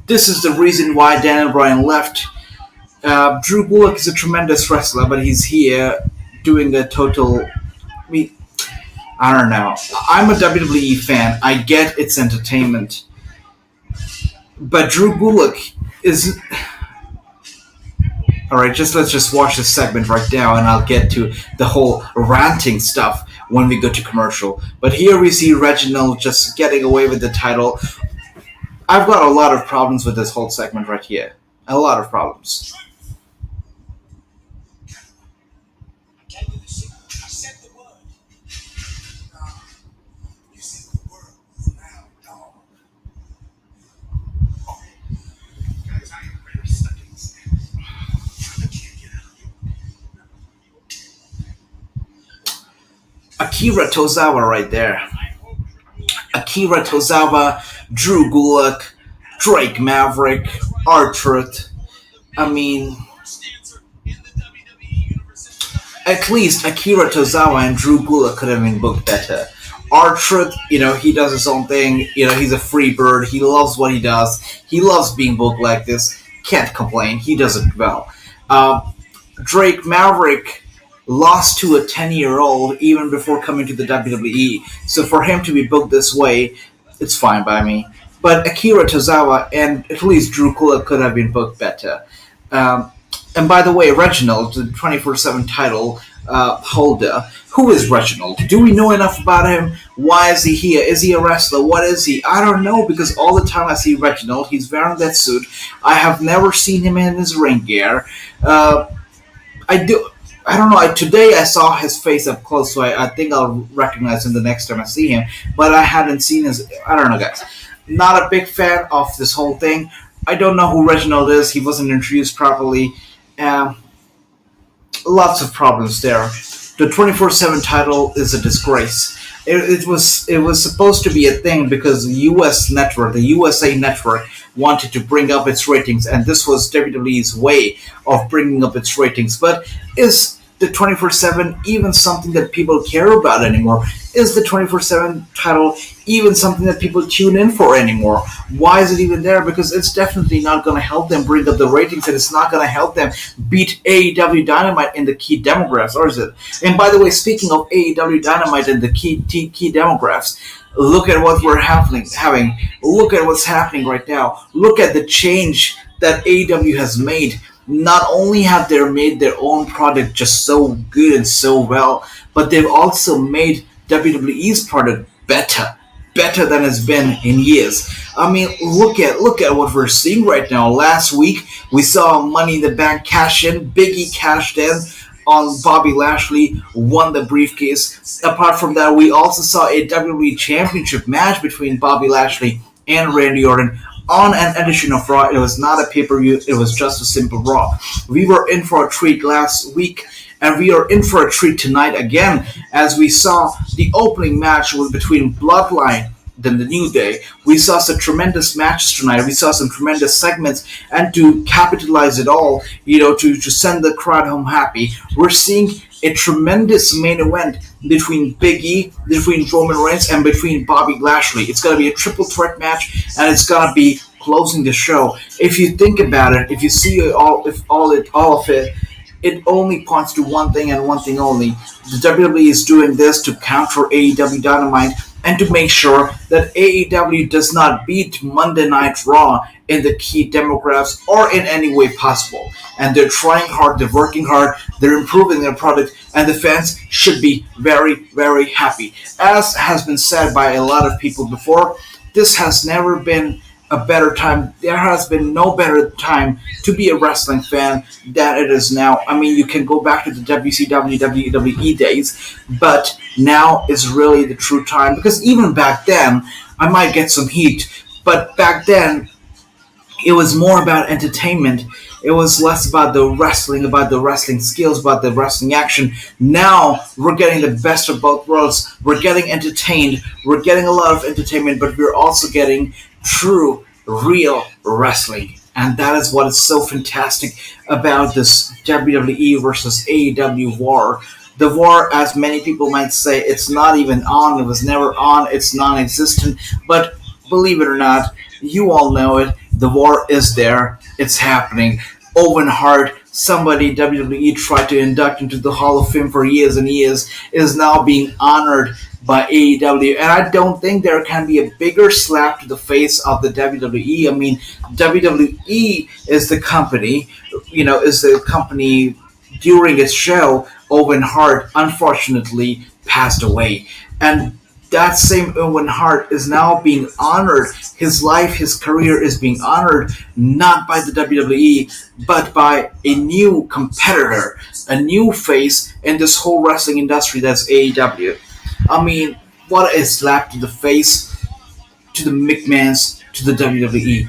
This is the reason why Daniel Bryan left. Drew Gulak is a tremendous wrestler, but he's here doing a total... I don't know. I'm a WWE fan. I get it's entertainment. But Drew Gulak is... Alright, let's just watch this segment right now, and I'll get to the whole ranting stuff when we go to commercial. But here we see Reginald just getting away with the title. I've got a lot of problems with this whole segment right here. A lot of problems. I gave you the signal. I said the word. You said the word now, dog. Guys, I am very stuck in this. I can't get out of here. Akira Tozawa right there. Akira Tozawa, Drew Gulak, Drake Maverick, R-Truth. I mean, at least Akira Tozawa and Drew Gulak could have been booked better. R-Truth, he does his own thing. He's a free bird. He loves what he does. He loves being booked like this. Can't complain. He does it well. Drake Maverick lost to a 10-year-old even before coming to the WWE. So for him to be booked this way, it's fine by me. But Akira Tozawa and at least Drew Gulak could have been booked better. And by the way, Reginald, the 24/7 title holder, who is Reginald? Do we know enough about him? Why is he here? Is he a wrestler? What is he? I don't know, because all the time I see Reginald, he's wearing that suit. I have never seen him in his ring gear. I don't know. Today I saw his face up close, so I think I'll recognize him the next time I see him. But I hadn't seen his. I don't know, guys. Not a big fan of this whole thing. I don't know who Reginald is. He wasn't introduced properly. Lots of problems there. The 24/7 title is a disgrace. It was supposed to be a thing because the USA Network, wanted to bring up its ratings, and this was WWE's way of bringing up its ratings. But is the 24/7 even something that people care about anymore? Is the 24/7 title even something that people tune in for anymore? Why is it even there? Because it's definitely not going to help them bring up the ratings, and it's not going to help them beat AEW Dynamite in the key demographics, or is it? And by the way, speaking of AEW Dynamite and the key demographics, look at what we're having. Look at what's happening right now. Look at the change that AEW has made. Not only have they made their own product just so good and so well, but they've also made WWE's product better than it's been in years. I mean, look at what we're seeing right now. Last week we saw Money in the Bank cash in. Big E cashed in on Bobby Lashley, won the briefcase. Apart from that, we also saw a WWE Championship match between Bobby Lashley and Randy Orton on an edition of Raw. It was not a pay-per-view, it was just a simple Raw. We were in for a treat last week, and we are in for a treat tonight again, as we saw the opening match was between Bloodline then the New Day. We saw some tremendous matches tonight. We saw some tremendous segments, and to capitalize it all, to send the crowd home happy, we're seeing a tremendous main event between Big E, between Roman Reigns, and between Bobby Lashley. It's going to be a triple threat match, and it's going to be closing the show. If you think about it, if you see all of it, it only points to one thing and one thing only. The WWE is doing this to counter AEW Dynamite and to make sure that AEW does not beat Monday Night Raw in the key demographics or in any way possible. And they're trying hard, they're working hard, they're improving their product, and the fans should be very, very happy. As has been said by a lot of people before, this has never been a better time. There has been no better time to be a wrestling fan than it is now. I mean, you can go back to the WCW, WWE days, but now is really the true time, because even back then, I might get some heat, but back then, it was more about entertainment. It was less about the wrestling skills, about the wrestling action. Now, we're getting the best of both worlds. We're getting entertained. We're getting a lot of entertainment, but we're also getting true, real wrestling. And that is what is so fantastic about this WWE versus AEW war. The war, as many people might say, it's not even on. It was never on. It's non-existent. But believe it or not, you all know it. The war is there. It's happening. Owen Hart, somebody WWE tried to induct into the Hall of Fame for years and years, is now being honored by AEW. And I don't think there can be a bigger slap to the face of the WWE. I mean, WWE is the company, during its show. Owen Hart, unfortunately, passed away. And that same Owen Hart is now being honored. His life, his career is being honored not by the WWE, but by a new competitor, a new face in this whole wrestling industry that's AEW. I mean, what a slap to the face, to the McMahons, to the WWE.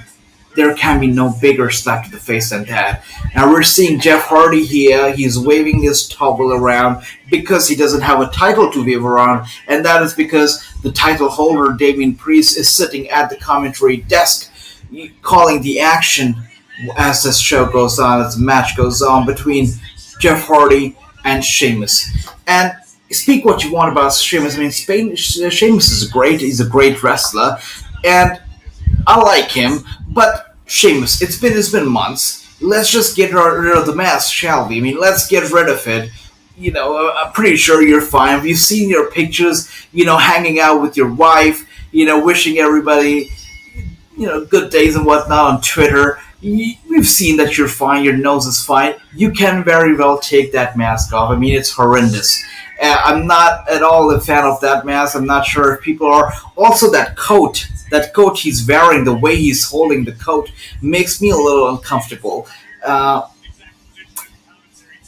There can be no bigger slap to the face than that. Now we're seeing Jeff Hardy here. He's waving his towel around because he doesn't have a title to wave around, and that is because the title holder, Damian Priest, is sitting at the commentary desk, calling the action as this show goes on, as the match goes on between Jeff Hardy and Sheamus. And speak what you want about Sheamus. I mean, Sheamus is great. He's a great wrestler, and I like him. But Sheamus, it's been months. Let's just get rid of the mask, shall we? I mean, let's get rid of it. I'm pretty sure you're fine. We've seen your pictures, hanging out with your wife, wishing everybody, good days and whatnot on Twitter. We've seen that you're fine. Your nose is fine. You can very well take that mask off. I mean, it's horrendous. I'm not at all a fan of that mask. I'm not sure if people are. Also, that coat he's wearing, the way he's holding the coat, makes me a little uncomfortable.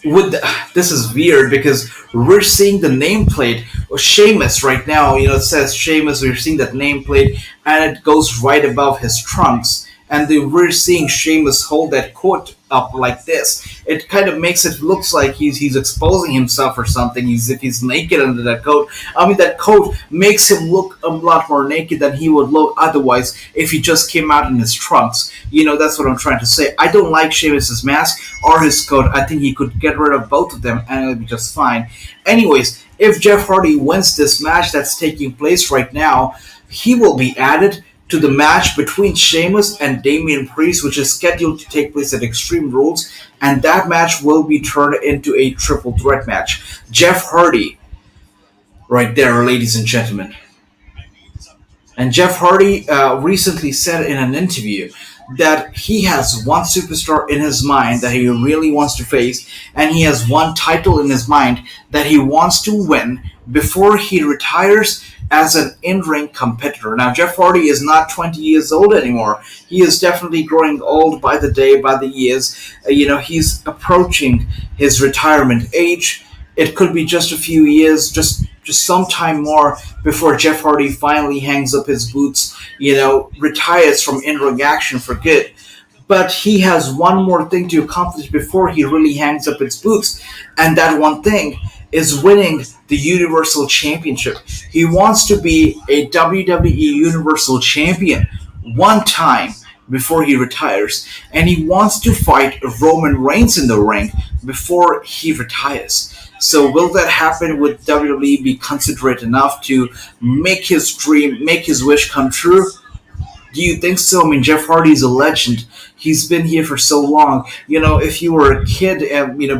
This is weird because we're seeing the nameplate Sheamus right now. It says Sheamus. We're seeing that nameplate, and it goes right above his trunks. And we're seeing Sheamus hold that coat up like this. It kind of makes it looks like he's exposing himself or something. If he's naked under that coat. I mean, that coat makes him look a lot more naked than he would look otherwise if he just came out in his trunks. That's what I'm trying to say. I don't like Sheamus's mask or his coat. I think he could get rid of both of them and it'll be just fine. Anyways, if Jeff Hardy wins this match that's taking place right now, he will be added to the match between Sheamus and Damian Priest, which is scheduled to take place at Extreme Rules, and that match will be turned into a triple threat match. Jeff Hardy, right there, ladies and gentlemen. And Jeff Hardy recently said in an interview that he has one superstar in his mind that he really wants to face, and he has one title in his mind that he wants to win before he retires as an in-ring competitor. Now, Jeff Hardy is not 20 years old anymore. He is definitely growing old by the day, by the years. He's approaching his retirement age. It could be just a few years, just some time more before Jeff Hardy finally hangs up his boots, retires from in-ring action for good. But he has one more thing to accomplish before he really hangs up his boots, and that one thing is winning the Universal Championship. He wants to be a WWE Universal Champion one time before he retires, and he wants to fight Roman Reigns in the ring before he retires. So will that happen? Would WWE be considerate enough to make his dream, make his wish come true? Do you think so? I mean, Jeff Hardy's a legend. He's been here for so long. If you were a kid,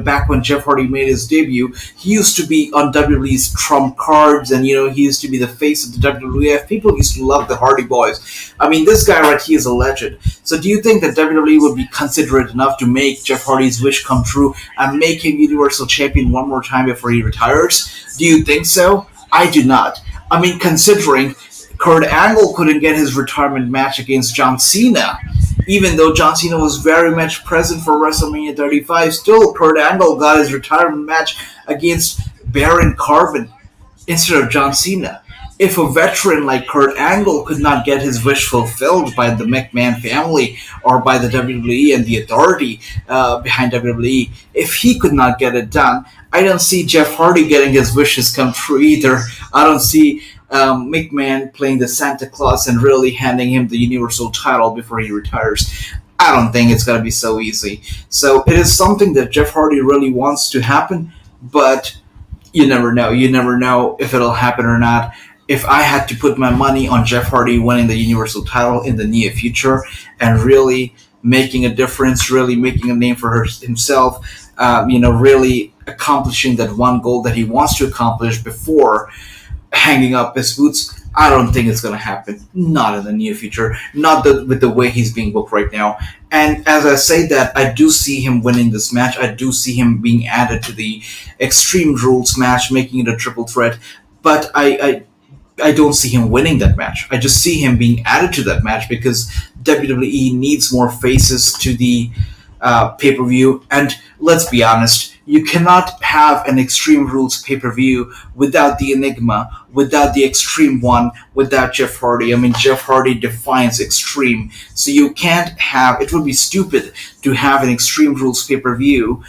back when Jeff Hardy made his debut, he used to be on WWE's trump cards, and, he used to be the face of the WWF. People used to love the Hardy Boys. I mean, this guy right here is a legend. So do you think that WWE would be considerate enough to make Jeff Hardy's wish come true and make him Universal Champion one more time before he retires? Do you think so? I do not. I mean, considering Kurt Angle couldn't get his retirement match against John Cena. Even though John Cena was very much present for WrestleMania 35, still Kurt Angle got his retirement match against Baron Corbin instead of John Cena. If a veteran like Kurt Angle could not get his wish fulfilled by the McMahon family or by the WWE and the authority behind WWE, if he could not get it done, I don't see Jeff Hardy getting his wishes come true either. I don't see McMahon playing the Santa Claus and really handing him the Universal title before he retires. I don't think it's going to be so easy. So it is something that Jeff Hardy really wants to happen, but you never know. You never know if it'll happen or not. If I had to put my money on Jeff Hardy winning the Universal title in the near future and really making a difference, really making a name for himself, really accomplishing that one goal that he wants to accomplish before hanging up his boots, I don't think it's going to happen. Not in the near future. Not with the way he's being booked right now. And as I say that, I do see him winning this match. I do see him being added to the Extreme Rules match, making it a triple threat. But I I don't see him winning that match. I just see him being added to that match because WWE needs more faces to the pay per view. And let's be honest, you cannot have an Extreme Rules pay per view without the Enigma, without the Extreme One, without Jeff Hardy. I mean, Jeff Hardy defines Extreme. So you can't have, it would be stupid to have an Extreme Rules pay per view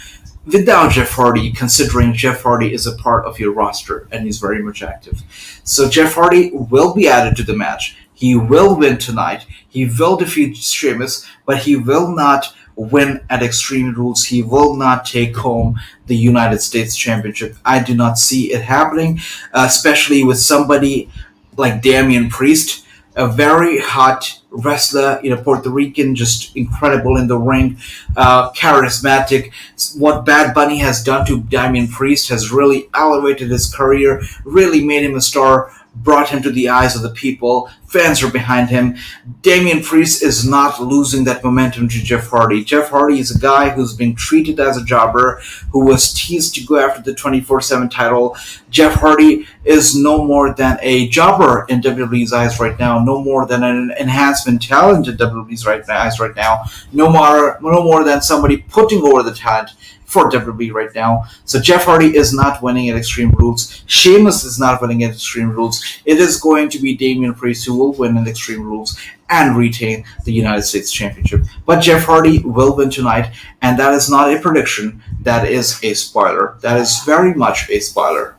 without Jeff Hardy, considering Jeff Hardy is a part of your roster and he's very much active. So Jeff Hardy will be added to the match. He will win tonight. He will defeat Sheamus, but he will not win at Extreme Rules. He will not take home the United States Championship. I do not see it happening, especially with somebody like Damian Priest, a very hot wrestler, Puerto Rican, just incredible in the ring, charismatic. What Bad Bunny has done to Damian Priest has really elevated his career, really made him a star, brought him to the eyes of the people. Fans are behind him. Damian Priest is not losing that momentum to Jeff Hardy. Jeff Hardy is a guy who's been treated as a jobber, who was teased to go after the 24/7 title. Jeff Hardy is no more than a jobber in WWE's eyes right now, no more than an enhancement talent in WWE's eyes right now, no more than somebody putting over the talent for WWE right now. So Jeff Hardy is not winning at Extreme Rules. Sheamus is not winning at Extreme Rules. It is going to be Damian Priest who will win at Extreme Rules and retain the United States Championship. But Jeff Hardy will win tonight, and that is not a prediction. That is a spoiler. That is very much a spoiler.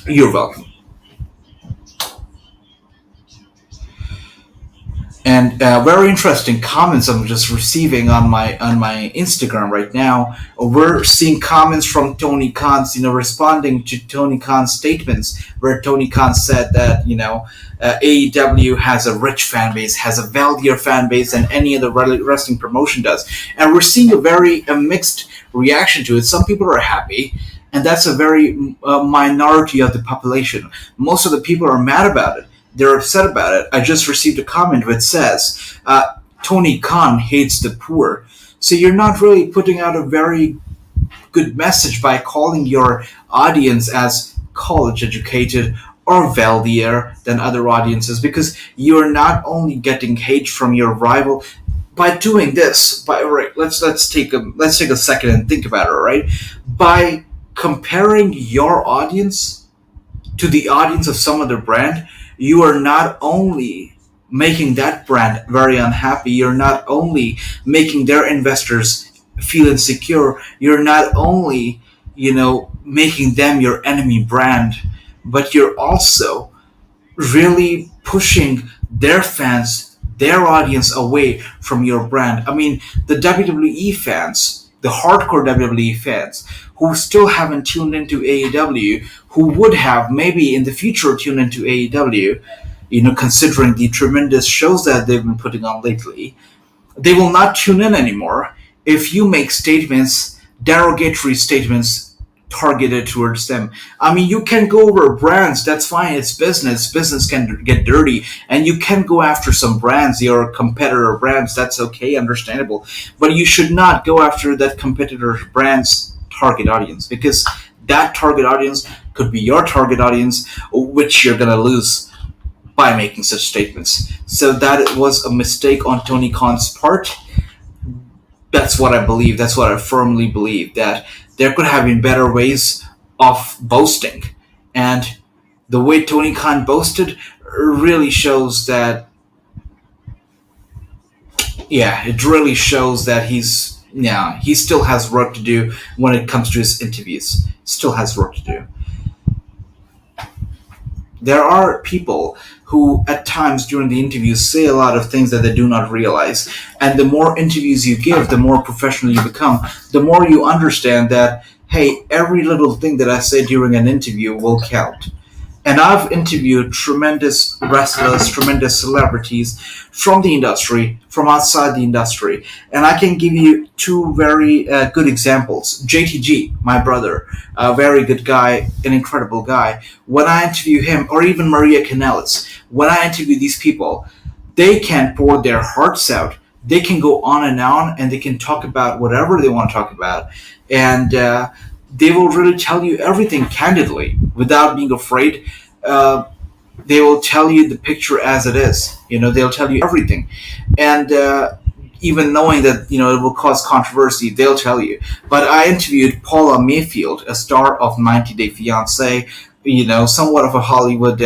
You're welcome. And very interesting comments I'm just receiving on my Instagram right now. We're seeing comments from Tony Khan's, responding to Tony Khan's statements, where Tony Khan said that AEW has a rich fan base, has a wealthier fan base than any other wrestling promotion does, and we're seeing a mixed reaction to it. Some people are happy, and that's a very minority of the population. Most of the people are mad about it. They're upset about it. I just received a comment which says, Tony Khan hates the poor. So you're not really putting out a very good message by calling your audience as college educated or wealthier than other audiences, because you're not only getting hate from your rival by doing this. Let's take a second and think about it, right? By comparing your audience to the audience of some other brand, you are not only making that brand very unhappy, you're not only making their investors feel insecure, you're not only, making them your enemy brand, but you're also really pushing their fans, their audience away from your brand. I mean, the WWE fans, the hardcore WWE fans, who still haven't tuned into AEW, who would have maybe in the future tuned into AEW, considering the tremendous shows that they've been putting on lately, they will not tune in anymore if you make statements, derogatory statements, targeted towards them. I mean, you can go over brands, that's fine, it's business. Business can get dirty, and you can go after some brands, your competitor brands, that's okay, understandable. But you should not go after that competitor brand's target audience, because that target audience could be your target audience, which you're going to lose by making such statements. So that was a mistake on Tony Khan's part. That's what I believe. That's what I firmly believe, that there could have been better ways of boasting. And the way Tony Khan boasted really shows that, it really shows that he still has work to do when it comes to his interviews. Still has work to do. There are people who at times during the interviews say a lot of things that they do not realize. And the more interviews you give, the more professional you become, the more you understand that, hey, every little thing that I say during an interview will count. And I've interviewed tremendous wrestlers, tremendous celebrities from the industry, from outside the industry. And I can give you two very good examples. JTG, my brother, a very good guy, an incredible guy. When I interview him, or even Maria Kanellis, when I interview these people, they can pour their hearts out. They can go on, and they can talk about whatever they want to talk about. And they will really tell you everything candidly without being afraid. They will tell you the picture as it is. They'll tell you everything, and even knowing that it will cause controversy, they'll tell you. But I interviewed Paula Mayfield, a star of 90 Day Fiancé, somewhat of a Hollywood,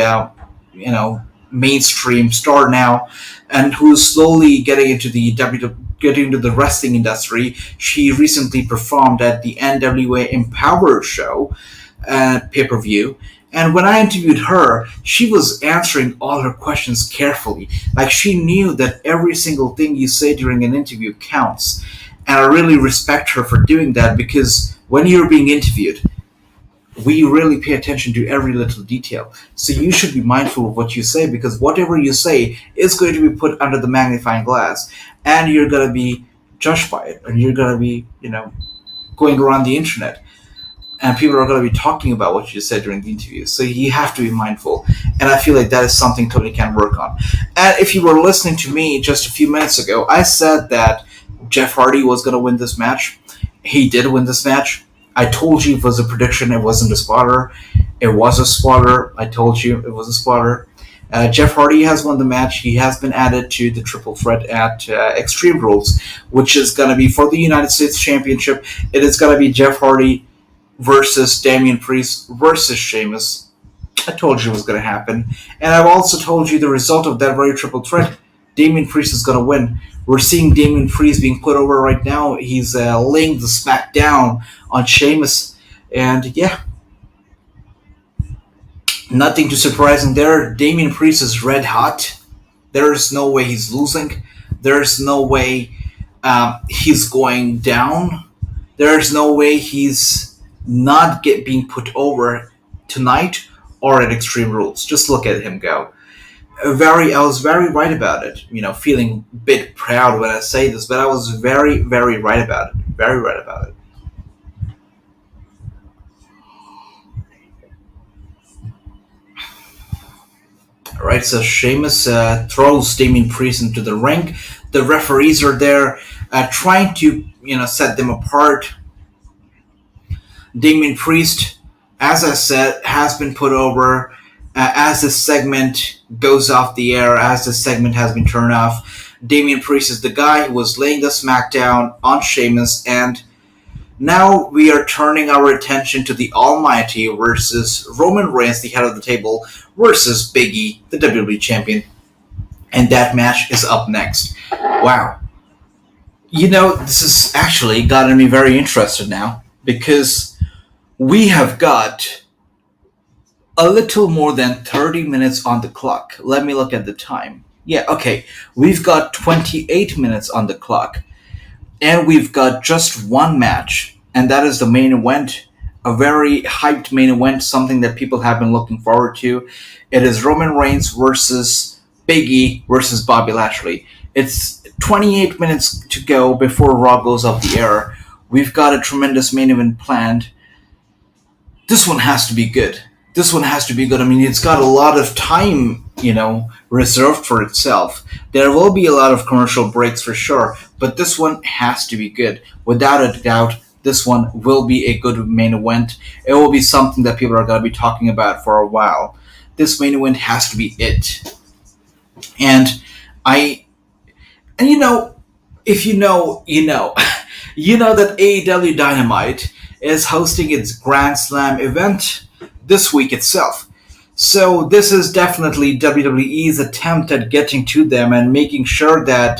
mainstream star now, and who's slowly getting into the wrestling industry. She recently performed at the NWA Empower show pay-per-view. And when I interviewed her, she was answering all her questions carefully. Like, she knew that every single thing you say during an interview counts. And I really respect her for doing that, because when you're being interviewed, we really pay attention to every little detail. So you should be mindful of what you say, because whatever you say is going to be put under the magnifying glass, and you're going to be judged by it, and you're going to be, going around the internet. And people are going to be talking about what you said during the interview. So you have to be mindful. And I feel like that is something Tony can work on. And if you were listening to me just a few minutes ago, I said that Jeff Hardy was going to win this match. He did win this match. I told you it was a prediction. It wasn't a spoiler. It was a spoiler. I told you it was a spoiler. Jeff Hardy has won the match. He has been added to the triple threat at Extreme Rules, which is going to be for the United States Championship. It is going to be Jeff Hardy versus Damian Priest versus Sheamus. I told you it was going to happen. And I've also told you the result of that very triple threat. Damian Priest is going to win. We're seeing Damian Priest being put over right now. He's laying the smack down on Sheamus. And yeah, nothing too surprising there. Damian Priest is red hot. There's no way he's losing. There's no way he's going down. There's no way he's not being put over tonight or at Extreme Rules. Just look at him go. I was very right about it. Feeling a bit proud when I say this, but I was very, very right about it. Very right about it. Alright, so Sheamus throws Damian Priest into the ring. The referees are there trying to, set them apart. Damian Priest, as I said, has been put over as this segment goes off the air, as this segment has been turned off. Damian Priest is the guy who was laying the smackdown on Sheamus, and now we are turning our attention to the Almighty versus Roman Reigns, the head of the table, versus Big E, the WWE Champion. And that match is up next. Wow. This has actually gotten me very interested now, because we have got a little more than 30 minutes on the clock. Let me look at the time. Yeah, okay. We've got 28 minutes on the clock. And we've got just one match. And that is the main event. A very hyped main event. Something that people have been looking forward to. It is Roman Reigns versus Big E versus Bobby Lashley. It's 28 minutes to go before Raw goes off the air. We've got a tremendous main event planned. This one has to be good. I mean, it's got a lot of time, reserved for itself. There will be a lot of commercial breaks for sure, but this one has to be good. Without a doubt, this one will be a good main event. It will be something that people are going to be talking about for a while. This main event has to be it. And if you know, you know that AEW Dynamite is hosting its Grand Slam event this week itself. So this is definitely WWE's attempt at getting to them and making sure that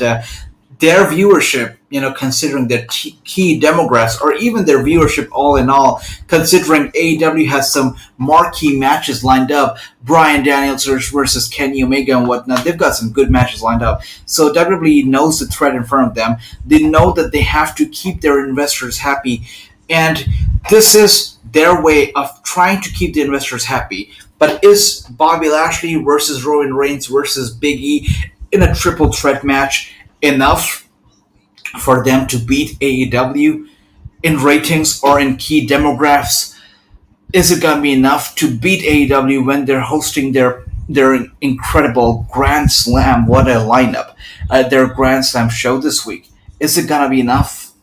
their viewership, considering their key demographics, or even their viewership all in all, considering AEW has some marquee matches lined up, Bryan Danielson versus Kenny Omega and whatnot, they've got some good matches lined up. So WWE knows the threat in front of them. They know that they have to keep their investors happy, and this is their way of trying to keep the investors happy. But is Bobby Lashley versus Roman Reigns versus Big E in a triple threat match enough for them to beat AEW in ratings or in key demographics? Is it going to be enough to beat AEW when they're hosting their incredible Grand Slam? What a lineup. Their Grand Slam show this week. Is it going to be enough?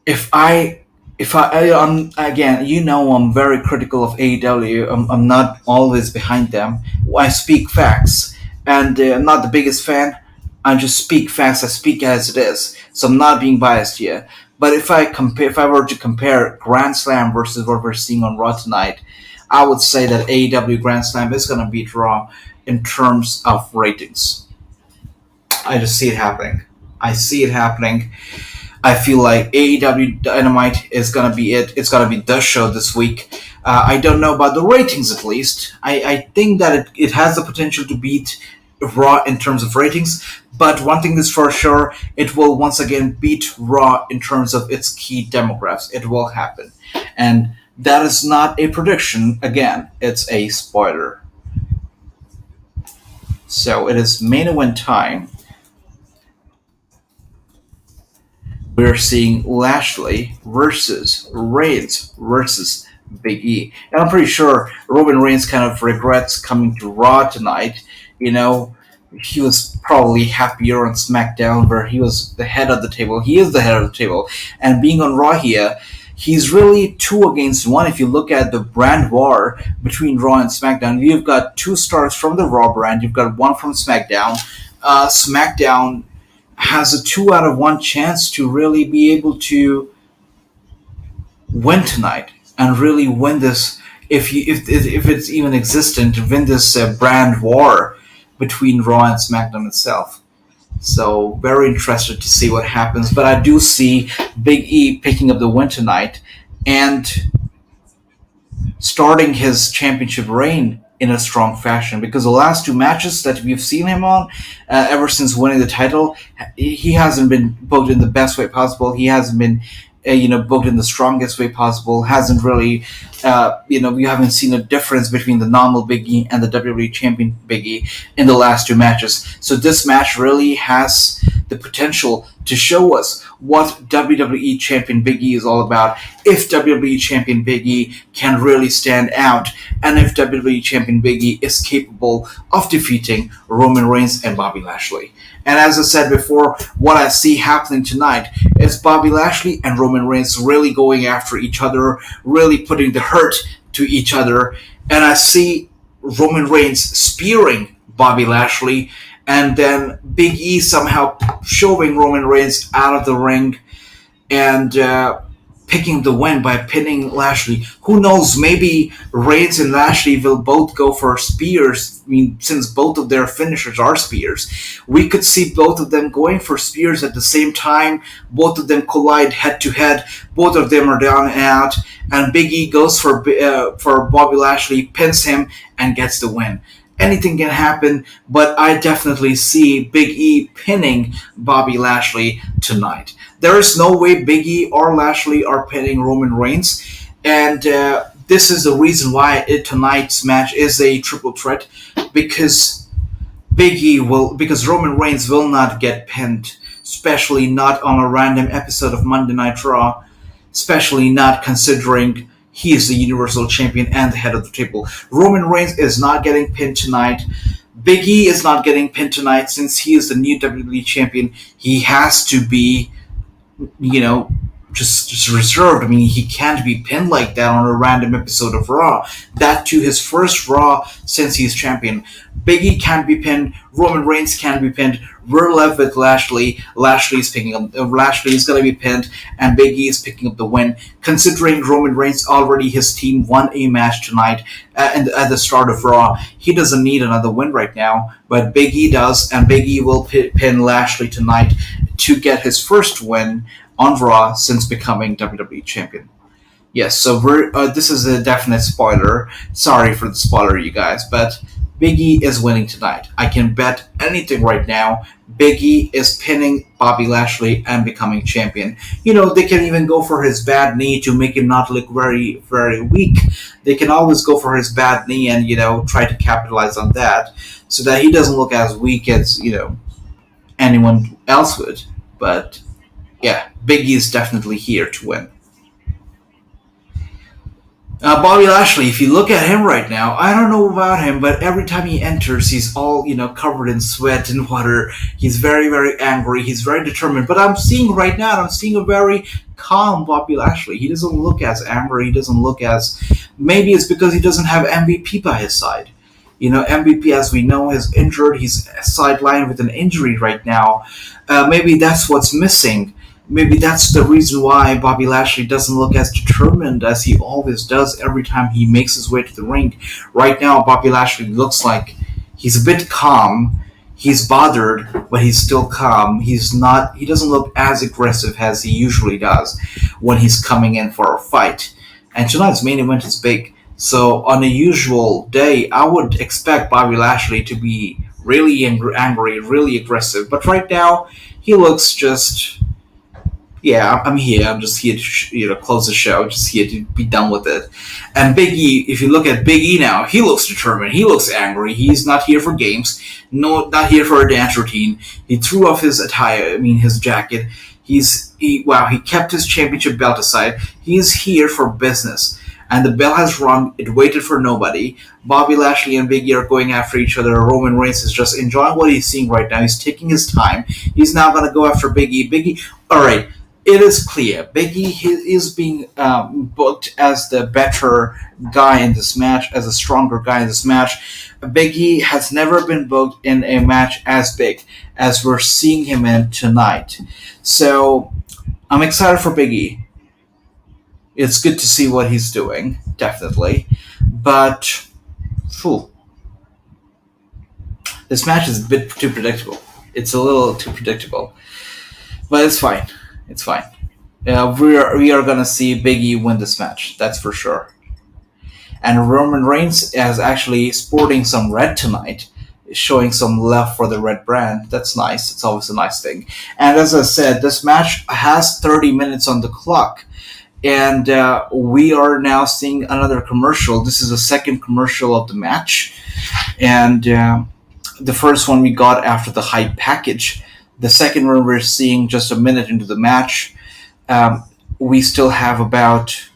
If I if I'm again, I'm very critical of AEW. I'm not always behind them. I speak facts, and I'm not the biggest fan. I just speak facts. I speak as it is, so I'm not being biased here. But if I were to compare Grand Slam versus what we're seeing on Raw tonight, I would say that AEW Grand Slam is going to beat Raw in terms of ratings. I just see it happening. I see it happening. I feel like AEW Dynamite is gonna be it. It's gonna be the show this week. I don't know about the ratings at least. I think that it has the potential to beat Raw in terms of ratings, but one thing is for sure, it will once again beat Raw in terms of its key demographics. It will happen. And that is not a prediction, again, it's a spoiler. So it is main event time. We're seeing Lashley versus Reigns versus Big E. And I'm pretty sure Roman Reigns kind of regrets coming to Raw tonight. You know, he was probably happier on SmackDown where he was the head of the table. He is the head of the table. And being on Raw here, he's really two against one. If you look at the brand war between Raw and SmackDown, you've got two stars from the Raw brand, you've got one from SmackDown. SmackDown has a 2 out of 1 chance to really be able to win tonight and really win this, if it's even existent, to win this brand war between Raw and SmackDown itself. So very interested to see what happens. But I do see Big E picking up the win tonight and starting his championship reign in a strong fashion, because the last two matches that we've seen him on, ever since winning the title, he hasn't been booked in the best way possible. He hasn't been, booked in the strongest way possible. Hasn't really, we haven't seen a difference between the normal Big E and the WWE Champion Big E in the last two matches. So this match really has the potential to show us what WWE Champion Big E is all about, if WWE Champion Big E can really stand out, and if WWE Champion Big E is capable of defeating Roman Reigns and Bobby Lashley. And as I said before, what I see happening tonight is Bobby Lashley and Roman Reigns really going after each other, really putting the hurt to each other, and I see Roman Reigns spearing Bobby Lashley, and then Big E somehow shoving Roman Reigns out of the ring and picking the win by pinning Lashley. Who knows, maybe Reigns and Lashley will both go for spears. I mean, since both of their finishers are spears, we could see both of them going for spears at the same time. Both of them collide head to head. Both of them are down and out, and Big E goes for Bobby Lashley, pins him, and gets the win. Anything can happen, but I definitely see Big E pinning Bobby Lashley tonight. There is no way Big E or Lashley are pinning Roman Reigns, and this is the reason why tonight's match is a triple threat, because because Roman Reigns will not get pinned, especially not on a random episode of Monday Night Raw, especially not considering he is the Universal Champion and the head of the table. Roman Reigns is not getting pinned tonight. Big E is not getting pinned tonight since he is the new WWE Champion. He has to be, just reserved. I mean, he can't be pinned like that on a random episode of Raw. That too, his first Raw since he's champion. Big E can't be pinned. Roman Reigns can't be pinned. We're left with Lashley. Lashley's going to be pinned, and Big E is picking up the win. Considering Roman Reigns already, his team won a match tonight at the start of Raw, he doesn't need another win right now, but Big E does, and Big E will pin Lashley tonight to get his first win on Raw since becoming WWE Champion. Yes, so this is a definite spoiler. Sorry for the spoiler, you guys, but Big E is winning tonight. I can bet anything right now. Big E is pinning Bobby Lashley and becoming champion. They can even go for his bad knee to make him not look very, very weak. They can always go for his bad knee and, try to capitalize on that so that he doesn't look as weak as, anyone else would. But, yeah, Big E is definitely here to win. Bobby Lashley, if you look at him right now, I don't know about him, but every time he enters, he's all, covered in sweat and water. He's very, very angry. He's very determined. But I'm seeing a very calm Bobby Lashley. He doesn't look as angry. He doesn't look as, maybe it's because he doesn't have MVP by his side. MVP, as we know, is injured. He's sidelined with an injury right now. Maybe that's what's missing. Maybe that's the reason why Bobby Lashley doesn't look as determined as he always does every time he makes his way to the ring. Right now, Bobby Lashley looks like he's a bit calm. He's bothered, but he's still calm. He doesn't look as aggressive as he usually does when he's coming in for a fight. And tonight's main event is big. So on a usual day, I would expect Bobby Lashley to be really angry, really aggressive. But right now, he looks just... Yeah, I'm here. I'm just here to close the show. Just here to be done with it. And Big E, if you look at Big E now, he looks determined. He looks angry. He's not here for games. No, not here for a dance routine. He threw off his attire. His jacket. He kept his championship belt aside. He's here for business. And the bell has rung. It waited for nobody. Bobby Lashley and Big E are going after each other. Roman Reigns is just enjoying what he's seeing right now. He's taking his time. He's now going to go after Big E. Big E, all right. It is clear Big E is being booked as the better guy in this match, as a stronger guy in this match. Big E has never been booked in a match as big as we're seeing him in tonight. So I'm excited for Big E. It's good to see what he's doing, definitely. But, this match is a bit too predictable. It's a little too predictable. But it's fine. It's fine. We are going to see Big E win this match. That's for sure. And Roman Reigns is actually sporting some red tonight, showing some love for the red brand. That's nice. It's always a nice thing. And as I said, this match has 30 minutes on the clock. And we are now seeing another commercial. This is the second commercial of the match. And the first one we got after the hype package. The second one we're seeing just a minute into the match. We still have about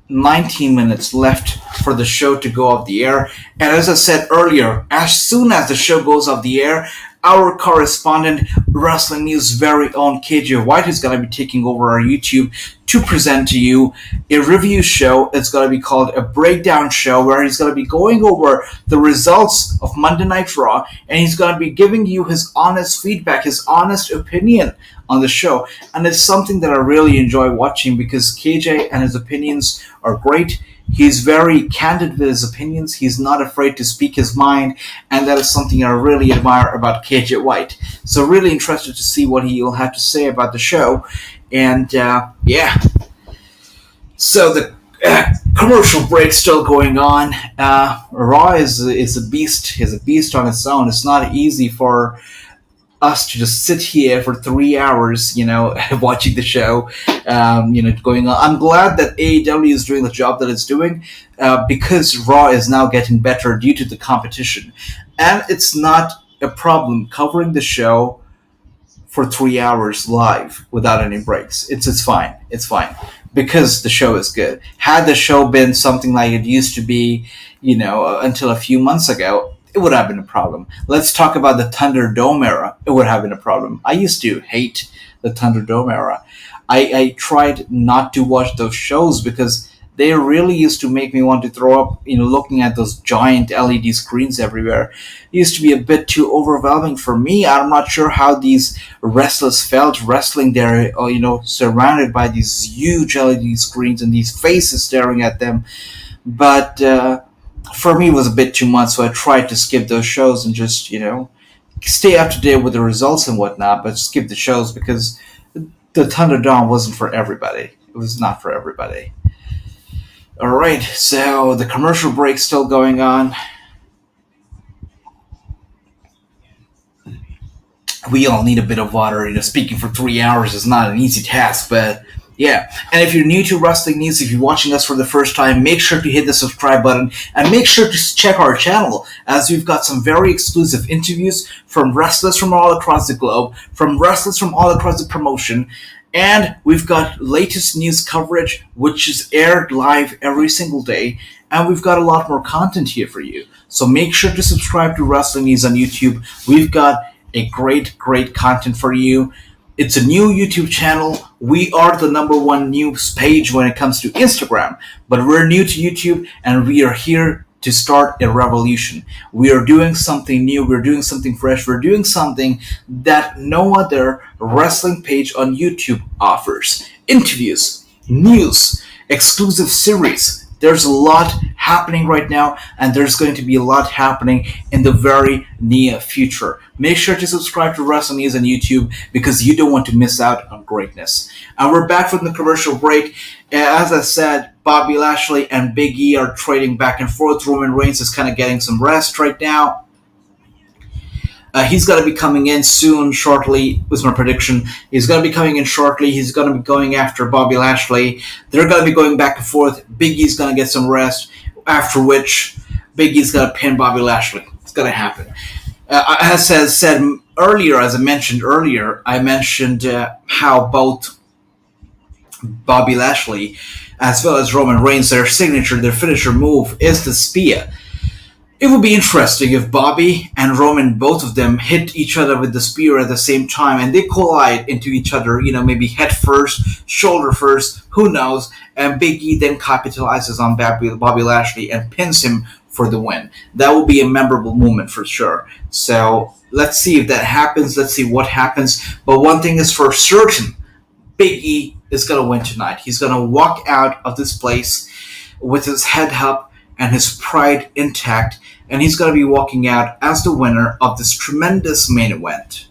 19 minutes left for the show to go off the air. And as I said earlier, as soon as the show goes off the air, our correspondent, Wrestling News' very own KJ White, is going to be taking over our YouTube to present to you a review show. It's going to be called a breakdown show, where he's going to be going over the results of Monday Night Raw, and he's going to be giving you his honest feedback, his honest opinion on the show. And it's something that I really enjoy watching, because KJ and his opinions are great. He's very candid with his opinions. He's not afraid to speak his mind, and that is something I really admire about KJ White. So really interested to see what he'll have to say about the show. And yeah. So the commercial break's still going on. Raw is a beast. He's a beast on its own. It's not easy for us to just sit here for 3 hours, watching the show, going on. I'm glad that AEW is doing the job that it's doing, because Raw is now getting better due to the competition. And it's not a problem covering the show for 3 hours live without any breaks. It's fine. It's fine. Because the show is good. Had the show been something like it used to be, until a few months ago, it would have been a problem. Let's talk about the Thunderdome era. It would have been a problem. I used to hate the Thunderdome era. I tried not to watch those shows because they really used to make me want to throw up, looking at those giant LED screens everywhere. It used to be a bit too overwhelming for me. I'm not sure how these wrestlers felt wrestling there, surrounded by these huge LED screens and these faces staring at them. But for me, it was a bit too much, so I tried to skip those shows and just, stay up to date with the results and whatnot, but skip the shows because the Thunderdome wasn't for everybody. It was not for everybody. Alright, so the commercial break's still going on. We all need a bit of water. Speaking for 3 hours is not an easy task, but Yeah, and if you're new to Wrestling News, if you're watching us for the first time, make sure to hit the subscribe button and make sure to check our channel as we've got some very exclusive interviews from wrestlers from all across the globe, from wrestlers from all across the promotion, and we've got latest news coverage which is aired live every single day, and we've got a lot more content here for you. So make sure to subscribe to Wrestling News on YouTube. We've got a great content for you. It's a new YouTube channel. We are the #1 news page when it comes to Instagram, but we're new to YouTube and we are here to start a revolution. We are doing something new. We're doing something fresh. We're doing something that no other wrestling page on YouTube offers. Interviews, news, exclusive series. There's a lot happening right now, and there's going to be a lot happening in the very near future. Make sure to subscribe to Wrestling News on YouTube because you don't want to miss out on greatness. And we're back from the commercial break. As I said, Bobby Lashley and Big E are trading back and forth. Roman Reigns is kind of getting some rest right now. He's going to be coming in soon, shortly, was my prediction. He's going to be coming in shortly. He's going to be going after Bobby Lashley. They're going to be going back and forth. Big E's going to get some rest, after which Big E's going to pin Bobby Lashley. It's going to happen. As I said earlier, as I mentioned earlier, how both Bobby Lashley as well as Roman Reigns, their signature, their finisher move is the spear. It would be interesting if Bobby and Roman, both of them, hit each other with the spear at the same time and they collide into each other, maybe head first, shoulder first, who knows, and Big E then capitalizes on Bobby Lashley and pins him for the win. That will be a memorable moment for sure. So let's see if that happens. Let's see what happens. But one thing is for certain, Big E is going to win tonight. He's going to walk out of this place with his head up and his pride intact, and he's going to be walking out as the winner of this tremendous main event.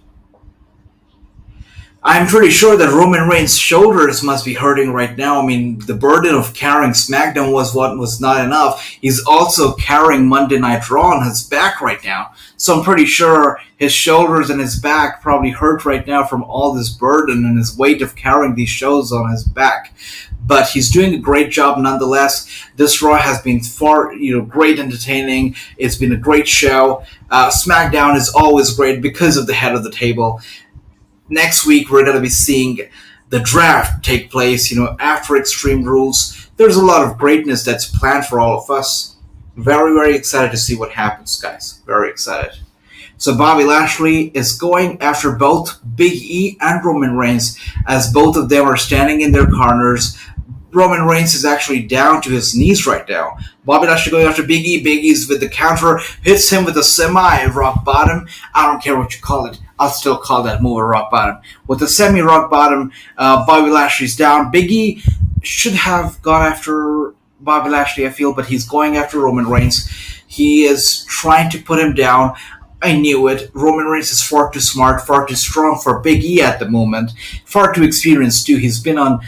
I'm pretty sure that Roman Reigns' shoulders must be hurting right now. I mean, the burden of carrying SmackDown was not enough. He's also carrying Monday Night RAW on his back right now. So I'm pretty sure his shoulders and his back probably hurt right now from all this burden and his weight of carrying these shows on his back. But he's doing a great job nonetheless. This Raw has been great entertaining. It's been a great show. SmackDown is always great because of the head of the table. Next week, we're going to be seeing the draft take place, after Extreme Rules. There's a lot of greatness that's planned for all of us. Very excited to see what happens, guys. Very excited. So Bobby Lashley is going after both Big E and Roman Reigns, as both of them are standing in their corners. Roman Reigns is actually down to his knees right now. Bobby Lashley going after Big E. Big E's with the counter, hits him with a semi-rock bottom. I don't care what you call it. I'll still call that move a rock bottom. With the semi-rock bottom, Bobby Lashley's down. Big E should have gone after Bobby Lashley, I feel, but he's going after Roman Reigns. He is trying to put him down. I knew it. Roman Reigns is far too smart, far too strong for Big E at the moment. Far too experienced too. He's been on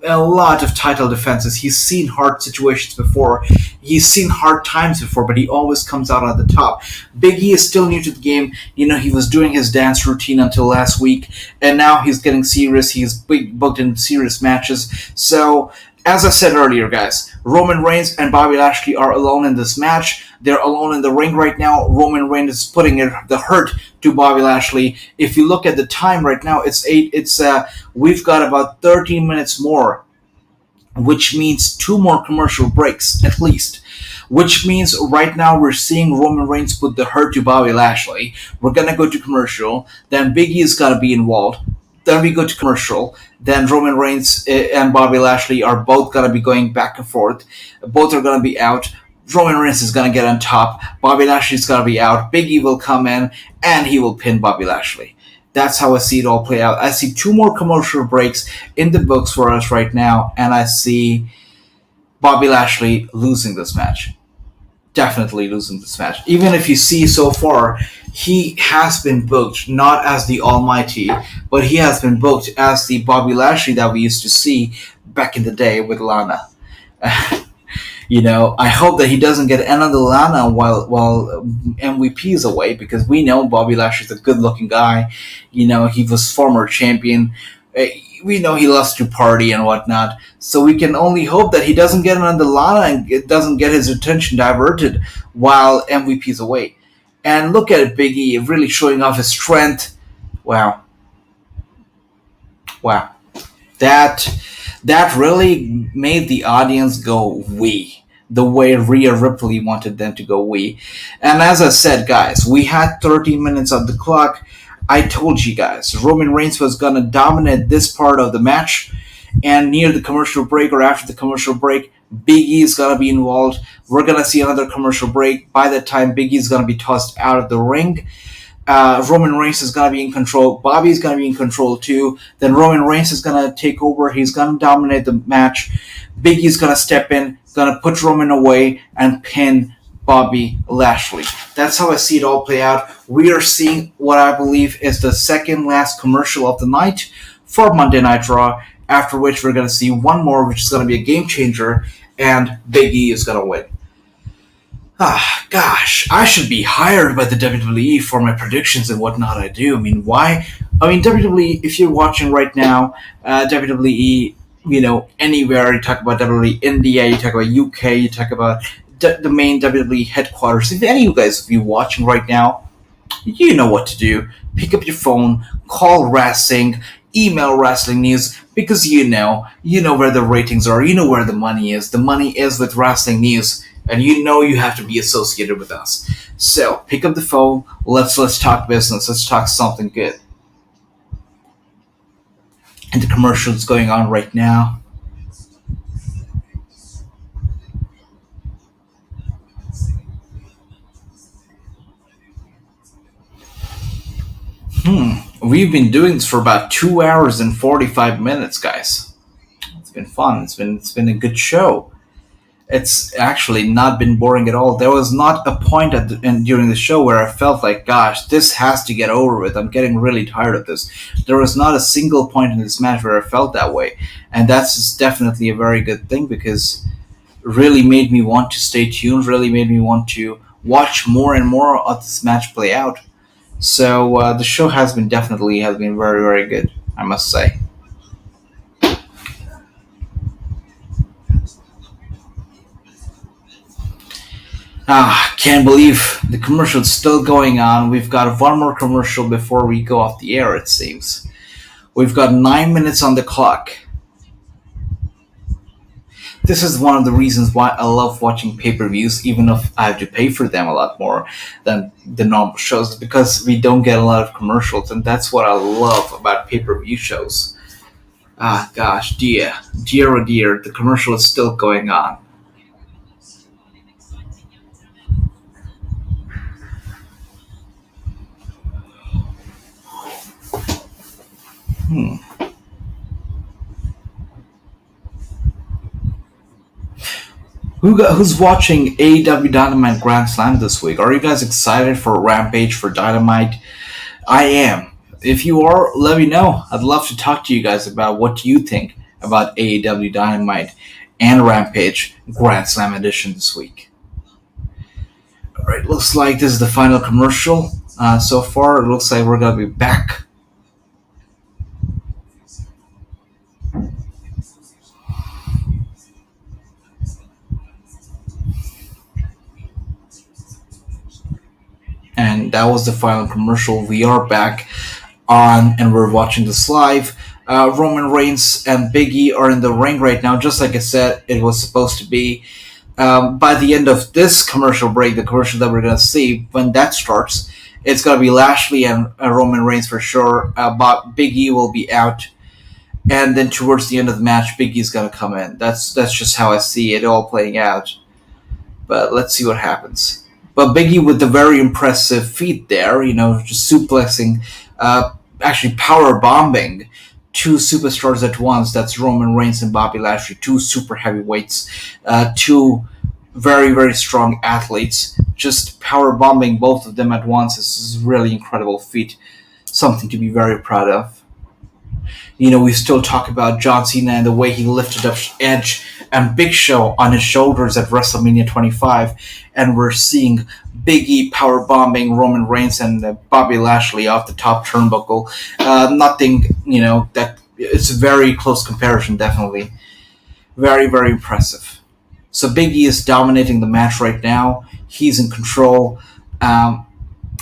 a lot of title defenses. He's seen hard situations before. He's seen hard times before, but he always comes out on the top. Big E is still new to the game. He was doing his dance routine until last week, and now he's getting serious. He's booked in serious matches. So, as I said earlier, guys, Roman Reigns and Bobby Lashley are alone in this match. They're alone in the ring right now. Roman Reigns is putting the hurt to Bobby Lashley. If you look at the time right now, we've got about 13 minutes more, which means 2 more commercial breaks at least. Which means right now we're seeing Roman Reigns put the hurt to Bobby Lashley. We're gonna go to commercial. Then Big E is gonna be involved. Then we go to commercial. Then Roman Reigns and Bobby Lashley are both going to be going back and forth. Both are going to be out. Roman Reigns is going to get on top. Bobby Lashley is going to be out. Big E will come in, and he will pin Bobby Lashley. That's how I see it all play out. I see 2 more commercial breaks in the books for us right now, and I see Bobby Lashley losing this match. Definitely losing this match. Even if you see so far, he has been booked not as the Almighty, but he has been booked as the Bobby Lashley that we used to see back in the day with Lana. I hope that he doesn't get another Lana while MVP is away, because we know Bobby Lashley's a good-looking guy. He was former champion. Uh, We know he loves to party and whatnot, so we can only hope that he doesn't get on the Lana and it doesn't get his attention diverted while MVP's away. And look at it, Big E really showing off his strength. Wow, wow, that that really made the audience go wee. The way Rhea Ripley wanted them to go wee. And as I said, guys, we had 30 minutes on the clock. I told you guys, Roman Reigns was going to dominate this part of the match. And near the commercial break or after the commercial break, Big E is going to be involved. We're going to see another commercial break. By that time, Big E is going to be tossed out of the ring. Roman Reigns is going to be in control. Bobby's going to be in control too. Then Roman Reigns is going to take over. He's going to dominate the match. Big E's going to step in, going to put Roman away and pin Bobby Lashley. That's how I see it all play out. We are seeing what I believe is the second last commercial of the night for Monday Night Raw, after which we're going to see one more, which is going to be a game changer, and Big E is going to win. Ah, gosh, I should be hired by the WWE for my predictions and whatnot I do. I mean, why? I mean, WWE, if you're watching right now, WWE, anywhere, you talk about WWE India, you talk about UK, you talk about the main WWE headquarters. If any of you guys, if you're watching right now, you know what to do. Pick up your phone, call Wrassingh, email Wrestling News, because you know where the ratings are, you know where the money is. The money is with Wrestling News. And you have to be associated with us. So pick up the phone. Let's talk business. Let's talk something good. And the commercial is going on right now. We've been doing this for about 2 hours and 45 minutes, guys. It's been fun. It's been a good show. It's actually not been boring at all. There was not a point during the show where I felt like, gosh, this has to get over with. I'm getting really tired of this. There was not a single point in this match where I felt that way. And that's definitely a very good thing, because it really made me want to stay tuned, really made me want to watch more and more of this match play out. So the show has been very, very good, I must say. Can't believe the commercial's still going on. We've got one more commercial before we go off the air, it seems. We've got 9 minutes on the clock. This is one of the reasons why I love watching pay-per-views, even if I have to pay for them a lot more than the normal shows, because we don't get a lot of commercials, and that's what I love about pay-per-view shows. Gosh, dear, oh dear, the commercial is still going on. Who's watching AEW Dynamite Grand Slam this week? Are you guys excited for Rampage, for Dynamite? I am. If you are, let me know. I'd love to talk to you guys about what you think about AEW Dynamite and Rampage Grand Slam edition this week. Alright, looks like this is the final commercial. So far, it looks like we're going to be back. And that was the final commercial. We are back on, and we're watching this live. Roman Reigns and Big E are in the ring right now, just like I said it was supposed to be. By the end of this commercial break, the commercial that we're going to see, when that starts, it's going to be Lashley and Roman Reigns for sure. But Big E will be out. And then towards the end of the match, Big E's going to come in. That's just how I see it all playing out. But let's see what happens. But Big E with the very impressive feat there, just suplexing, actually power bombing two superstars at once. That's Roman Reigns and Bobby Lashley, two super heavyweights, two very, very strong athletes. Just power bombing both of them at once is a really incredible feat. Something to be very proud of. We still talk about John Cena and the way he lifted up Edge and Big Show on his shoulders at WrestleMania 25, and we're seeing Big E power bombing Roman Reigns and Bobby Lashley off the top turnbuckle. Nothing, that It's a very close comparison, definitely. Very, very impressive. So Big E is dominating the match right now. He's in control. Um,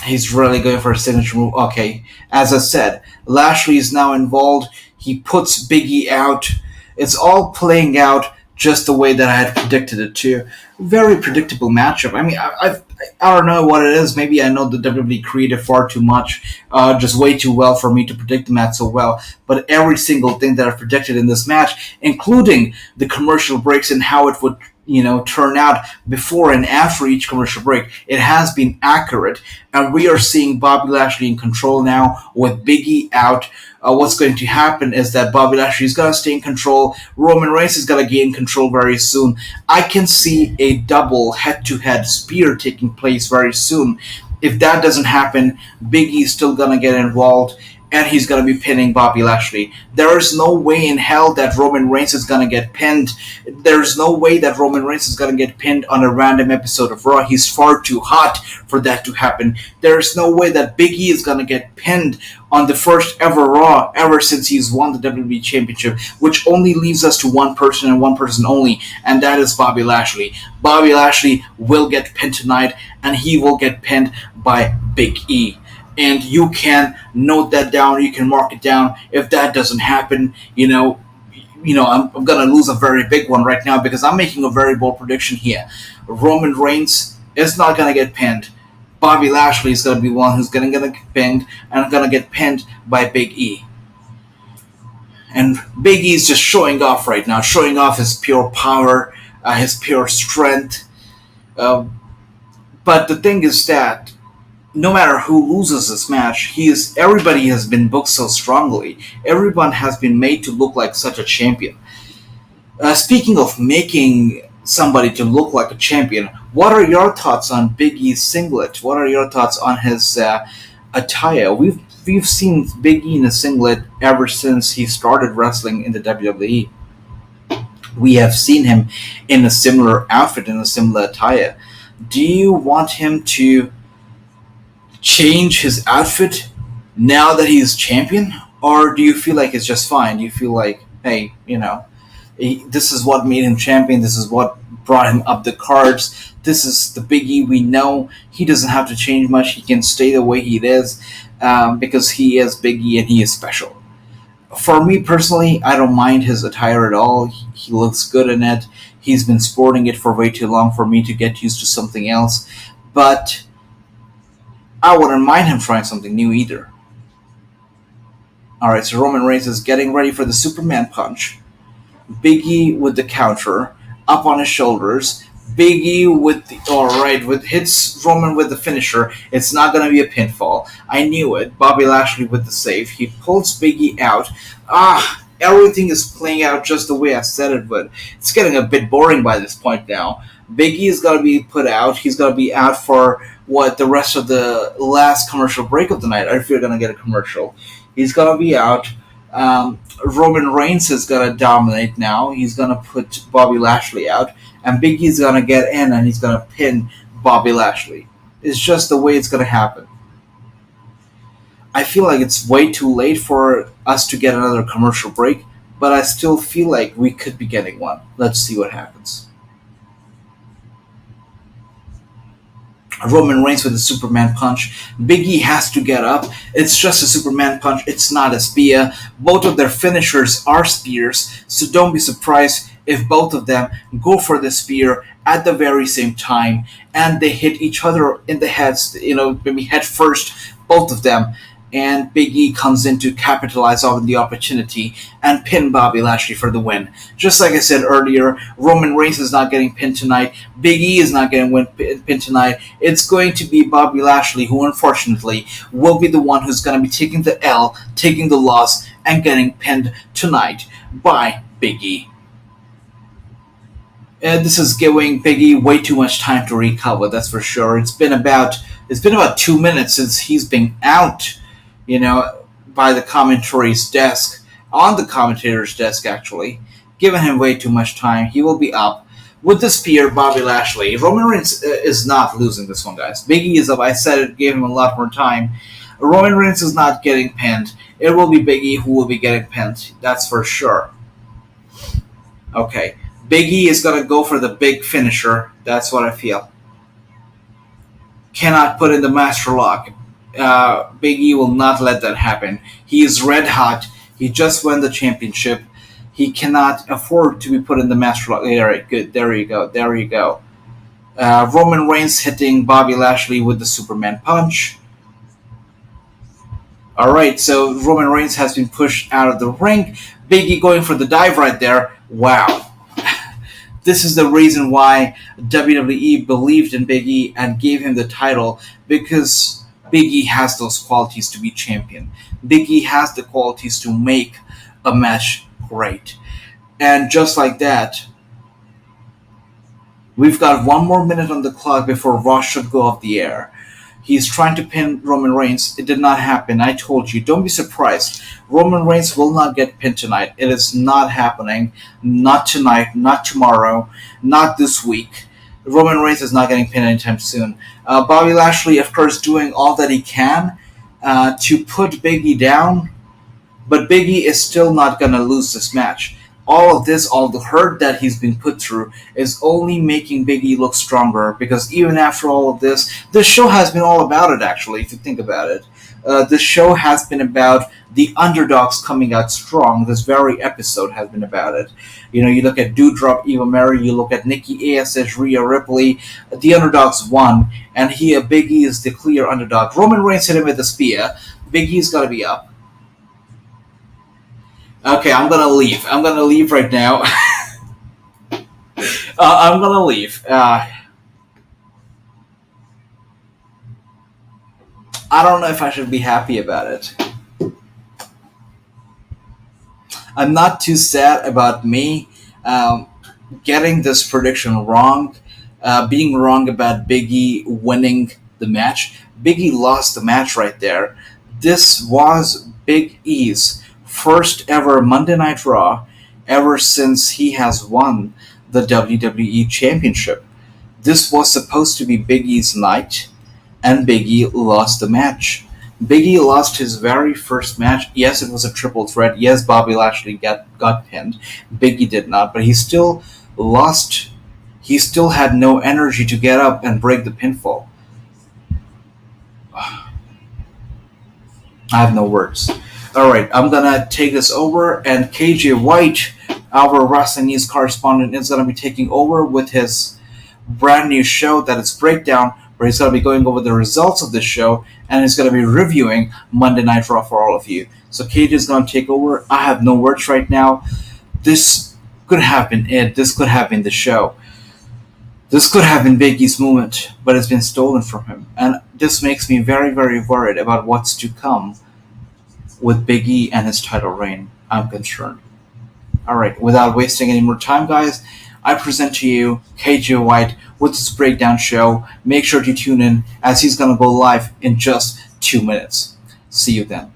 he's really going for a signature move. Okay, as I said, Lashley is now involved. He puts Big E out. It's all playing out just the way that I had predicted it to. Very predictable matchup. I mean, I don't know what it is. Maybe I know the WWE created far too much, just way too well for me to predict the match so well. But every single thing that I predicted in this match, including the commercial breaks and how it would turn out before and after each commercial break, it has been accurate, and we are seeing Bobby Lashley in control now with Big E out. What's going to happen is that Bobby Lashley is going to stay in control. Roman Reigns is going to gain control very soon. I can see a double head-to-head spear taking place very soon. If that doesn't happen, Big E is still going to get involved, and he's going to be pinning Bobby Lashley. There is no way in hell that Roman Reigns is going to get pinned. There's no way that Roman Reigns is going to get pinned on a random episode of Raw. He's far too hot for that to happen. There's no way that Big E is going to get pinned on the first ever Raw ever since he's won the WWE Championship, which only leaves us to one person and one person only, and that is Bobby Lashley. Bobby Lashley will get pinned tonight, and he will get pinned by Big E. And you can note that down. You can mark it down. If that doesn't happen, I'm gonna lose a very big one right now because I'm making a very bold prediction here. Roman Reigns is not gonna get pinned. Bobby Lashley is gonna be one who's gonna get pinned and gonna get pinned by Big E. And Big E is just showing off right now, showing off his pure power, his pure strength. But the thing is that no matter who loses this match, everybody has been booked so strongly. Everyone has been made to look like such a champion. Speaking of making somebody to look like a champion, what are your thoughts on Big E's singlet? What are your thoughts on his attire? We've seen Big E in a singlet ever since he started wrestling in the WWE. We have seen him in a similar outfit, in a similar attire. Do you want him to change his outfit now that he's champion, or do you feel like it's just fine? Do you feel like, hey, this is what made him champion, this is what brought him up the cards, this is the Big E we know, he doesn't have to change much, he can stay the way he is, because he is Big E and he is special. For me personally, I don't mind his attire at all. He looks good in it. He's been sporting it for way too long for me to get used to something else, but I wouldn't mind him trying something new either. Alright, so Roman Reigns is getting ready for the Superman punch. Big E with the counter, up on his shoulders. Big E hits Roman with the finisher. It's not going to be a pinfall. I knew it. Bobby Lashley with the save. He pulls Big E out. Everything is playing out just the way I said it would. It's getting a bit boring by this point now. Big E is going to be put out. He's going to be out for the rest of the last commercial break of the night. If you're going to get a commercial, he's going to be out. Roman Reigns is going to dominate now. He's going to put Bobby Lashley out, and Big E's going to get in and he's going to pin Bobby Lashley. It's just the way it's going to happen. I feel like it's way too late for us to get another commercial break, but I still feel like we could be getting one. Let's see what happens. Roman Reigns with the Superman punch. Big E has to get up. It's just a Superman punch. It's not a spear. Both of their finishers are spears, so don't be surprised if both of them go for the spear at the very same time and they hit each other in the heads, maybe head first, both of them. And Big E comes in to capitalize on the opportunity and pin Bobby Lashley for the win. Just like I said earlier, Roman Reigns is not getting pinned tonight. Big E is not getting pinned tonight. It's going to be Bobby Lashley, who unfortunately will be the one who's going to be taking the L, taking the loss, and getting pinned tonight by Big E. This is giving Big E way too much time to recover, that's for sure. It's been about 2 minutes since he's been out, by the commentator's desk, on the commentator's desk actually, giving him way too much time. He will be up with the spear, Bobby Lashley. Roman Reigns is not losing this one, guys. Big E is up. I said it, gave him a lot more time. Roman Reigns is not getting pinned. it will be Big E who will be getting pinned. That's for sure. Okay. Big E is going to go for the big finisher. That's what I feel. Cannot put in the master lock. Big E will not let that happen. He is red hot. He just won the championship. He cannot afford to be put in the master lock. There, good. There you go. There you go. Roman Reigns hitting Bobby Lashley with the Superman punch. Alright, so Roman Reigns has been pushed out of the ring. Big E going for the dive right there. Wow. This is the reason why WWE believed in Big E and gave him the title, because Big E has those qualities to be champion. Big E has the qualities to make a match great. And just like that, we've got 1 more minute on the clock before Raw should go off the air. He's trying to pin Roman Reigns. It did not happen. I told you. Don't be surprised. Roman Reigns will not get pinned tonight. It is not happening. Not tonight. Not tomorrow. Not this week. Roman Reigns is not getting pinned anytime soon. Bobby Lashley, of course, doing all that he can to put Big E down. But Big E is still not going to lose this match. All of this, all the hurt that he's been put through, is only making Big E look stronger, because even after all of this show has been all about it, actually, if you think about it. This show has been about the underdogs coming out strong. This very episode has been about it. You know, you look at Doudrop, Eva Marie, you look at Nikki ASH, Rhea Ripley, the underdogs won, and here Big E is the clear underdog. Roman Reigns hit him with a spear. Big E's got to be up. Okay, I'm gonna leave. I'm gonna leave right now. I'm gonna leave. I don't know if I should be happy about it. I'm not too sad about me getting this prediction wrong, being wrong about Big E winning the match. Big E lost the match right there. This was Big E's first ever Monday Night Raw ever since he has won the WWE Championship. This was supposed to be Big E's night, and Big E lost the match. Big E lost his very first match. Yes, it was a triple threat. Yes, Bobby Lashley got pinned. Big E did not, but he still lost. He still had no energy to get up and break the pinfall. I have no words. Alright, I'm gonna take this over, and KJ White, our Wrestling News correspondent, is gonna be taking over with his brand new show that is Breakdown, where he's gonna be going over the results of this show, and he's gonna be reviewing Monday Night Raw for all of you. So KJ is gonna take over. I have no words right now. This could have been it. This could have been the show. This could have been Big E's moment, but it's been stolen from him. And this makes me very, very worried about what's to come with Big E and his title reign. I'm concerned. Alright, without wasting any more time, guys, I present to you KJ White with his Breakdown show. Make sure to tune in, as he's going to go live in just 2 minutes. See you then.